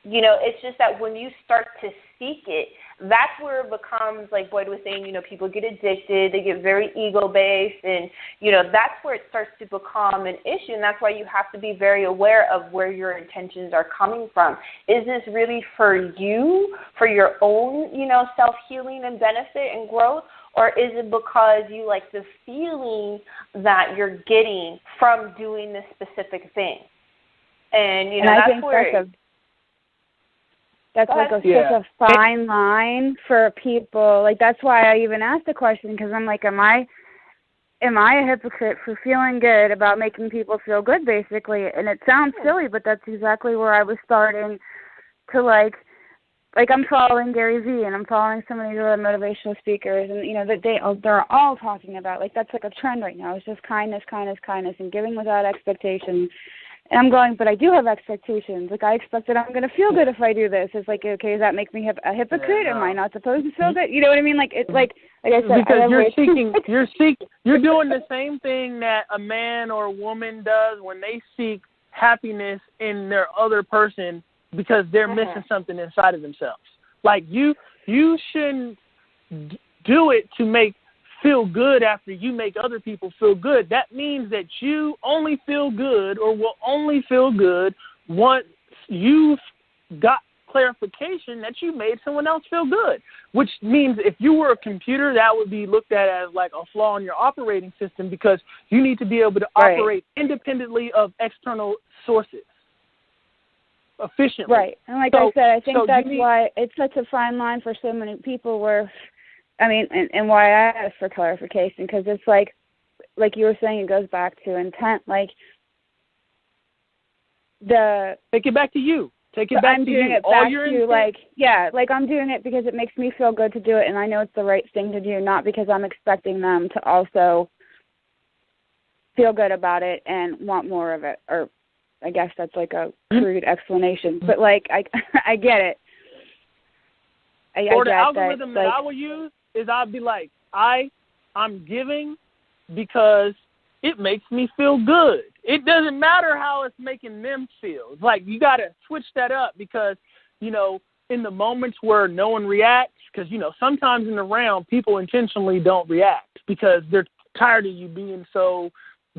You know, it's just that when you start to seek it, that's where it becomes, like Boyd was saying, you know, people get addicted, they get very ego-based, and, you know, that's where it starts to become an issue, and that's why you have to be very aware of where your intentions are coming from. Is this really for you, for your own, you know, self-healing and benefit and growth, or is it because you like the feeling that you're getting from doing this specific thing? And, you know, and that's where... That's like such a fine line for people. Like, that's why I even asked the question, because I'm like, am I a hypocrite for feeling good about making people feel good, basically? And it sounds silly, but that's exactly where I was starting to, like I'm following Gary Vee, and I'm following some of these other motivational speakers, and, you know, that they're all talking about, like, that's like a trend right now. It's just kindness, and giving without expectations. And I'm going, but I do have expectations. Like, I expect that I'm going to feel good if I do this. It's like, okay, does that make me a hypocrite? Am I not supposed to feel good? You know what I mean? Like, it's like I said, because you're doing the same thing that a man or a woman does when they seek happiness in their other person because they're missing something inside of themselves. Like, you shouldn't do it to feel good after you make other people feel good. That means that you only feel good, or will only feel good, once you've got clarification that you made someone else feel good, which means if you were a computer, that would be looked at as like a flaw in your operating system, because you need to be able to operate independently of external sources efficiently. Right. And like I said, I think that's why it's such a fine line for so many people where, I mean, and why I asked for clarification, because it's like you were saying, it goes back to intent. Like, take it back to you. Take it back to you. I'm doing it back to, like, I'm doing it because it makes me feel good to do it, and I know it's the right thing to do, not because I'm expecting them to also feel good about it and want more of it. Or I guess that's like a crude explanation, but, like, I get it. Or the algorithm that I will use is I'll be like, I'm giving because it makes me feel good. It doesn't matter how it's making them feel. It's like, you got to switch that up, because, you know, in the moments where no one reacts, because, you know, sometimes in the round, people intentionally don't react because they're tired of you being so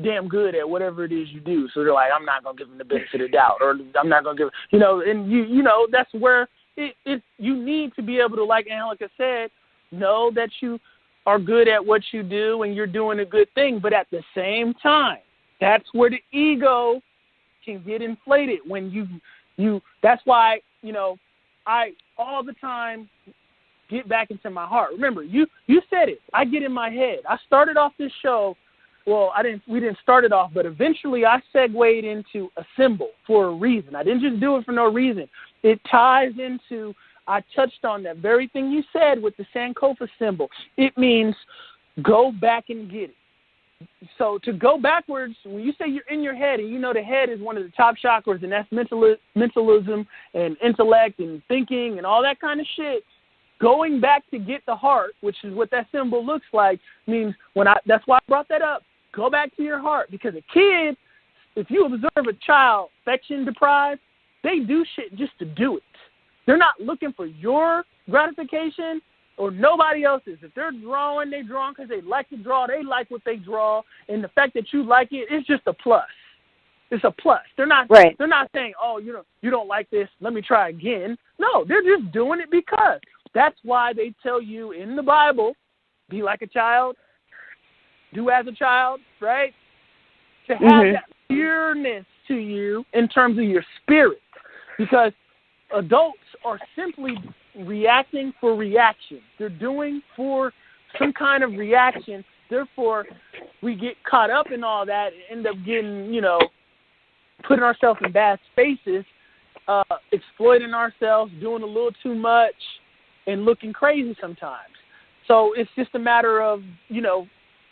damn good at whatever it is you do. So they're like, I'm not going to give them the benefit of doubt, or I'm not going to give, you know, and you know, that's where you need to be able to, like Angelica said, know that you are good at what you do and you're doing a good thing. But at the same time, that's where the ego can get inflated when you that's why, you know, I all the time get back into my heart. Remember, you said it. I get in my head. I started off this show. Well, we didn't start it off, but eventually I segued into a symbol for a reason. I didn't just do it for no reason. It ties into, I touched on that very thing you said with the Sankofa symbol. It means go back and get it. So to go backwards, when you say you're in your head, and you know the head is one of the top chakras, and that's mentalism and intellect and thinking and all that kind of shit, going back to get the heart, which is what that symbol looks like, means that's why I brought that up. Go back to your heart, because a kid, if you observe a child affection deprived, they do shit just to do it. They're not looking for your gratification or nobody else is. If they're drawing, they draw because they like to draw. They like what they draw, and the fact that you like it is just a plus. It's a plus. They're not saying, oh, you don't like this, let me try again. No, they're just doing it because. That's why they tell you in the Bible, be like a child, do as a child, right? To have that pureness to you in terms of your spirit. Because adults are simply reacting for reaction. They're doing for some kind of reaction. Therefore, we get caught up in all that and end up getting, putting ourselves in bad spaces, exploiting ourselves, doing a little too much, and looking crazy sometimes. So it's just a matter of,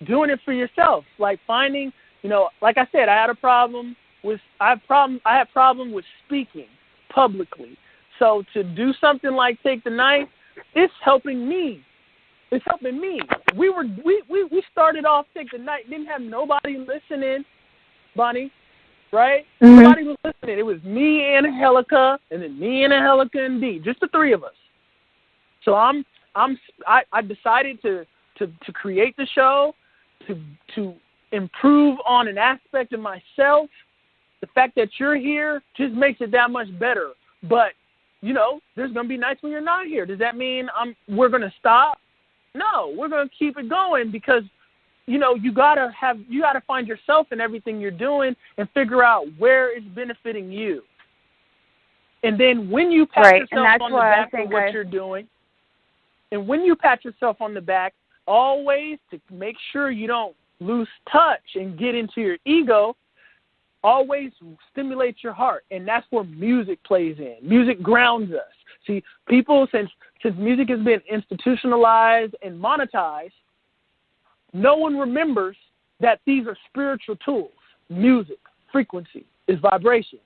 doing it for yourself. Like finding, like I said, I had problem with speaking publicly. So to do something like Take the Night, it's helping me. It's helping me. We started off Take the Night, didn't have nobody listening, Bonnie, right? Nobody was listening. It was me and Angelica, and then me and Angelica and D, just the three of us. So I decided to create the show, to improve on an aspect of myself. The fact that you're here just makes it that much better. But, there's going to be nights when you're not here. Does that mean we're going to stop? No, we're going to keep it going because, you gotta find yourself in everything you're doing and figure out where it's benefiting you. And then when you pat yourself on the back for what you're doing, and when you pat yourself on the back, always to make sure you don't lose touch and get into your ego, always stimulate your heart. And that's where music plays in. Music grounds us. See, people, since music has been institutionalized and monetized, no one remembers that these are spiritual tools. Music, frequency, is vibration.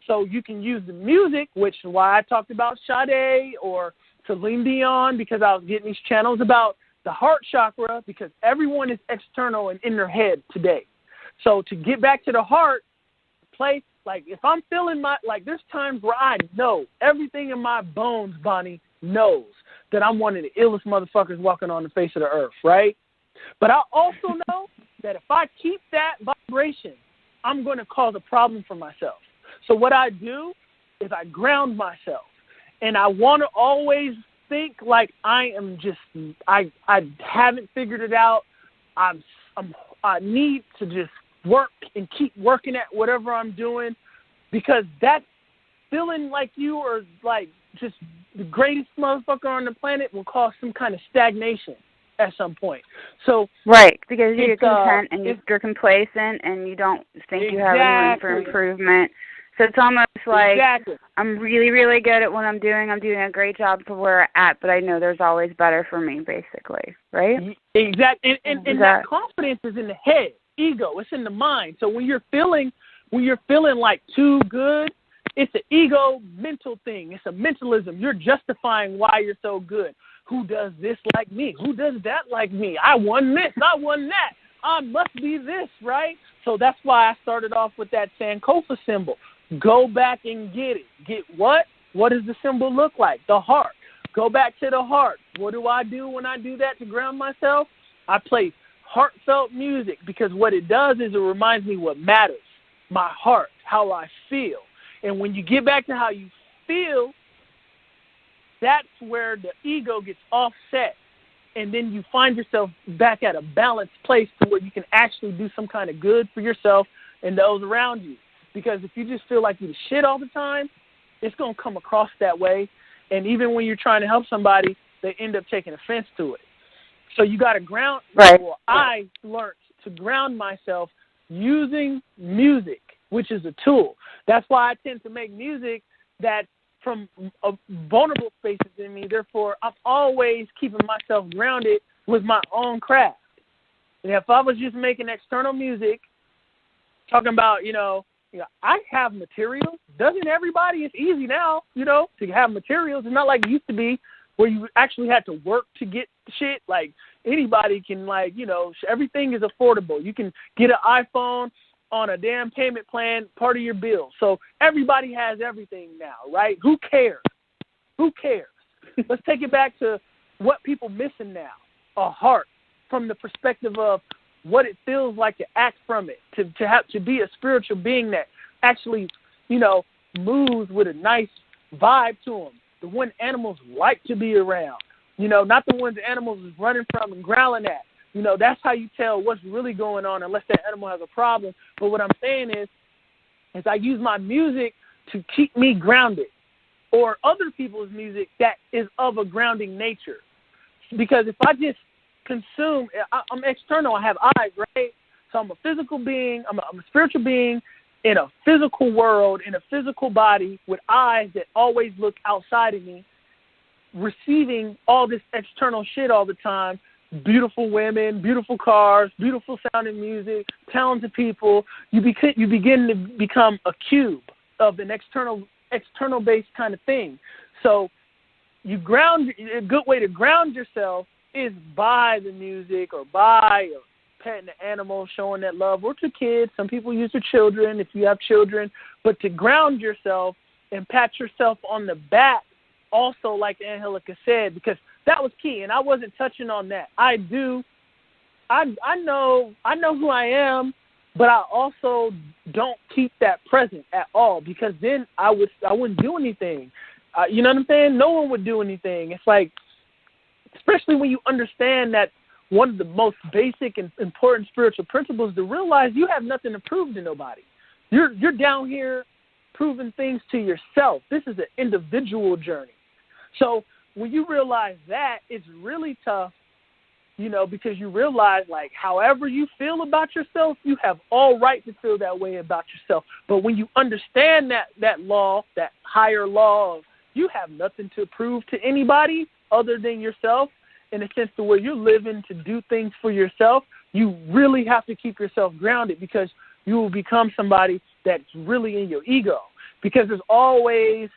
So you can use the music, which is why I talked about Sade or Celine Dion, because I was getting these channels about the heart chakra, because everyone is external and in their head today. So to get back to the heart, play, like if I'm feeling there's times where I know everything in my bones, Bonnie, knows that I'm one of the illest motherfuckers walking on the face of the earth, right? But I also know that if I keep that vibration, I'm going to cause a problem for myself. So what I do is I ground myself. And I want to always think like I haven't figured it out. I need to just work and keep working at whatever I'm doing, because that feeling like you are like just the greatest motherfucker on the planet will cause some kind of stagnation at some point. So right, because you're content and you're complacent and you don't think you have any room for improvement. So it's almost like I'm really, really good at what I'm doing. I'm doing a great job for where I'm at, but I know there's always better for me, basically, right? Exactly. And that confidence is in the head, ego. It's in the mind. So when you're feeling like too good, it's an ego mental thing. It's a mentalism. You're justifying why you're so good. Who does this like me? Who does that like me? I won this. I won that. I must be this, right? So that's why I started off with that Sankofa symbol. Go back and get it. Get what? What does the symbol look like? The heart. Go back to the heart. What do I do when I do that to ground myself? I play heartfelt music, because what it does is it reminds me what matters. My heart, how I feel. And when you get back to how you feel, that's where the ego gets offset. And then you find yourself back at a balanced place to where you can actually do some kind of good for yourself and those around you. Because if you just feel like you're the shit all the time, it's going to come across that way. And even when you're trying to help somebody, they end up taking offense to it. So you got to ground. Right. Well, I learned to ground myself using music, which is a tool. That's why I tend to make music that from vulnerable spaces in me. Therefore, I'm always keeping myself grounded with my own craft. And if I was just making external music, talking about, I have materials. Doesn't everybody? It's easy now, to have materials. It's not like it used to be where you actually had to work to get shit. Like anybody can, everything is affordable. You can get an iPhone on a damn payment plan, part of your bill. So everybody has everything now, right? Who cares? Who cares? Let's take it back to what people missing now? A heart, from the perspective of what it feels like to act from it, to have to be a spiritual being that actually, moves with a nice vibe to them. The one animals like to be around, not the ones animals is running from and growling at. That's how you tell what's really going on, unless that animal has a problem. But what I'm saying is I use my music to keep me grounded, or other people's music that is of a grounding nature. Because if I just consume, I'm external, I have eyes, right? So I'm a physical being, I'm a spiritual being in a physical world, in a physical body with eyes that always look outside of me, receiving all this external shit all the time. Beautiful women, beautiful cars, beautiful sounding music, talented people. You begin to become a cube of an external based kind of thing. So a good way to ground yourself is by the music, or by petting the animal, showing that love, or to kids. Some people use their children if you have children. But to ground yourself and pat yourself on the back, also, like Angelica said, because that was key, and I wasn't touching on that. I know who I am, but I also don't keep that present at all, because then I wouldn't do anything. You know what I'm saying? No one would do anything. It's like, especially when you understand that one of the most basic and important spiritual principles, to realize you have nothing to prove to nobody. You're down here proving things to yourself. This is an individual journey. So when you realize that, it's really tough, because you realize, like, however you feel about yourself, you have all right to feel that way about yourself. But when you understand that law, that higher law of you have nothing to prove to anybody other than yourself, in a sense to where you're living to do things for yourself, you really have to keep yourself grounded, because you will become somebody that's really in your ego. Because there's always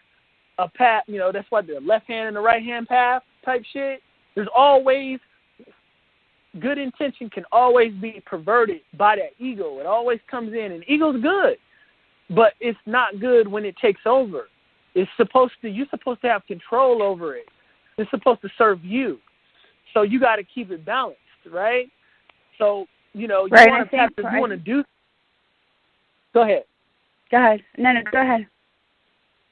a path, that's why the left hand and the right hand path type shit. There's always, good intention can always be perverted by that ego. It always comes in, and ego's good, but it's not good when it takes over. You're supposed to have control over it. It's supposed to serve you. So you got to keep it balanced, right? So, you want to do. Go ahead. Go ahead. No, go ahead.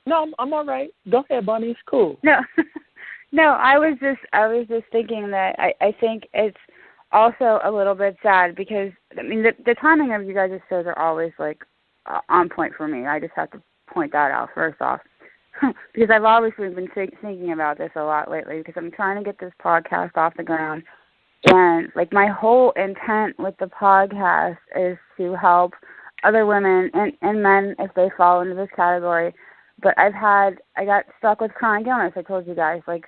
No, I'm all right. Go ahead, Bonnie. It's cool. No, I was just thinking that I think it's also a little bit sad, because the timing of you guys' shows are always like on point for me. I just have to point that out first off, because I've obviously been thinking about this a lot lately, because I'm trying to get this podcast off the ground, and like my whole intent with the podcast is to help other women and men if they fall into this category. But I got stuck with chronic illness, I told you guys, 6,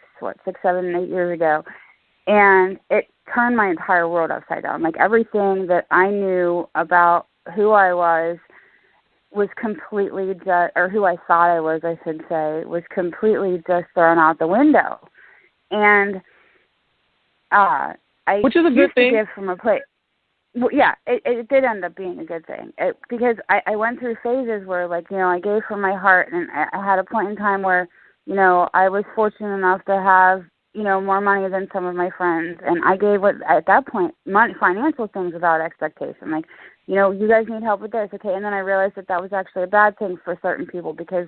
7, 8 years ago. And it turned my entire world upside down. Like, everything that I knew about who I was completely or who I thought I was, I should say, was completely just thrown out the window. And which is a good thing. Give from a place. Well, yeah, it did end up being a good thing, because I went through phases where, I gave from my heart, and I had a point in time where, I was fortunate enough to have, more money than some of my friends, and I gave at that point, financial things without expectation, you guys need help with this, okay, and then I realized that was actually a bad thing for certain people, because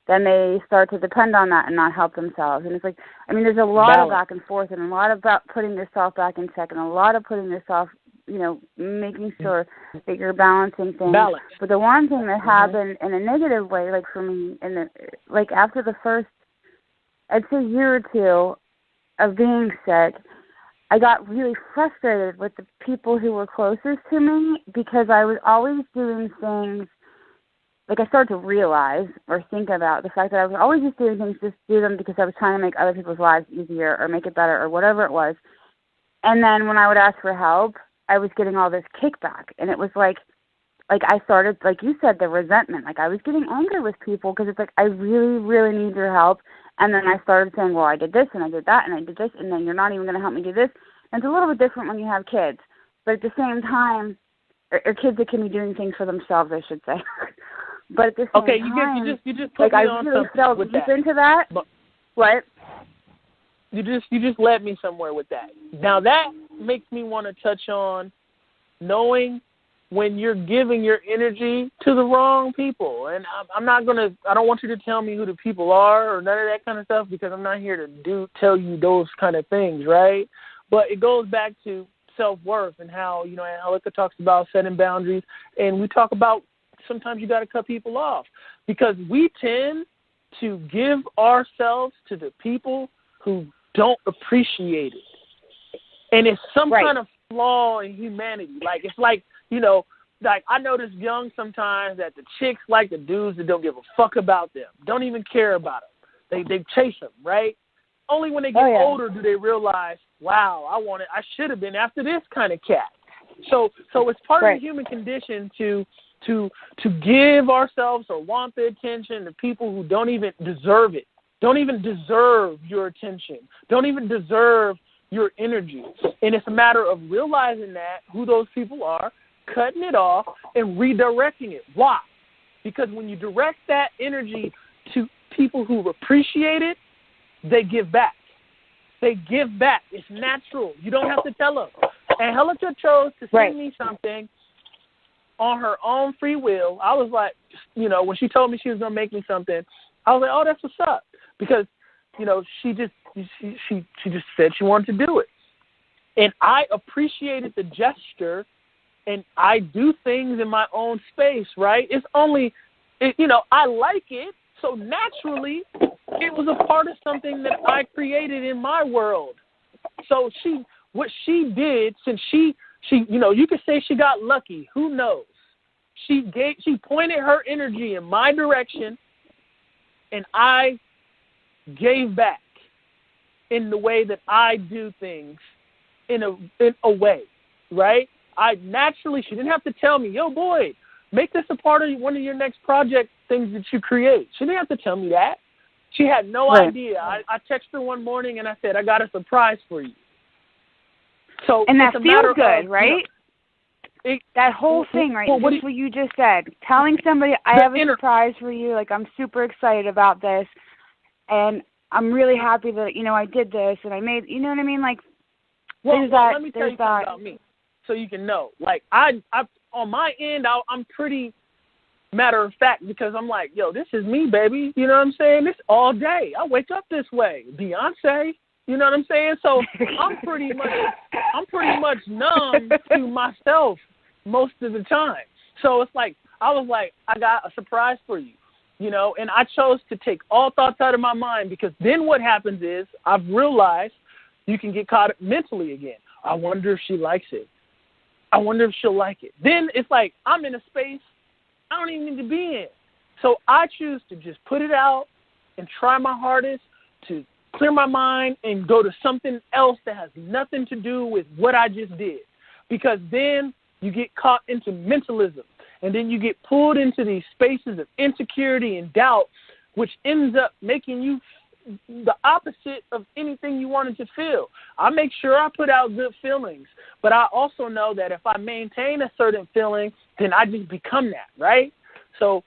then they start to depend on that and not help themselves, and it's there's a lot of back and forth, and a lot about putting yourself back in check, and a lot of putting yourself, making sure that you're balancing things. But the one thing that happened in a negative way, for me, after the first, I'd say, year or two of being sick, I got really frustrated with the people who were closest to me, because I was always doing things, I started to realize or think about the fact that I was always just doing things just to do them because I was trying to make other people's lives easier or make it better or whatever it was. And then when I would ask for help, I was getting all this kickback, and it was like I started, like you said, the resentment. I was getting angry with people, because it's I really, really need your help. And then I started saying, well, I did this, and I did that, and I did this, and then you're not even going to help me do this. And it's a little bit different when you have kids. But at the same time, or kids that can be doing things for themselves, I should say. But at the same time, you just put me on really something with that. into that. What? You just led me somewhere with that. Now that makes me want to touch on knowing when you're giving your energy to the wrong people. And I don't want you to tell me who the people are or none of that kind of stuff, because I'm not here to tell you those kind of things, right? But it goes back to self-worth and how, Angelica talks about setting boundaries, and we talk about sometimes you got to cut people off because we tend to give ourselves to the people who don't appreciate it. And it's some kind of flaw in humanity. Like, it's like, like I notice young sometimes that the chicks like the dudes that don't give a fuck about them, don't even care about them. They chase them, right? Only when they get older do they realize, wow, I should have been after this kind of cat. So it's part of the human condition to give ourselves or want the attention to people who don't even deserve it, don't even deserve your attention, don't even deserve your energy. And it's a matter of realizing that, who those people are, cutting it off, and redirecting it. Why? Because when you direct that energy to people who appreciate it, they give back. They give back. It's natural. You don't have to tell them. Angelica chose to send me something on her own free will. I was like, when she told me she was going to make me something, I was like, oh, that's what's up. Because, she just said she wanted to do it. And I appreciated the gesture, and I do things in my own space, right? It's only, I like it. So naturally, it was a part of something that I created in my world. So what she did, since she you could say she got lucky. Who knows? She pointed her energy in my direction, and I gave back in the way that I do things in a way, right? She didn't have to tell me, yo, boy, make this a part of one of your next project things that you create. She didn't have to tell me that. She had no idea. I texted her one morning and I said, I got a surprise for you. So and that feels good, right? That whole thing, right? Well, what you just said. Telling somebody, I have a surprise for you. Like, I'm super excited about this. And I'm really happy that, I did this and I made, you know what I mean? Like, let me tell you something about me so you can know. Like, I on my end, I'm pretty matter of fact, because I'm like, yo, this is me, baby. You know what I'm saying? This all day. I wake up this way. Beyonce. You know what I'm saying? So I'm pretty much numb to myself most of the time. So it's like, I was like, I got a surprise for you, and I chose to take all thoughts out of my mind, because then what happens is I've realized you can get caught mentally again. I wonder if she likes it. I wonder if she'll like it. Then it's like I'm in a space I don't even need to be in. So I choose to just put it out and try my hardest to clear my mind and go to something else that has nothing to do with what I just did. Because then you get caught into mentalism, and then you get pulled into these spaces of insecurity and doubt, which ends up making you the opposite of anything you wanted to feel. I make sure I put out good feelings, but I also know that if I maintain a certain feeling, then I just become that, right? So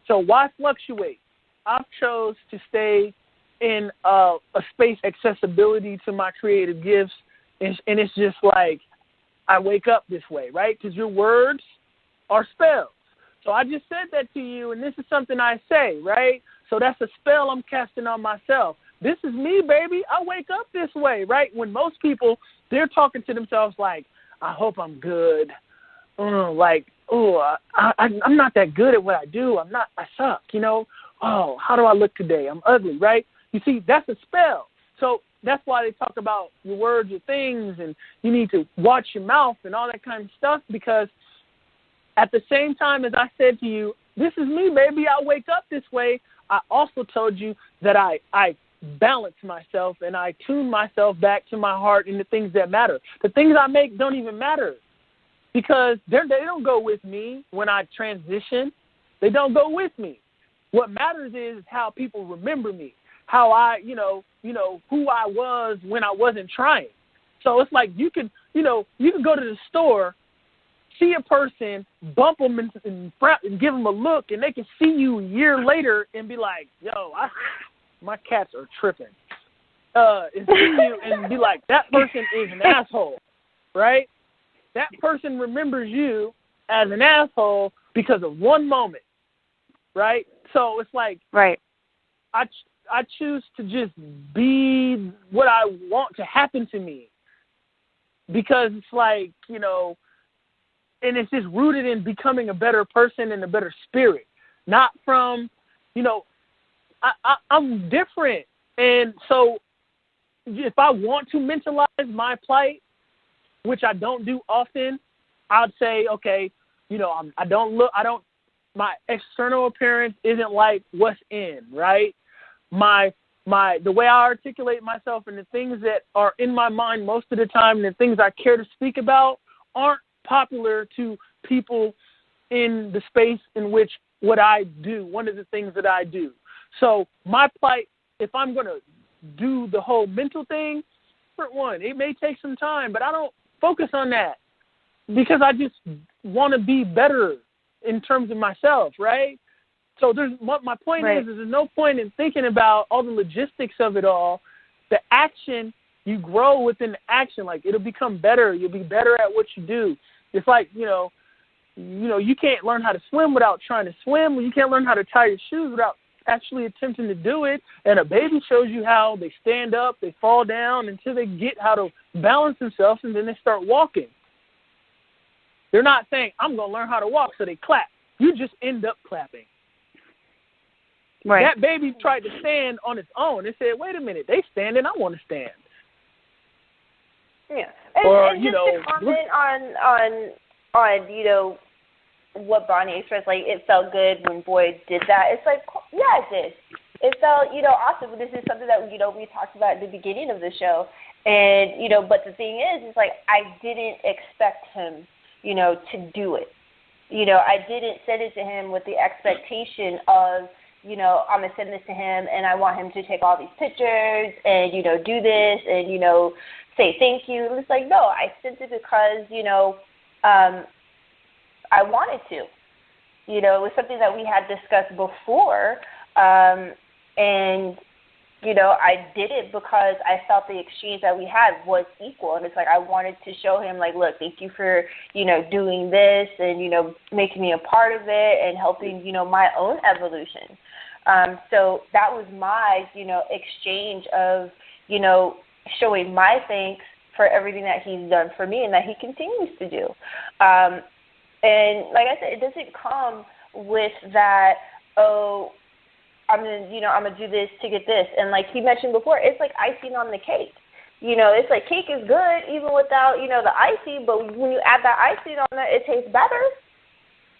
why fluctuate? I've chose to stay in a space accessibility to my creative gifts, and it's just like I wake up this way, right? Because your words are spells. So I just said that to you, and this is something I say, right? So that's a spell I'm casting on myself. This is me, baby. I wake up this way, right? When most people, they're talking to themselves like, I hope I'm good. I'm not that good at what I do. I suck, Oh, how do I look today? I'm ugly, right? You see, that's a spell. So that's why they talk about your words, your things, and you need to watch your mouth and all that kind of stuff, because at the same time as I said to you, this is me, baby, I wake up this way, I also told you that I balance myself and I tune myself back to my heart and the things that matter. The things I make don't even matter, because they don't go with me when I transition. They don't go with me. What matters is how people remember me, how I, who I was when I wasn't trying. So it's like you can go to the store, see a person, bump them and give them a look, and they can see you a year later and be like, yo, my cats are tripping. see you and be like, that person is an asshole, right? That person remembers you as an asshole because of one moment, right? So it's like, right. I choose to just be what I want to happen to me, because it's like, you know, and it's just rooted in becoming a better person and a better spirit, not from, you know, I'm different. And so if I want to mentalize my plight, which I don't do often, I'd say, okay, you know, my external appearance isn't like what's in, right? The way I articulate myself and the things that are in my mind most of the time and the things I care to speak about aren't popular to people in the space in which what I do, one of the things that I do. So my plight, if I'm going to do the whole mental thing, different one. It may take some time, but I don't focus on that because I just want to be better in terms of myself, right? So my point is there's no point in thinking about all the logistics of it all. The action, you grow within the action. Like, it'll become better. You'll be better at what you do. It's like, you know, you can't learn how to swim without trying to swim. You can't learn how to tie your shoes without actually attempting to do it. And a baby shows you how. They stand up, they fall down until they get how to balance themselves, and then they start walking. They're not saying, I'm going to learn how to walk, so they clap. You just end up clapping. Right. That baby tried to stand on its own. It said, wait a minute, they standing, I want to stand. Yeah. And just to comment on you know, what Bonnie expressed, like, it felt good when Boyd did that. It's like, yeah, it did. It felt, you know, awesome. This is something that, you know, we talked about at the beginning of the show. And, you know, but the thing is, it's like, I didn't expect him, you know, to do it. You know, I didn't send it to him with the expectation of, you know, I'm going to send this to him and I want him to take all these pictures and, you know, do this and, you know, say thank you. It was like, no, I sent it because, you know, I wanted to. You know, it was something that we had discussed before, and, you know, I did it because I felt the exchange that we had was equal. And it's like I wanted to show him, like, look, thank you for, you know, doing this and, you know, making me a part of it and helping, you know, my own evolution. So that was my, you know, exchange of, you know, showing my thanks for everything that he's done for me and that he continues to do. And like I said, it doesn't come with that, oh, I'm gonna do this to get this. And like he mentioned before, it's like icing on the cake. You know, it's like cake is good even without, you know, the icing, but when you add that icing on there, it tastes better.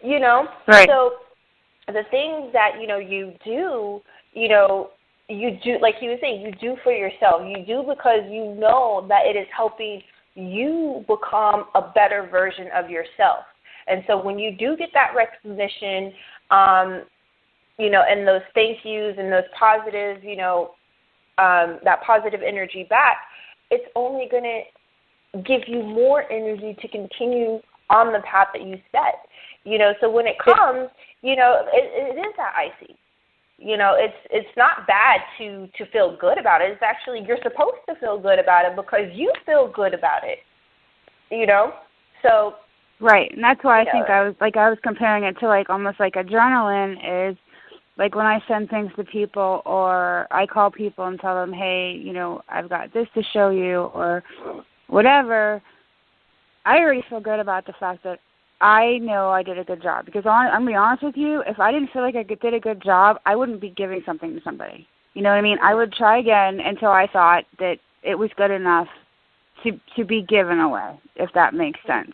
You know? Right. So the things that, you know, you do, like he was saying, you do for yourself. You do because you know that it is helping you become a better version of yourself. And so when you do get that recognition, you know, and those thank yous and those positive, you know, that positive energy back, it's only going to give you more energy to continue on the path that you set. You know, so when it comes, you know, it is that icing. You know, it's not bad to feel good about it. It's actually, you're supposed to feel good about it because you feel good about it. You know, so. Right, and that's why I think I was comparing it to like almost like adrenaline is like when I send things to people or I call people and tell them, hey, you know, I've got this to show you or whatever, I already feel good about the fact that I know I did a good job. Because I'm going to be honest with you, if I didn't feel like I did a good job, I wouldn't be giving something to somebody. You know what I mean? I would try again until I thought that it was good enough to be given away, if that makes sense.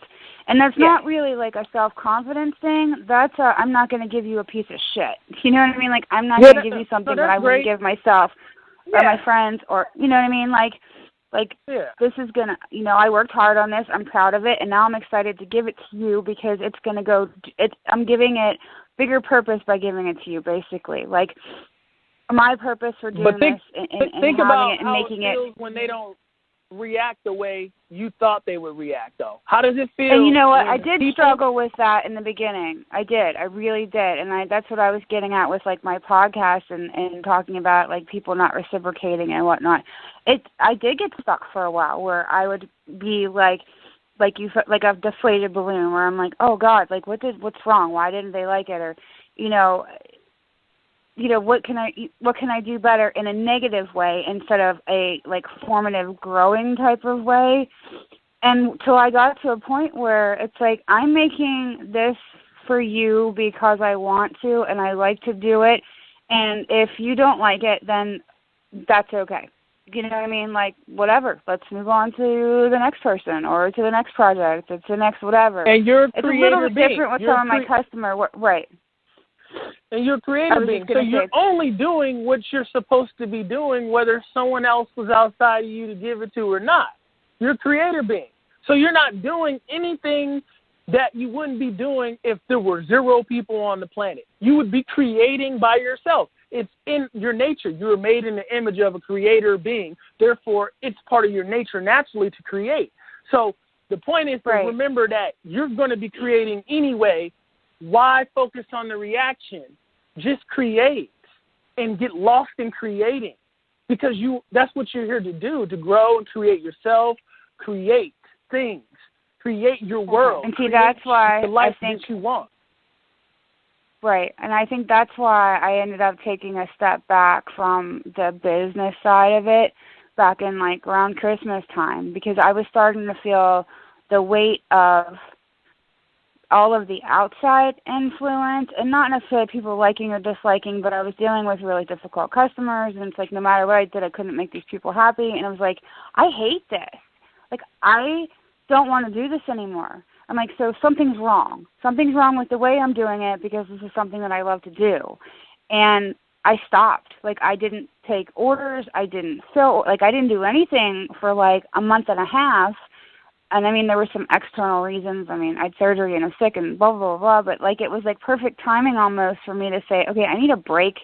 And that's not really like a self-confidence thing. That's I'm not going to give you a piece of shit. You know what I mean? Like, I'm not going to give you something that I wouldn't give myself or my friends or, you know what I mean? Like this is going to, you know, I worked hard on this. I'm proud of it. And now I'm excited to give it to you because it's going to go, I'm giving it bigger purpose by giving it to you, basically. Like, my purpose for doing this and having it and making it. When they don't react the way you thought they would react, though? How does it feel? And you know what? I did struggle with that in the beginning. I did. I really did. And that's what I was getting at with, like, my podcast and talking about, like, people not reciprocating and whatnot. I did get stuck for a while where I would be like a deflated balloon where I'm like, oh, God, like, what's wrong? Why didn't they like it? Or, what can I do better in a negative way instead of a, like, formative, growing type of way? And till I got to a point where it's like, I'm making this for you because I want to and I like to do it. And if you don't like it, then that's okay. You know what I mean? Like, whatever. Let's move on to the next person or to the next project. It's the next whatever. And you're a creator being. It's a little bit different with some of my customer. Right. And you're a creator being. So you're only doing what you're supposed to be doing, whether someone else was outside of you to give it to or not. You're a creator being. So you're not doing anything that you wouldn't be doing if there were 0 people on the planet. You would be creating by yourself. It's in your nature. You were made in the image of a creator being. Therefore, it's part of your nature naturally to create. So the point is to remember that you're going to be creating anyway. Why focus on the reaction? Just create and get lost in creating, because that's what you're here to do, to grow and create yourself, create things, create your world. And see, that's why the life I think that you want. Right, and I think that's why I ended up taking a step back from the business side of it back in, like, around Christmas time, because I was starting to feel the weight of all of the outside influence, and not necessarily people liking or disliking, but I was dealing with really difficult customers, and it's like no matter what I did, I couldn't make these people happy, and I was like, I hate this. Like, I don't want to do this anymore. I'm like, so something's wrong. Something's wrong with the way I'm doing it because this is something that I love to do. And I stopped. Like, I didn't take orders. I didn't do anything for, like, a month and a half. And, I mean, there were some external reasons. I mean, I had surgery and I was sick and blah, blah, blah, blah. But, like, it was, like, perfect timing almost for me to say, okay, I need a break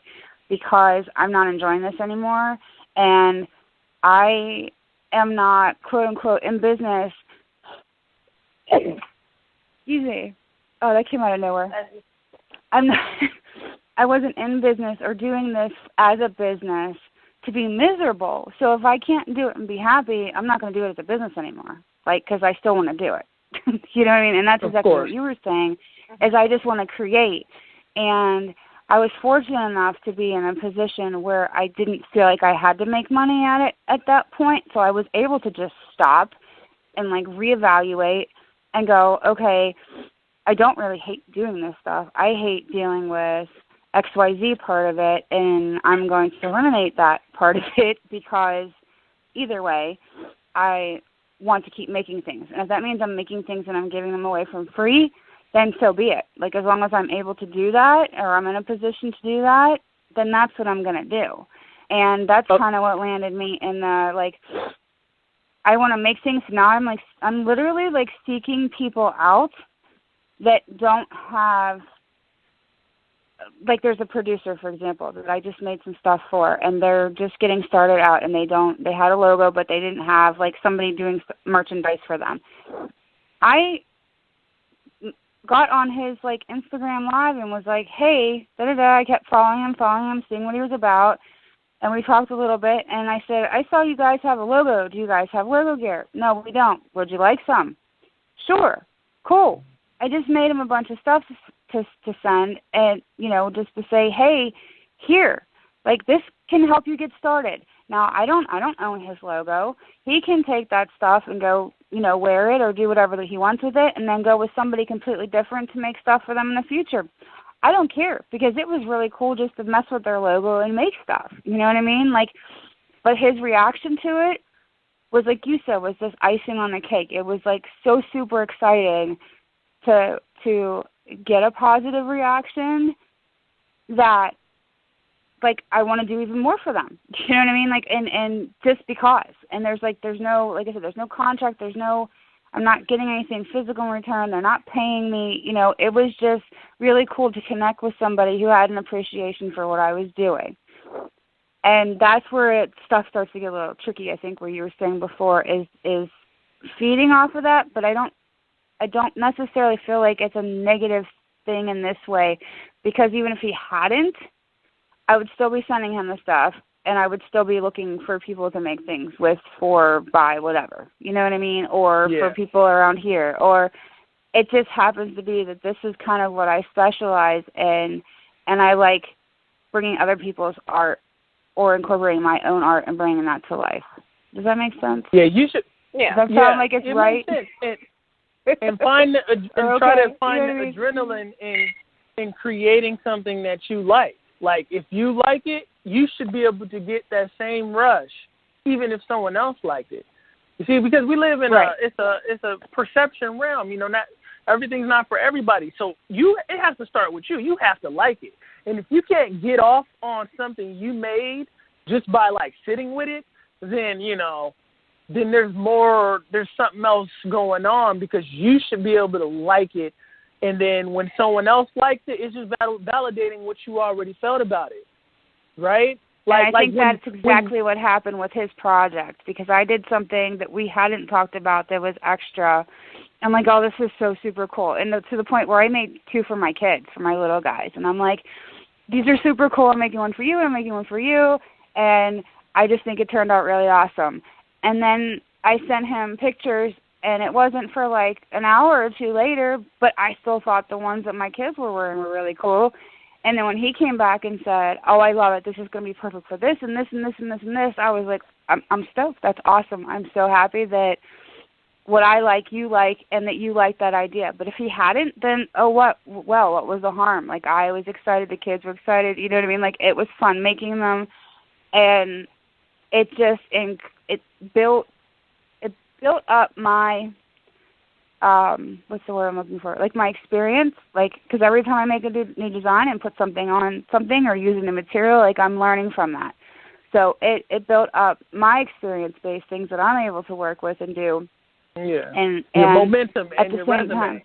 because I'm not enjoying this anymore. And I am not, quote, unquote, in business. Excuse me. Oh, that came out of nowhere. I wasn't in business or doing this as a business to be miserable. So if I can't do it and be happy, I'm not going to do it as a business anymore. Like, because I still want to do it. You know what I mean? And that's exactly what you were saying, is I just want to create. And I was fortunate enough to be in a position where I didn't feel like I had to make money at it at that point. So I was able to just stop and, like, reevaluate and go, okay, I don't really hate doing this stuff. I hate dealing with XYZ part of it, and I'm going to eliminate that part of it because either way, I want to keep making things. And if that means I'm making things and I'm giving them away for free, then so be it. Like, as long as I'm able to do that or I'm in a position to do that, then that's what I'm going to do. And that's kind of what landed me in the, like, I want to make things. Now I'm literally, like, seeking people out that don't have, like, there's a producer, for example, that I just made some stuff for, and they're just getting started out, and they had a logo, but they didn't have, like, somebody doing merchandise for them. I got on his, like, Instagram Live and was like, hey, da-da-da. I kept following him, seeing what he was about, and we talked a little bit, and I said, I saw you guys have a logo. Do you guys have logo gear? No, we don't. Would you like some? Sure. Cool. I just made him a bunch of stuff to send, and, you know, just to say, hey, here, like, this can help you get started. Now, I don't own his logo. He can take that stuff and go, you know, wear it or do whatever that he wants with it, and then go with somebody completely different to make stuff for them in the future. I don't care, because it was really cool just to mess with their logo and make stuff. You know what I mean? Like, but his reaction to it was, like you said, was just icing on the cake. It was, like, so super exciting to get a positive reaction that, like, I want to do even more for them. You know what I mean? Like, and just because. And there's no, like I said, there's no contract. I'm not getting anything physical in return. They're not paying me. You know, it was just really cool to connect with somebody who had an appreciation for what I was doing. And that's where stuff starts to get a little tricky, I think, where you were saying before, is feeding off of that. But I don't necessarily feel like it's a negative thing in this way, because even if he hadn't, I would still be sending him the stuff, and I would still be looking for people to make things with, for, by, whatever. You know what I mean? Or for people around here. Or it just happens to be that this is kind of what I specialize in, and I like bringing other people's art or incorporating my own art and bringing that to life. Does that make sense? Yeah, you should. Yeah. Does that sound like it's right? And try to find the adrenaline in creating something that you like. Like, if you like it, you should be able to get that same rush, even if someone else liked it. You see, because we live in it's a perception realm. You know, not everything's not for everybody. So it has to start with you. You have to like it. And if you can't get off on something you made just by like sitting with it, then then there's something else going on, because you should be able to like it. And then when someone else likes it, it's just validating what you already felt about it, right? I think that's exactly what happened with his project, because I did something that we hadn't talked about that was extra. I'm like, oh, this is so super cool. And to the point where I made 2 for my kids, for my little guys. And I'm like, these are super cool. I'm making one for you, and I'm making one for you. And I just think it turned out really awesome. And then I sent him pictures, and it wasn't for like an hour or 2 later, but I still thought the ones that my kids were wearing were really cool. And then when he came back and said, oh, I love it, this is going to be perfect for this and this and this and this and this, I was like, I'm stoked. That's awesome. I'm so happy that what I like, you like, and that you like that idea. But if he hadn't, then, what was the harm? Like, I was excited, the kids were excited, you know what I mean? Like, it was fun making them, and it just, it built up my, what's the word I'm looking for? Like, my experience, like, because every time I make a new design and put something on something or using the material, like, I'm learning from that. So it built up my experience-based things that I'm able to work with and do. Yeah. And your momentum at and the your same resume. time.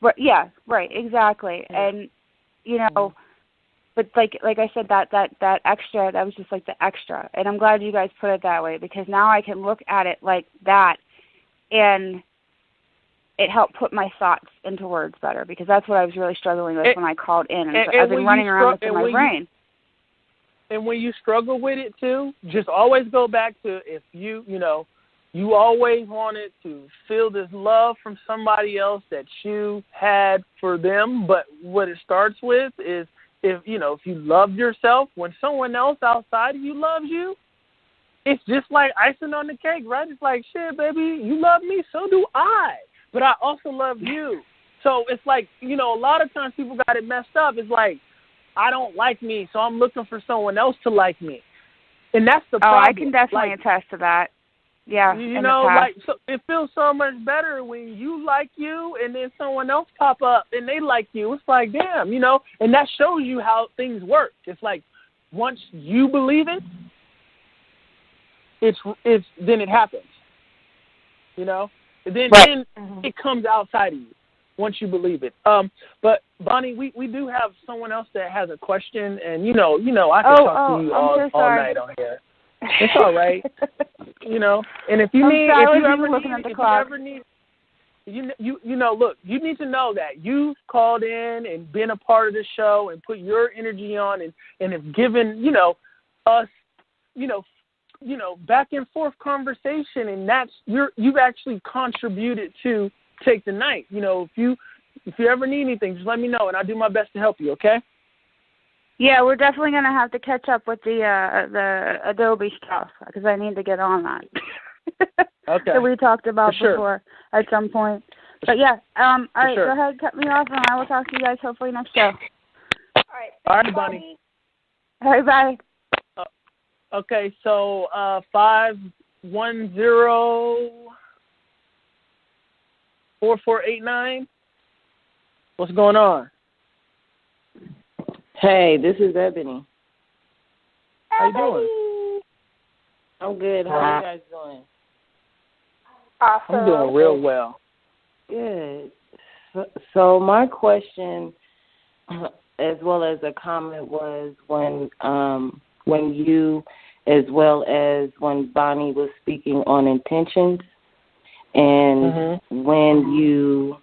Right, yeah, right, exactly. Yeah. And, but like I said, that extra, that was just like the extra. And I'm glad you guys put it that way, because now I can look at it like that, and it helped put my thoughts into words better, because that's what I was really struggling with when I called in. And I've been running around with in my brain. And when you struggle with it, too, just always go back to, if you always wanted to feel this love from somebody else that you had for them, but what it starts with is, if you love yourself, when someone else outside of you loves you, it's just like icing on the cake, right? It's like, shit, baby, you love me, so do I. But I also love you. So it's like, a lot of times people got it messed up. It's like, I don't like me, so I'm looking for someone else to like me. And that's the problem. Oh, I can definitely attest to that. Yeah. So it feels so much better when you like you and then someone else pop up and they like you. It's like, damn, and that shows you how things work. It's like, once you believe it, then it happens. Then it comes outside of you once you believe it. But Bonnie, we do have someone else that has a question, and I can talk to you all night on here. It's all right. And if you need, look, you need to know that you've called in and been a part of the show and put your energy on and have given, us, back and forth conversation, and that's you've actually contributed to Take the Night. If you ever need anything, just let me know, and I'll do my best to help you. Okay? Yeah, we're definitely going to have to catch up with the Adobe stuff, because I need to get on that. Okay. That we talked about before at some point. But yeah, all right, go ahead, cut me off, and I will talk to you guys hopefully next show. All right, Bonnie. All right, bye. Okay, so 510-4489. What's going on? Hey, this is Ebony. How you doing? I'm good. How are you guys doing? Awesome. I'm doing real well. Good. So my question, as well as a comment, was when when you, as well as when Bonnie was speaking on intentions, and when you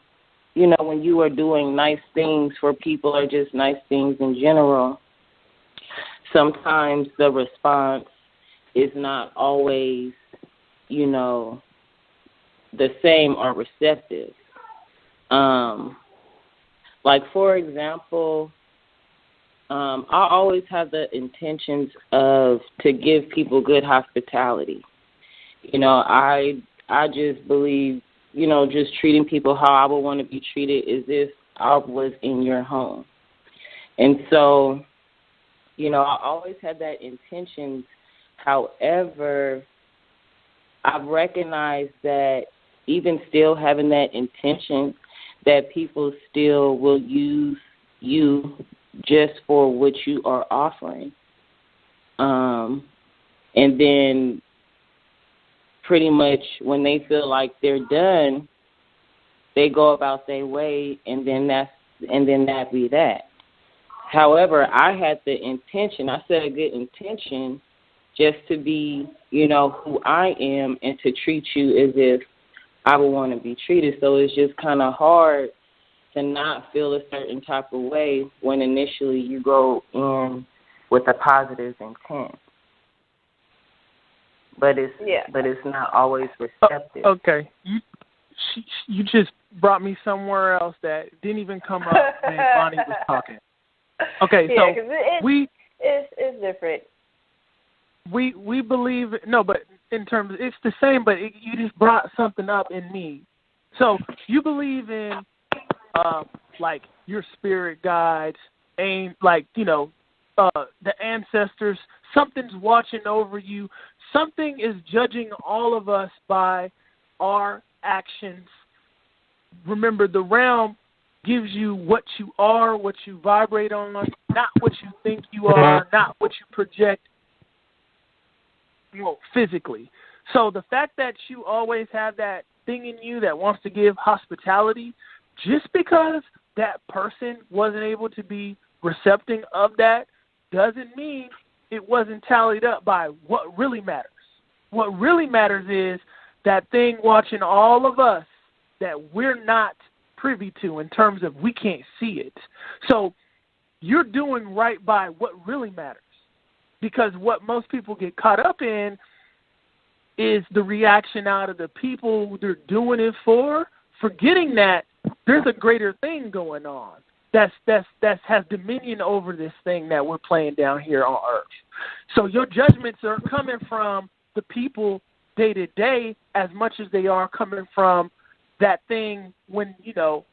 know, when you are doing nice things for people or just nice things in general, sometimes the response is not always, you know, the same or receptive. Like, for example, I always have the intentions to give people good hospitality. You know, I just believe, you know, just treating people how I would want to be treated as if I was in your home. And so, you know, I always had that intention. However, I've recognized that even still having that intention, that people still will use you just for what you are offering. And then pretty much when they feel like they're done, they go about their way, and then that be that. However, I had the intention, I set a good intention just to be, you know, who I am and to treat you as if I would want to be treated. So it's just kind of hard to not feel a certain type of way when initially you go in with a positive intent. But it's not always receptive. Okay. You just brought me somewhere else that didn't even come up when Bonnie was talking. Okay, yeah, so it's different. We believe but in terms it's the same, but you just brought something up in me. So you believe in like your spirit guides, like, you know, the ancestors. Something's watching over you. Something is judging all of us by our actions. Remember, the realm gives you what you are, what you vibrate on, not what you think you are, not what you project, you know, physically. So the fact that you always have that thing in you that wants to give hospitality, just because that person wasn't able to be receptive of that doesn't mean it wasn't tallied up by what really matters. What really matters is that thing watching all of us that we're not privy to in terms of we can't see it. So you're doing right by what really matters, because what most people get caught up in is the reaction out of the people they're doing it for, forgetting that there's a greater thing going on that has dominion over this thing that we're playing down here on Earth. So your judgments are coming from the people day to day as much as they are coming from that thing when, you know,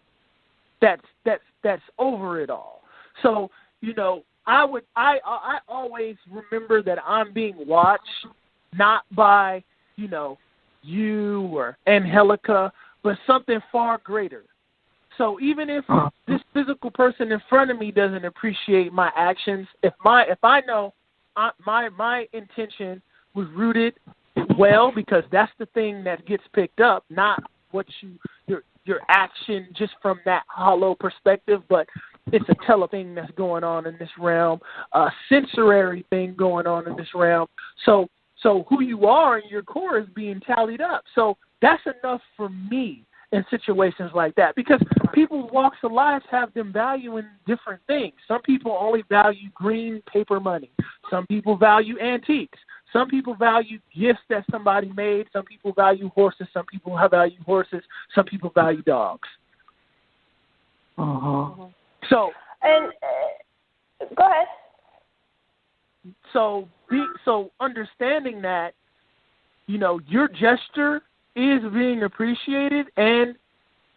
that's over it all. So, you know, I always remember that I'm being watched, not by, you know, you or Angelica, but something far greater. So even if this physical person in front of me doesn't appreciate my actions, if I know my intention was rooted well, because that's the thing that gets picked up, not what your action just from that hollow perspective, but it's a thing that's going on in this realm, a sensory thing going on in this realm. So who you are in your core is being tallied up. So that's enough for me in situations like that, because people's walks of life have them valuing different things. Some people only value green paper money. Some people value antiques. Some people value gifts that somebody made. Some people value horses. Some people value horses. Some people value dogs. So and go ahead. So understanding that, you know, your gesture is being appreciated, and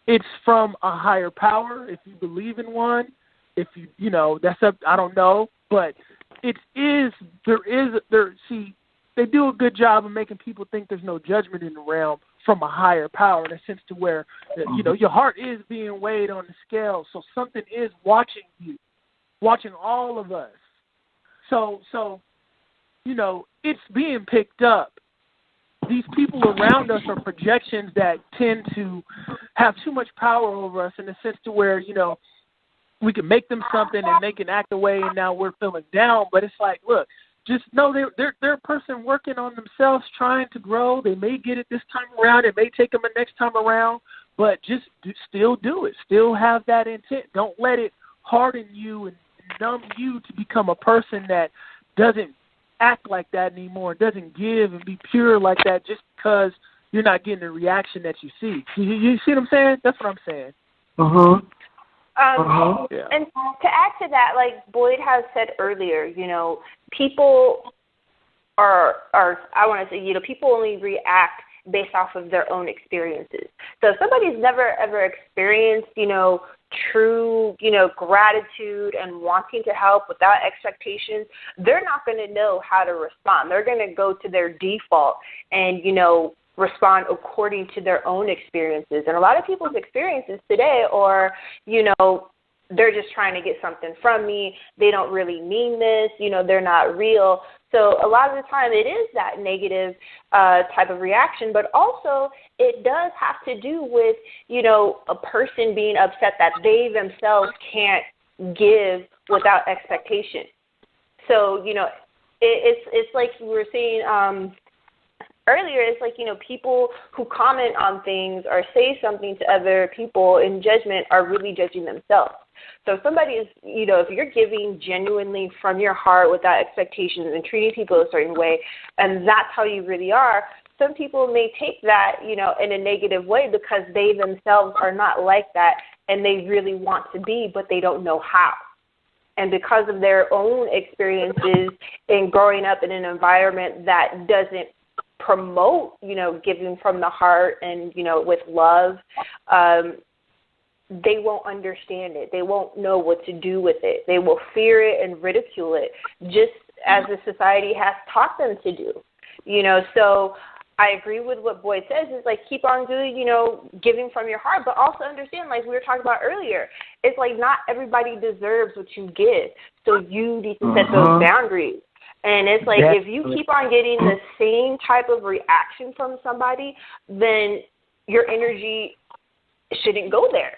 it's from a higher power. If you believe in one, if you know, that's up. I don't know, but it is. See, they do a good job of making people think there's no judgment in the realm from a higher power, in a sense to where, you know, your heart is being weighed on the scale. So something is watching you, watching all of us. So you know, it's being picked up. These people around us are projections that tend to have too much power over us, in the sense to where, you know, we can make them something and they can act away, and now we're feeling down. But it's like, look, just know they're a person working on themselves, trying to grow. They may get it this time around. It may take them the next time around, but just still do it. Still have that intent. Don't let it harden you and numb you to become a person that doesn't act like that anymore, doesn't give and be pure like that just because you're not getting the reaction that you see. You see what I'm saying? That's what I'm saying. Yeah. And to add to that, like Boyd has said earlier, you know, people are I want to say, you know, people only react based off of their own experiences. So if somebody's never ever experienced, you know, true, you know, gratitude and wanting to help without expectations, they're not going to know how to respond. They're going to go to their default and, you know, respond according to their own experiences. And a lot of people's experiences today are, you know, they're just trying to get something from me. They don't really mean this. You know, they're not real. So a lot of the time it is that negative type of reaction, but also it does have to do with, you know, a person being upset that they themselves can't give without expectation. So, you know, it's like we were saying earlier, it's like, you know, people who comment on things or say something to other people in judgment are really judging themselves. So if somebody is, you know, if you're giving genuinely from your heart without expectations and treating people a certain way, and that's how you really are, some people may take that, you know, in a negative way because they themselves are not like that and they really want to be, but they don't know how. And because of their own experiences in growing up in an environment that doesn't promote, you know, giving from the heart and, you know, with love, they won't understand it. They won't know what to do with it. They will fear it and ridicule it, just as the society has taught them to do. You know, so I agree with what Boyd says. Is like keep on doing, you know, giving from your heart, but also understand, like we were talking about earlier, it's like not everybody deserves what you give. So you need to set those boundaries. And it's like if you keep on getting the same type of reaction from somebody, then your energy shouldn't go there.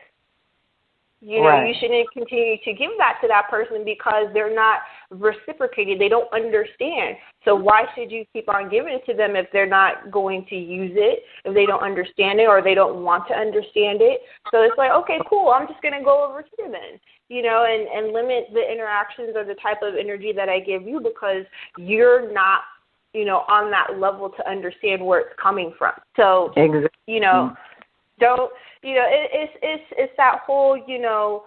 You know, you shouldn't continue to give that to that person because they're not reciprocating. They don't understand. So why should you keep on giving it to them if they're not going to use it, if they don't understand it or they don't want to understand it? So it's like, okay, cool, I'm just going to go over here then, you know, and limit the interactions or the type of energy that I give you because you're not, you know, on that level to understand where it's coming from. So, you know, don't, you know, it's that whole, you know,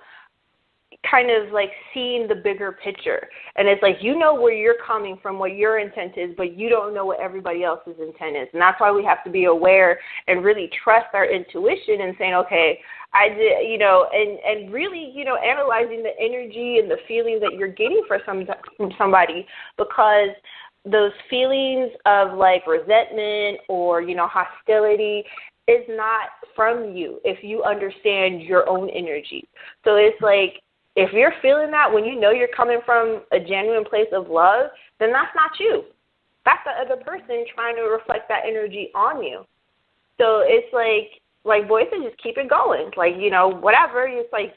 kind of like seeing the bigger picture. And it's like, you know where you're coming from, what your intent is, but you don't know what everybody else's intent is. And that's why we have to be aware and really trust our intuition and saying, okay, I did, you know, and really, you know, analyzing the energy and the feelings that you're getting from somebody, because those feelings of like resentment or, you know, hostility is not from you if you understand your own energy. So it's like, if you're feeling that when you know you're coming from a genuine place of love, then that's not you. That's the other person trying to reflect that energy on you. So it's like Boyd said, just keep it going. Like, you know, whatever. It's like,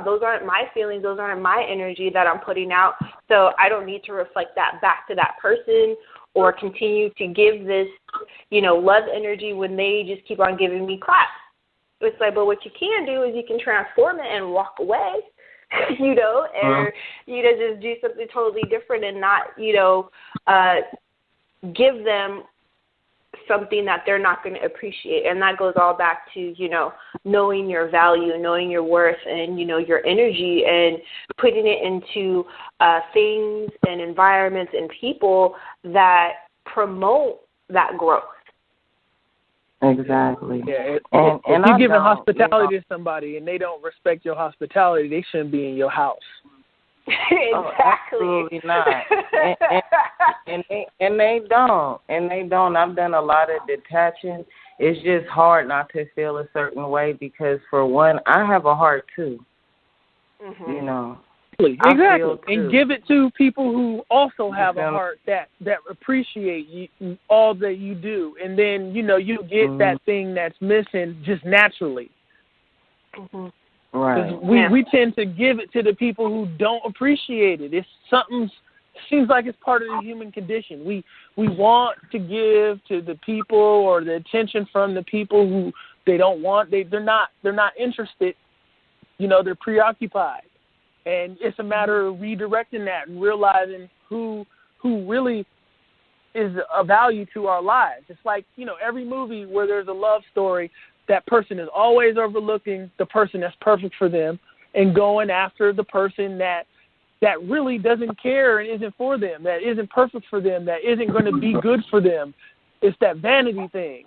those aren't my feelings. Those aren't my energy that I'm putting out. So I don't need to reflect that back to that person or continue to give this, you know, love energy when they just keep on giving me crap. It's like, but what you can do is you can transform it and walk away, you know, and, you know, just do something totally different and not, you know, give them something that they're not going to appreciate. And that goes all back to, you know, knowing your value, knowing your worth and, you know, your energy and putting it into things and environments and people that promote that growth. Exactly. Yeah, if you're giving hospitality to somebody and they don't respect your hospitality, they shouldn't be in your house. Exactly. Oh, absolutely not. and they don't. I've done a lot of detaching. It's just hard not to feel a certain way because, for one, I have a heart too. You know. Exactly. And give it to people who also have a heart that appreciate you, all that you do. And then, you know, you get that thing that's missing just naturally. Right. We tend to give it to the people who don't appreciate it. It's seems like it's part of the human condition. We want to give to the people or the attention from the people who they don't want. They're not interested. They're preoccupied. And it's a matter of redirecting that and realizing who really is a value to our lives. It's like, every movie where there's a love story, that person is always overlooking the person that's perfect for them and going after the person that really doesn't care and isn't for them, that isn't perfect for them, that isn't going to be good for them. It's that vanity thing.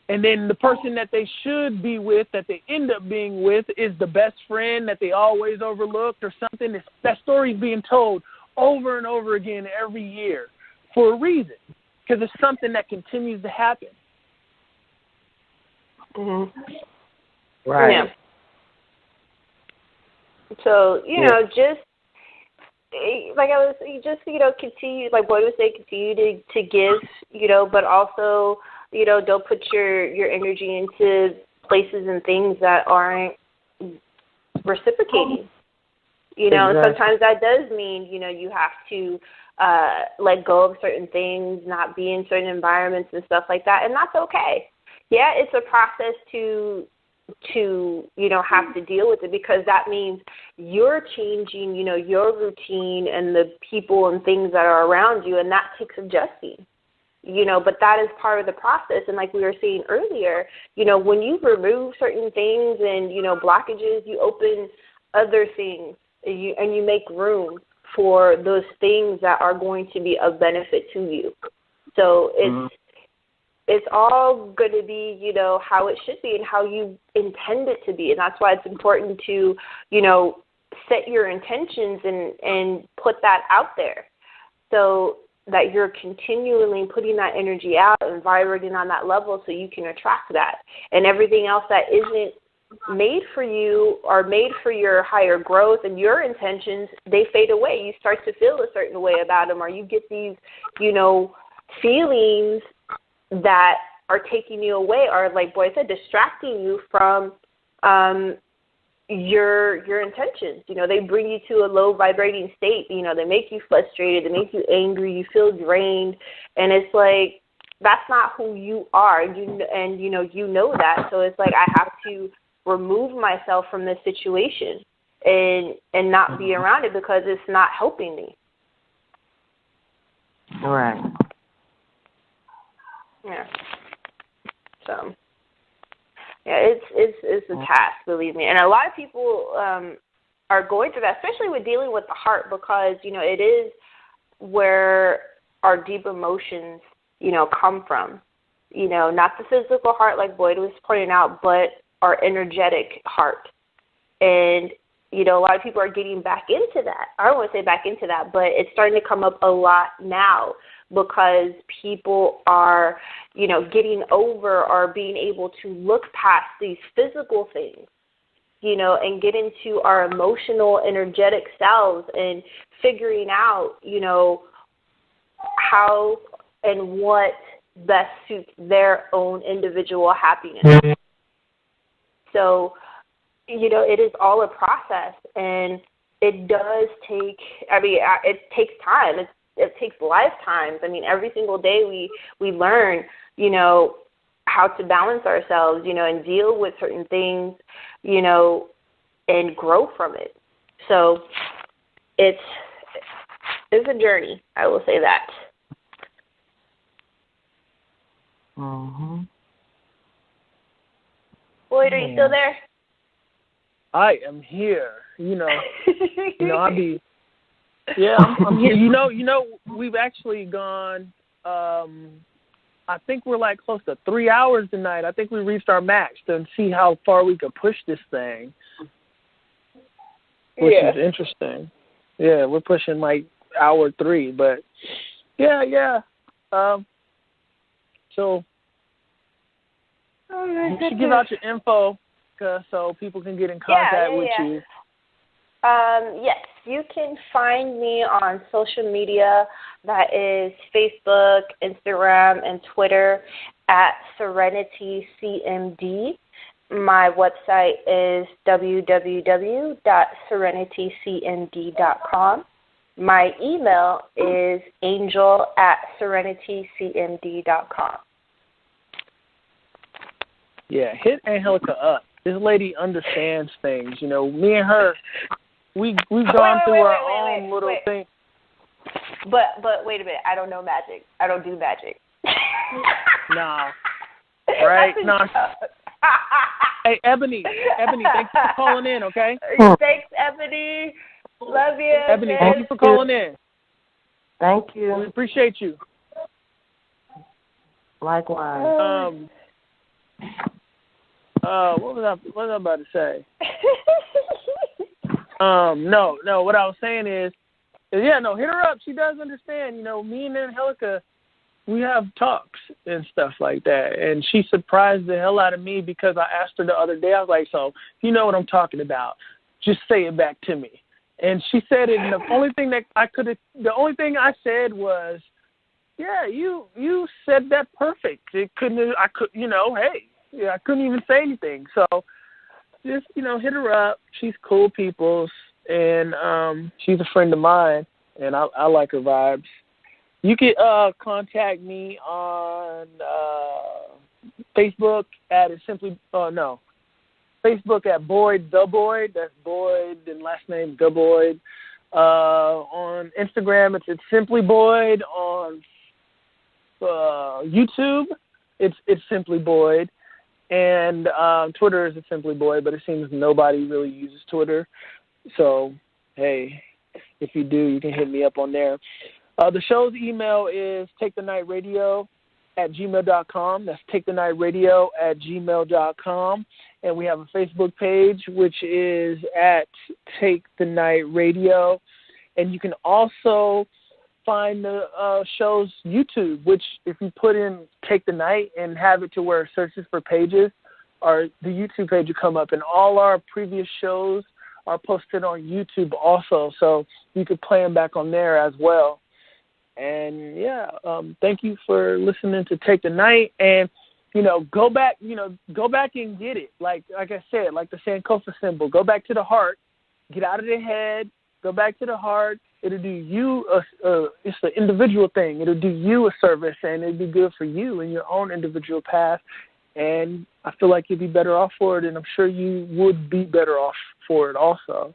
And then the person that they should be with, that they end up being with, is the best friend that they always overlooked or something. That story's being told over and over again every year for a reason, because it's something that continues to happen. Mm-hmm. Right. Yeah. So, just like I was, continue, like Boyd would say, continue to give, but also, don't put your energy into places and things that aren't reciprocating. Exactly. Sometimes that does mean, you have to let go of certain things, not be in certain environments and stuff like that, and that's okay. Yeah, it's a process to have to deal with it, because that means you're changing, your routine and the people and things that are around you, and that takes adjusting. But that is part of the process. And like we were saying earlier, when you remove certain things and, blockages, you open other things and you make room for those things that are going to be of benefit to you. So it's all going to be, how it should be and how you intend it to be. And that's why it's important to, set your intentions and put that out there, so that you're continually putting that energy out and vibrating on that level so you can attract that. And everything else that isn't made for you or made for your higher growth and your intentions, they fade away. You start to feel a certain way about them, or you get these, feelings that are taking you away, or like Boyd said, distracting you from your intentions. They bring you to a low vibrating state. They make you frustrated, they make you angry, you feel drained, and it's like, that's not who you are, and you know that. So it's like, I have to remove myself from this situation and not be around it, because it's not helping me. Right. Yeah. So, yeah, it's a task, believe me. And a lot of people are going through that, especially with dealing with the heart, because, it is where our deep emotions, come from. Not the physical heart like Boyd was pointing out, but our energetic heart. And, a lot of people are getting back into that. I don't want to say back into that, but it's starting to come up a lot now, because people are, getting over or being able to look past these physical things, and get into our emotional, energetic selves and figuring out, how and what best suits their own individual happiness. So, it is all a process, and it does take, it takes time. It takes lifetimes. Every single day we learn, how to balance ourselves, and deal with certain things, and grow from it. So it's a journey, I will say that. Mm-hmm. Boyd, are you still there? I am here. I'll be. Yeah, I'm here. We've actually gone. I think we're like close to 3 hours tonight. I think we reached our max to see how far we could push this thing, which is interesting. Yeah, we're pushing like hour 3, but yeah. So you should give out your info so people can get in contact with you. Yes, you can find me on social media. That is Facebook, Instagram, and Twitter at Serenity CMD. My website is www.serenitycmd.com. my email is angel@serenitycmd.com. Yeah, hit Angelica up. This lady understands things. You know, me and her, we've gone through our own little thing. But wait a minute. I don't know magic. I don't do magic. Nah. Right? Nah. Hey, Ebony, thanks for calling in, okay? Thanks, Ebony. Love you. Ebony, thank you for calling in. Thank you. We appreciate you. Likewise. What was I about to say? No, what I was saying is, hit her up. She does understand. You know, me and Angelica, we have talks and stuff like that. And she surprised the hell out of me because I asked her the other day, I was like, so, you know what I'm talking about. Just say it back to me. And she said it, and the only thing I said was, yeah, you said that perfect. I couldn't even say anything. So just, hit her up. She's cool peoples, and she's a friend of mine, and I like her vibes. You can contact me on Facebook Facebook at Boyd the Boyd. That's Boyd and last name the Boyd. On Instagram, it's Simply Boyd. On YouTube, it's Simply Boyd. And Twitter is Simply Boyd, but it seems nobody really uses Twitter. So, hey, if you do, you can hit me up on there. The show's email is takethenightradio@gmail.com. That's takethenightradio@gmail.com. And we have a Facebook page, which is at Take the Night Radio. And you can also find the show's YouTube, which if you put in Take the Night and have it to where it searches for pages, or the YouTube page will come up. And all our previous shows are posted on YouTube also, so you could play them back on there as well. And, thank you for listening to Take the Night. And, go back and get it. Like I said, like the Sankofa symbol, go back to the heart, get out of the head, go back to the heart. It'll do you, it's an individual thing. It'll do you a service, and it'll be good for you in your own individual path. And I feel like you'd be better off for it, and I'm sure you would be better off for it also.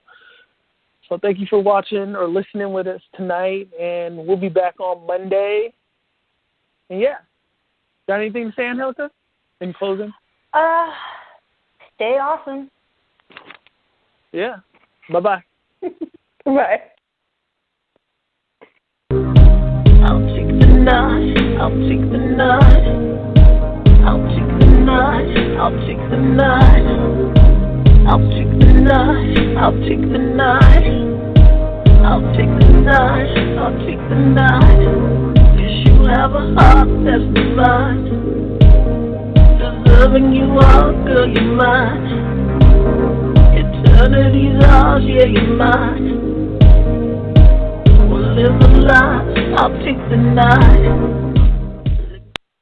So thank you for watching or listening with us tonight, and we'll be back on Monday. And got anything to say, Angelica, in closing? Stay awesome. Yeah. Bye-bye. Bye. I'll take the night. I'll take the night. I'll take the night. I'll take the night. I'll take the night. I'll take the night. I'll take the night. I'll take the night. 'Cause you have a heart that's divine. Deserving you are, girl, you're mine. Eternity's ours, yeah, you're mine. We'll live a life. I'll take the night.